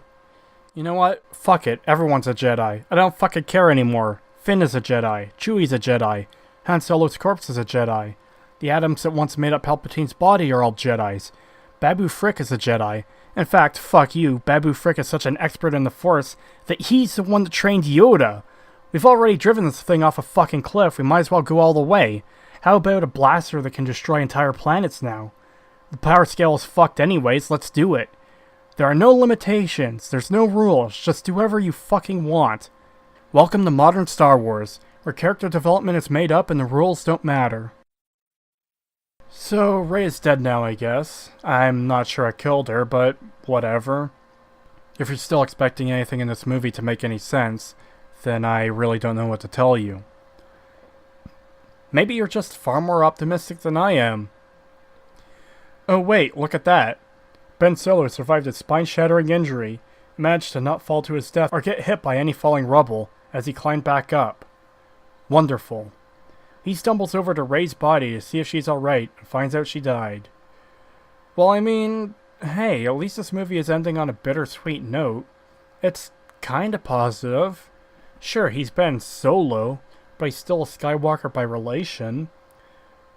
You know what? Fuck it. Everyone's a Jedi. I don't fucking care anymore. Finn is a Jedi. Chewie's a Jedi. Han Solo's corpse is a Jedi. The atoms that once made up Palpatine's body are all Jedis. Babu Frick is a Jedi. In fact, fuck you, Babu Frick is such an expert in the Force that he's the one that trained Yoda. We've already driven this thing off a fucking cliff, we might as well go all the way. How about a blaster that can destroy entire planets now? The power scale is fucked anyways, let's do it. There are no limitations, there's no rules, just do whatever you fucking want. Welcome to modern Star Wars, where character development is made up and the rules don't matter. So, Rey is dead now, I guess. I'm not sure I killed her, but whatever. If you're still expecting anything in this movie to make any sense, then I really don't know what to tell you. Maybe you're just far more optimistic than I am. Oh wait, look at that. Ben Solo survived a spine-shattering injury, managed to not fall to his death or get hit by any falling rubble as he climbed back up. Wonderful. He stumbles over to Rey's body to see if she's alright and finds out she died. Well, I mean, hey, at least this movie is ending on a bittersweet note. It's kinda positive. Sure, he's Ben Solo, but he's still a Skywalker by relation.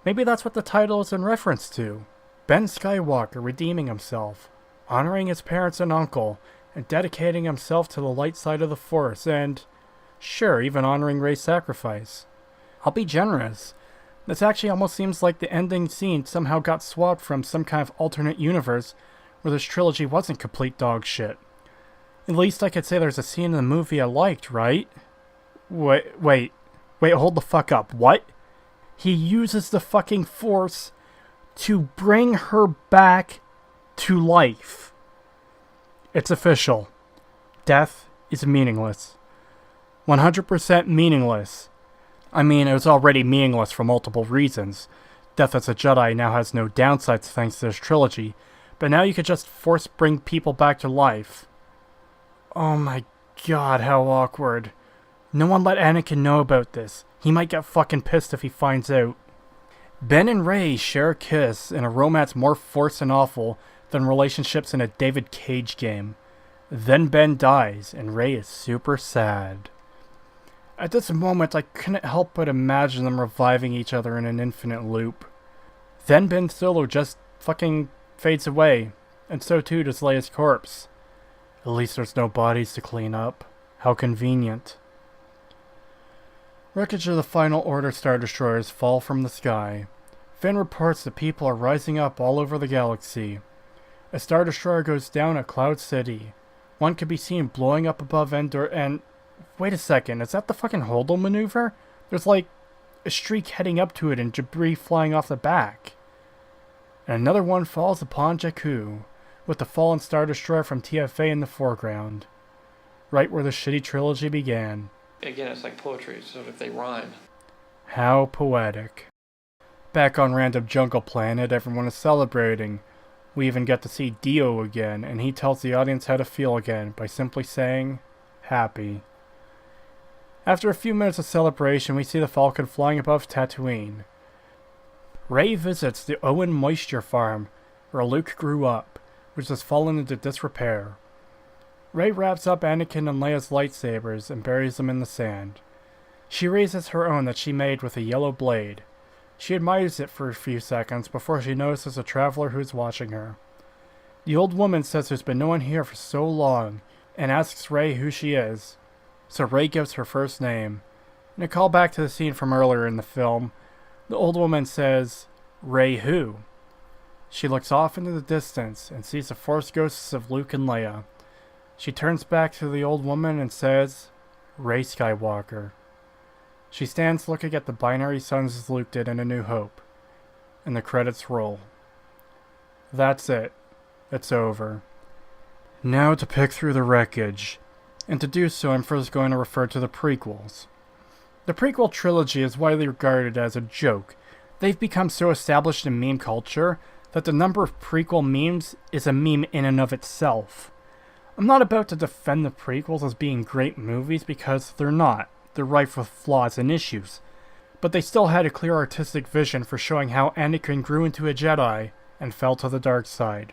Maybe that's what the title is in reference to. Ben Skywalker redeeming himself, honoring his parents and uncle, and dedicating himself to the light side of the Force, and, sure, even honoring Rey's sacrifice. I'll be generous. This actually almost seems like the ending scene somehow got swapped from some kind of alternate universe where this trilogy wasn't complete dog shit. At least I could say there's a scene in the movie I liked, right? Wait, hold the fuck up. What? He uses the fucking Force to bring her back to life. It's official. Death is meaningless. 100% meaningless. I mean, it was already meaningless for multiple reasons. Death as a Jedi now has no downsides thanks to this trilogy, but now you could just force bring people back to life. Oh my god, how awkward. No one let Anakin know about this. He might get fucking pissed if he finds out. Ben and Rey share a kiss in a romance more forced and awful than relationships in a David Cage game. Then Ben dies, and Rey is super sad. At this moment, I couldn't help but imagine them reviving each other in an infinite loop. Then Ben Solo just fucking fades away, and so too does Leia's corpse. At least there's no bodies to clean up. How convenient. Wreckage of the Final Order Star Destroyers fall from the sky. Finn reports that people are rising up all over the galaxy. A Star Destroyer goes down at Cloud City. One can be seen blowing up above Endor and... Wait a second, is that the fucking Hodel maneuver? There's like a streak heading up to it and debris flying off the back. And another one falls upon Jakku, with the fallen Star Destroyer from TFA in the foreground. Right where the shitty trilogy began. Again, it's like poetry, so if they rhyme. How poetic. Back on Random Jungle Planet, everyone is celebrating. We even get to see Dio again, and he tells the audience how to feel again by simply saying, happy. After a few minutes of celebration, we see the Falcon flying above Tatooine. Rey visits the Owen Moisture Farm, where Luke grew up, which has fallen into disrepair. Rey wraps up Anakin and Leia's lightsabers and buries them in the sand. She raises her own that she made with a yellow blade. She admires it for a few seconds before she notices a traveler who's watching her. The old woman says there's been no one here for so long, and asks Rey who she is. So Rey gives her first name. In a callback to the scene from earlier in the film, the old woman says, Rey who? She looks off into the distance and sees the Force ghosts of Luke and Leia. She turns back to the old woman and says, Rey Skywalker. She stands looking at the binary suns as Luke did in A New Hope. And the credits roll. That's it. It's over. Now to pick through the wreckage. And to do so, I'm first going to refer to the prequels. The prequel trilogy is widely regarded as a joke. They've become so established in meme culture that the number of prequel memes is a meme in and of itself. I'm not about to defend the prequels as being great movies because they're not. They're rife with flaws and issues. But they still had a clear artistic vision for showing how Anakin grew into a Jedi and fell to the dark side.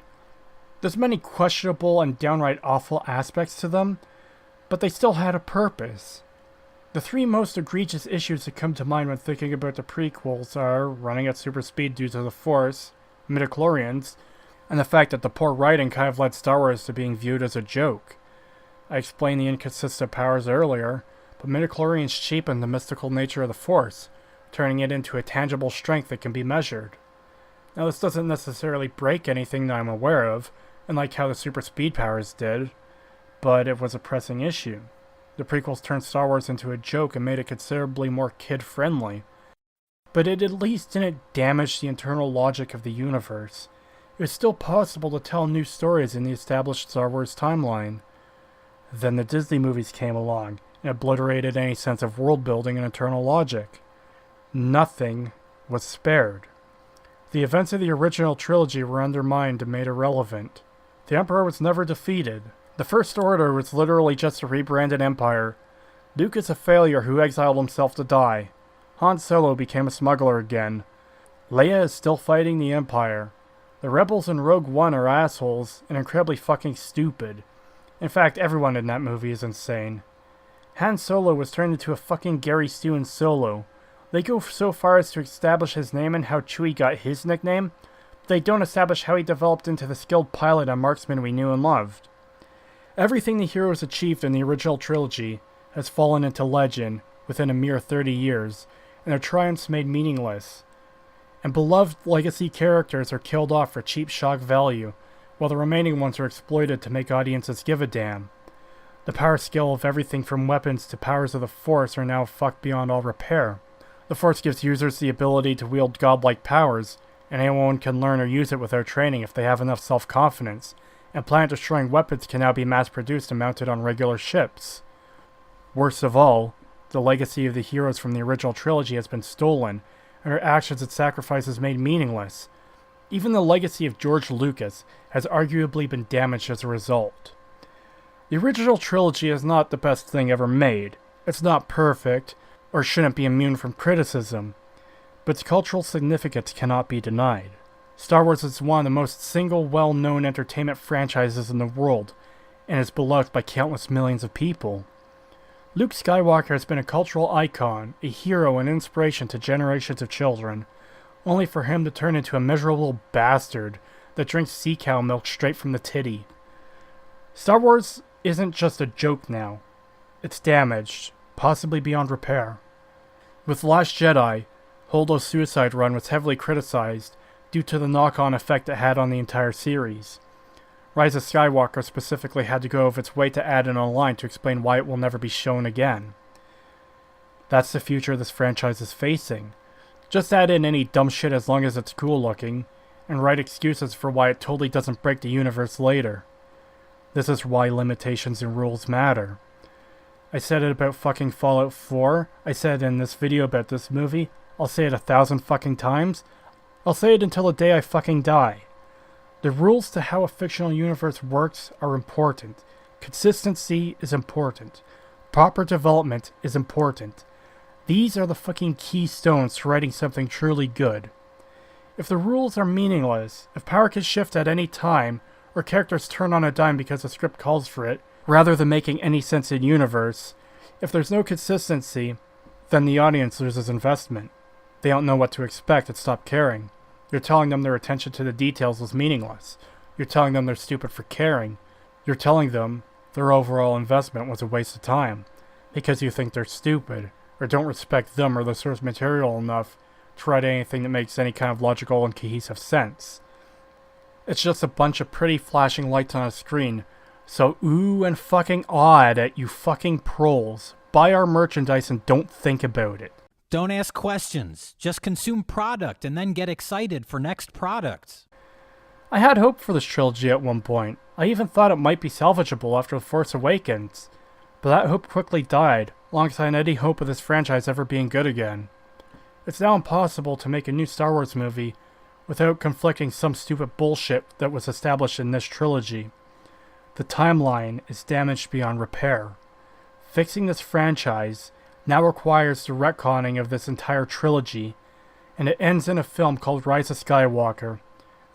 There's many questionable and downright awful aspects to them, but they still had a purpose. The three most egregious issues that come to mind when thinking about the prequels are running at super speed due to the Force, midichlorians, and the fact that the poor writing kind of led Star Wars to being viewed as a joke. I explained the inconsistent powers earlier, but midichlorians cheapen the mystical nature of the Force, turning it into a tangible strength that can be measured. Now this doesn't necessarily break anything that I'm aware of, unlike how the super speed powers did, but it was a pressing issue. The prequels turned Star Wars into a joke and made it considerably more kid-friendly, but it at least didn't damage the internal logic of the universe. It was still possible to tell new stories in the established Star Wars timeline. Then the Disney movies came along and obliterated any sense of world building and internal logic. Nothing was spared. The events of the original trilogy were undermined and made irrelevant. The Emperor was never defeated. The First Order was literally just a rebranded empire. Luke is a failure who exiled himself to die. Han Solo became a smuggler again. Leia is still fighting the Empire. The rebels in Rogue One are assholes and incredibly fucking stupid. In fact, everyone in that movie is insane. Han Solo was turned into a fucking Gary Stu in Solo. They go so far as to establish his name and how Chewie got his nickname, but they don't establish how he developed into the skilled pilot and marksman we knew and loved. Everything the heroes achieved in the original trilogy has fallen into legend within a mere 30 years, and their triumphs made meaningless. And beloved legacy characters are killed off for cheap shock value, while the remaining ones are exploited to make audiences give a damn. The power scale of everything from weapons to powers of the Force are now fucked beyond all repair. The Force gives users the ability to wield godlike powers, and anyone can learn or use it without training if they have enough self-confidence, and planet-destroying weapons can now be mass-produced and mounted on regular ships. Worst of all, the legacy of the heroes from the original trilogy has been stolen, and their actions and sacrifices made meaningless. Even the legacy of George Lucas has arguably been damaged as a result. The original trilogy is not the best thing ever made. It's not perfect, or shouldn't be immune from criticism, but its cultural significance cannot be denied. Star Wars is one of the most single well-known entertainment franchises in the world, and is beloved by countless millions of people. Luke Skywalker has been a cultural icon, a hero and inspiration to generations of children, only for him to turn into a miserable bastard that drinks sea cow milk straight from the titty. Star Wars isn't just a joke now. It's damaged, possibly beyond repair. With The Last Jedi, Holdo's suicide run was heavily criticized due to the knock-on effect it had on the entire series. Rise of Skywalker specifically had to go out of its way to add in a line to explain why it will never be shown again. That's the future this franchise is facing. Just add in any dumb shit as long as it's cool looking, and write excuses for why it totally doesn't break the universe later. This is why limitations and rules matter. I said it about fucking Fallout 4, I said it in this video about this movie, I'll say it 1,000 fucking times, I'll say it until the day I fucking die. The rules to how a fictional universe works are important. Consistency is important. Proper development is important. These are the fucking keystones to writing something truly good. If the rules are meaningless, if power can shift at any time, or characters turn on a dime because the script calls for it, rather than making any sense in universe, if there's no consistency, then the audience loses investment. They don't know what to expect and stop caring. You're telling them their attention to the details was meaningless. You're telling them they're stupid for caring. You're telling them their overall investment was a waste of time, because you think they're stupid, or don't respect them or the source material enough to write anything that makes any kind of logical and cohesive sense. It's just a bunch of pretty flashing lights on a screen, so ooh and fucking odd at you fucking proles. Buy our merchandise and don't think about it. Don't ask questions. Just consume product and then get excited for next products. I had hope for this trilogy at one point. I even thought it might be salvageable after The Force Awakens. But that hope quickly died, alongside any hope of this franchise ever being good again. It's now impossible to make a new Star Wars movie without conflicting some stupid bullshit that was established in this trilogy. The timeline is damaged beyond repair. Fixing this franchise now requires the retconning of this entire trilogy, and it ends in a film called Rise of Skywalker,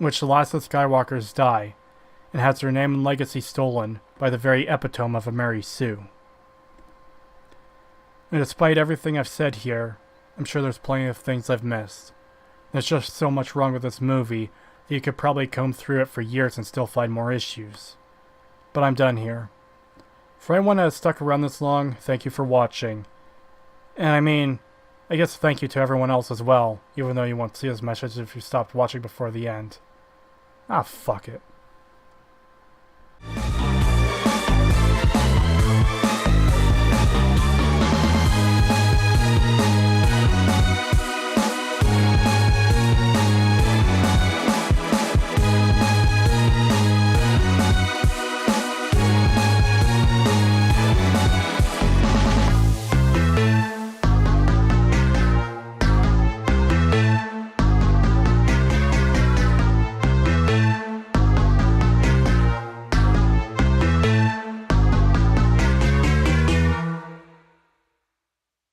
in which the last of the Skywalkers die, and has her name and legacy stolen by the very epitome of a Mary Sue. And despite everything I've said here, I'm sure there's plenty of things I've missed. There's just so much wrong with this movie that you could probably comb through it for years and still find more issues. But I'm done here. For anyone that has stuck around this long, thank you for watching. And I mean, I guess thank you to everyone else as well, even though you won't see this message if you stopped watching before the end. Ah, fuck it.